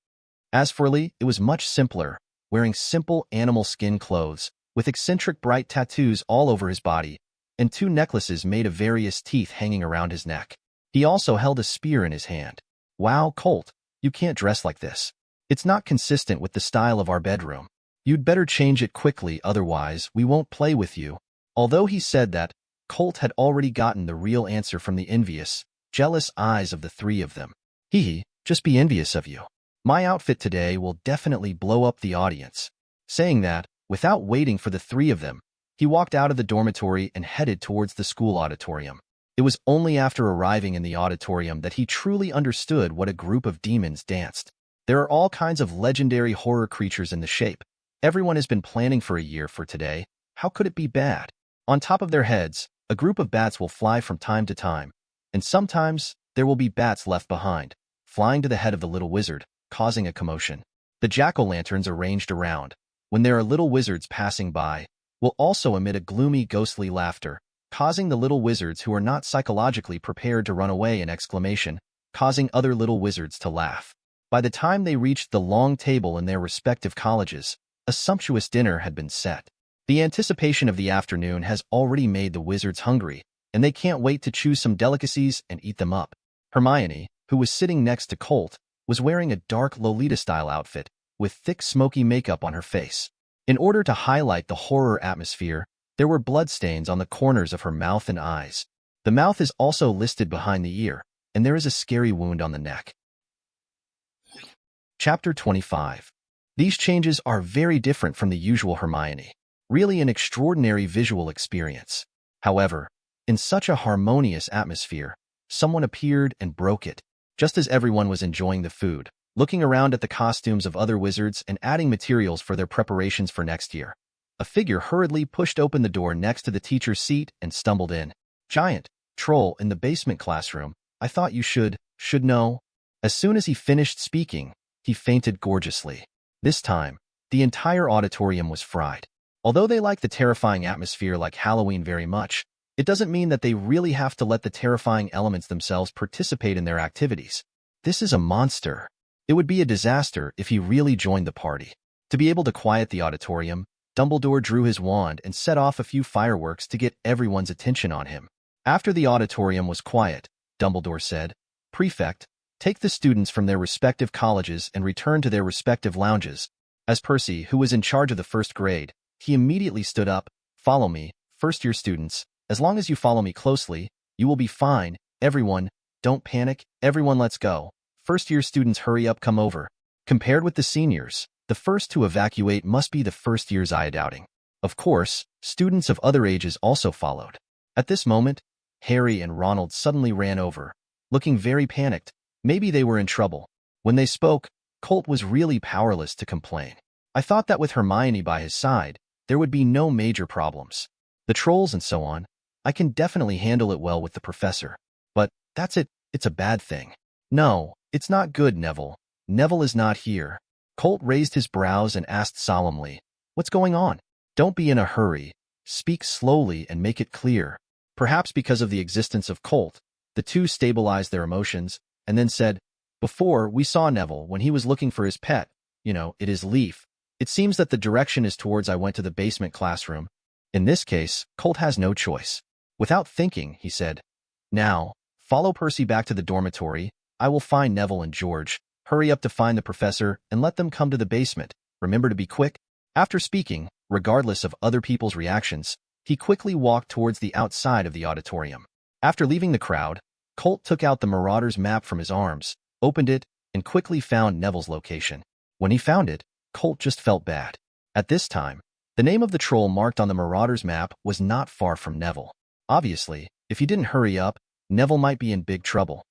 As for Lee, it was much simpler, wearing simple animal skin clothes, with eccentric bright tattoos all over his body, and two necklaces made of various teeth hanging around his neck. He also held a spear in his hand. Wow, Colt, you can't dress like this. It's not consistent with the style of our bedroom. You'd better change it quickly, otherwise we won't play with you. Although he said that, Colt had already gotten the real answer from the envious, jealous eyes of the three of them. Just be envious of you. My outfit today will definitely blow up the audience. Saying that, without waiting for the three of them, he walked out of the dormitory and headed towards the school auditorium. It was only after arriving in the auditorium that he truly understood what a group of demons danced. There are all kinds of legendary horror creatures in the shape. Everyone has been planning for a year for today. How could it be bad? On top of their heads, a group of bats will fly from time to time, and sometimes there will be bats left behind, flying to the head of the little wizard, causing a commotion. The jack-o'-lanterns arranged around, when there are little wizards passing by, will also emit a gloomy, ghostly laughter, causing the little wizards who are not psychologically prepared to run away an exclamation, causing other little wizards to laugh. By the time they reached the long table in their respective colleges, a sumptuous dinner had been set. The anticipation of the afternoon has already made the wizards hungry, and they can't wait to choose some delicacies and eat them up. Hermione, who was sitting next to Colt, was wearing a dark Lolita-style outfit with thick smoky makeup on her face. In order to highlight the horror atmosphere, there were bloodstains on the corners of her mouth and eyes. The mouth is also listed behind the ear, and there is a scary wound on the neck. Chapter 25. These changes are very different from the usual Hermione. Really an extraordinary visual experience. However, in such a harmonious atmosphere, someone appeared and broke it. Just as everyone was enjoying the food, looking around at the costumes of other wizards and adding materials for their preparations for next year, a figure hurriedly pushed open the door next to the teacher's seat and stumbled in. Giant, troll in the basement classroom, I thought you should know. As soon as he finished speaking, he fainted gorgeously. This time, the entire auditorium was fried. Although they like the terrifying atmosphere like Halloween very much, it doesn't mean that they really have to let the terrifying elements themselves participate in their activities. This is a monster. It would be a disaster if he really joined the party. To be able to quiet the auditorium, Dumbledore drew his wand and set off a few fireworks to get everyone's attention on him. After the auditorium was quiet, Dumbledore said, "Prefect, take the students from their respective colleges and return to their respective lounges." As Percy, who was in charge of the first grade, he immediately stood up. "Follow me, first-year students. As long as you follow me closely, you will be fine. Everyone, don't panic. Everyone, let's go. First-year students, hurry up, come over." Compared with the seniors, the first to evacuate must be the first year's doubting. Of course, students of other ages also followed. At this moment, Harry and Ronald suddenly ran over, looking very panicked. Maybe they were in trouble. When they spoke, Colt was really powerless to complain. "I thought that with Hermione by his side, there would be no major problems. The trolls and so on, I can definitely handle it well with the professor. But that's it, it's a bad thing." "No, it's not good, Neville. Neville is not here." Colt raised his brows and asked solemnly, "What's going on?" "Don't be in a hurry. Speak slowly and make it clear." Perhaps because of the existence of Colt, the two stabilized their emotions, and then said, "Before, we saw Neville when he was looking for his pet. It is Leaf. It seems that the direction is towards I went to the basement classroom." In this case, Colt has no choice. Without thinking, he said, "Now, follow Percy back to the dormitory. I will find Neville and George. Hurry up to find the professor and let them come to the basement. Remember to be quick." After speaking, regardless of other people's reactions, he quickly walked towards the outside of the auditorium. After leaving the crowd, Colt took out the Marauder's map from his arms, opened it, and quickly found Neville's location. When he found it, Colt just felt bad. At this time, the name of the troll marked on the Marauder's map was not far from Neville. Obviously, if he didn't hurry up, Neville might be in big trouble.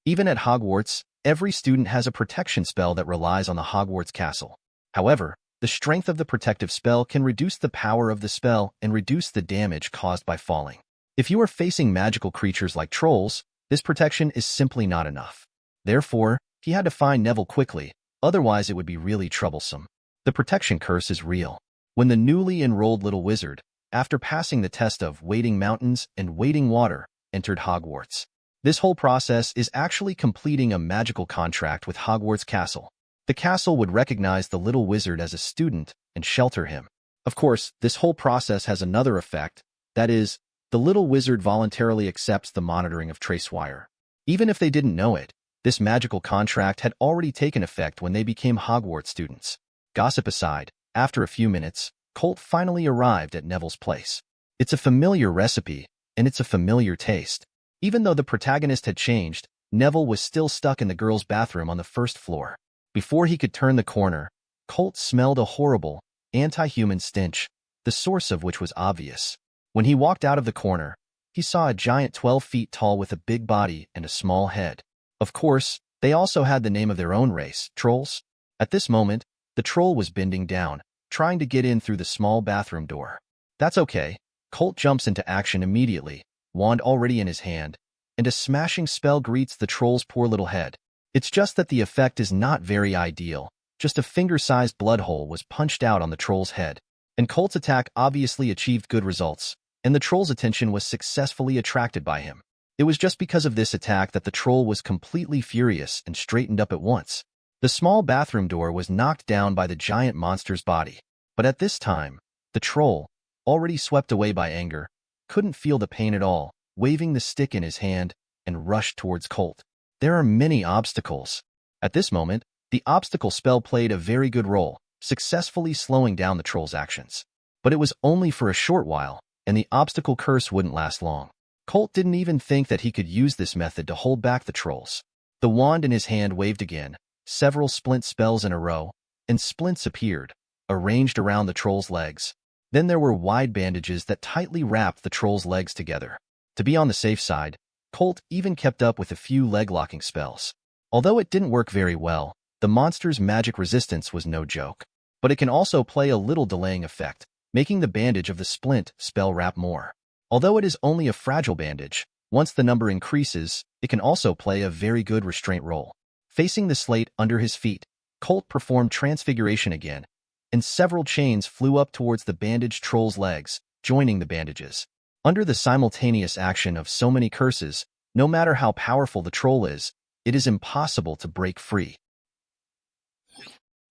Even at Hogwarts, every student has a protection spell that relies on the Hogwarts castle. However, the strength of the protective spell can reduce the power of the spell and reduce the damage caused by falling. If you are facing magical creatures like trolls, this protection is simply not enough. Therefore, he had to find Neville quickly, otherwise it would be really troublesome. The protection curse is real. When the newly enrolled little wizard, after passing the test of wading mountains and wading water, entered Hogwarts. This whole process is actually completing a magical contract with Hogwarts Castle. The castle would recognize the little wizard as a student and shelter him. Of course, this whole process has another effect, that is, the little wizard voluntarily accepts the monitoring of Tracewire. Even if they didn't know it, this magical contract had already taken effect when they became Hogwarts students. Gossip aside, after a few minutes, Colt finally arrived at Neville's place. It's a familiar recipe, and it's a familiar taste. Even though the protagonist had changed, Neville was still stuck in the girls' bathroom on the first floor. Before he could turn the corner, Colt smelled a horrible, anti-human stench, the source of which was obvious. When he walked out of the corner, he saw a giant 12 feet tall with a big body and a small head. Of course, they also had the name of their own race, trolls. At this moment, the troll was bending down, trying to get in through the small bathroom door. That's okay. Colt jumps into action immediately, wand already in his hand, and a smashing spell greets the troll's poor little head. It's just that the effect is not very ideal. Just a finger-sized blood hole was punched out on the troll's head. And Colt's attack obviously achieved good results, and the troll's attention was successfully attracted by him. It was just because of this attack that the troll was completely furious and straightened up at once. The small bathroom door was knocked down by the giant monster's body. But at this time, the troll, already swept away by anger, couldn't feel the pain at all, waving the stick in his hand, and rushed towards Colt. There are many obstacles. At this moment, the obstacle spell played a very good role, successfully slowing down the troll's actions. But it was only for a short while, and the obstacle curse wouldn't last long. Colt didn't even think that he could use this method to hold back the trolls. The wand in his hand waved again, several splint spells in a row, and splints appeared, arranged around the troll's legs. Then there were wide bandages that tightly wrapped the troll's legs together. To be on the safe side, Colt even kept up with a few leg-locking spells. Although it didn't work very well, the monster's magic resistance was no joke. But it can also play a little delaying effect, making the bandage of the splint spell wrap more. Although it is only a fragile bandage, once the number increases, it can also play a very good restraint role. Facing the slate under his feet, Colt performed transfiguration again, and several chains flew up towards the bandaged troll's legs, joining the bandages. Under the simultaneous action of so many curses, no matter how powerful the troll is, it is impossible to break free.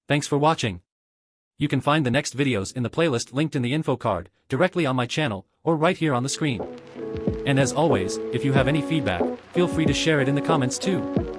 Thanks for watching. You can find the next videos in the playlist linked in the info card, directly on my channel, or right here on the screen. And as always, if you have any feedback, feel free to share it in the comments too.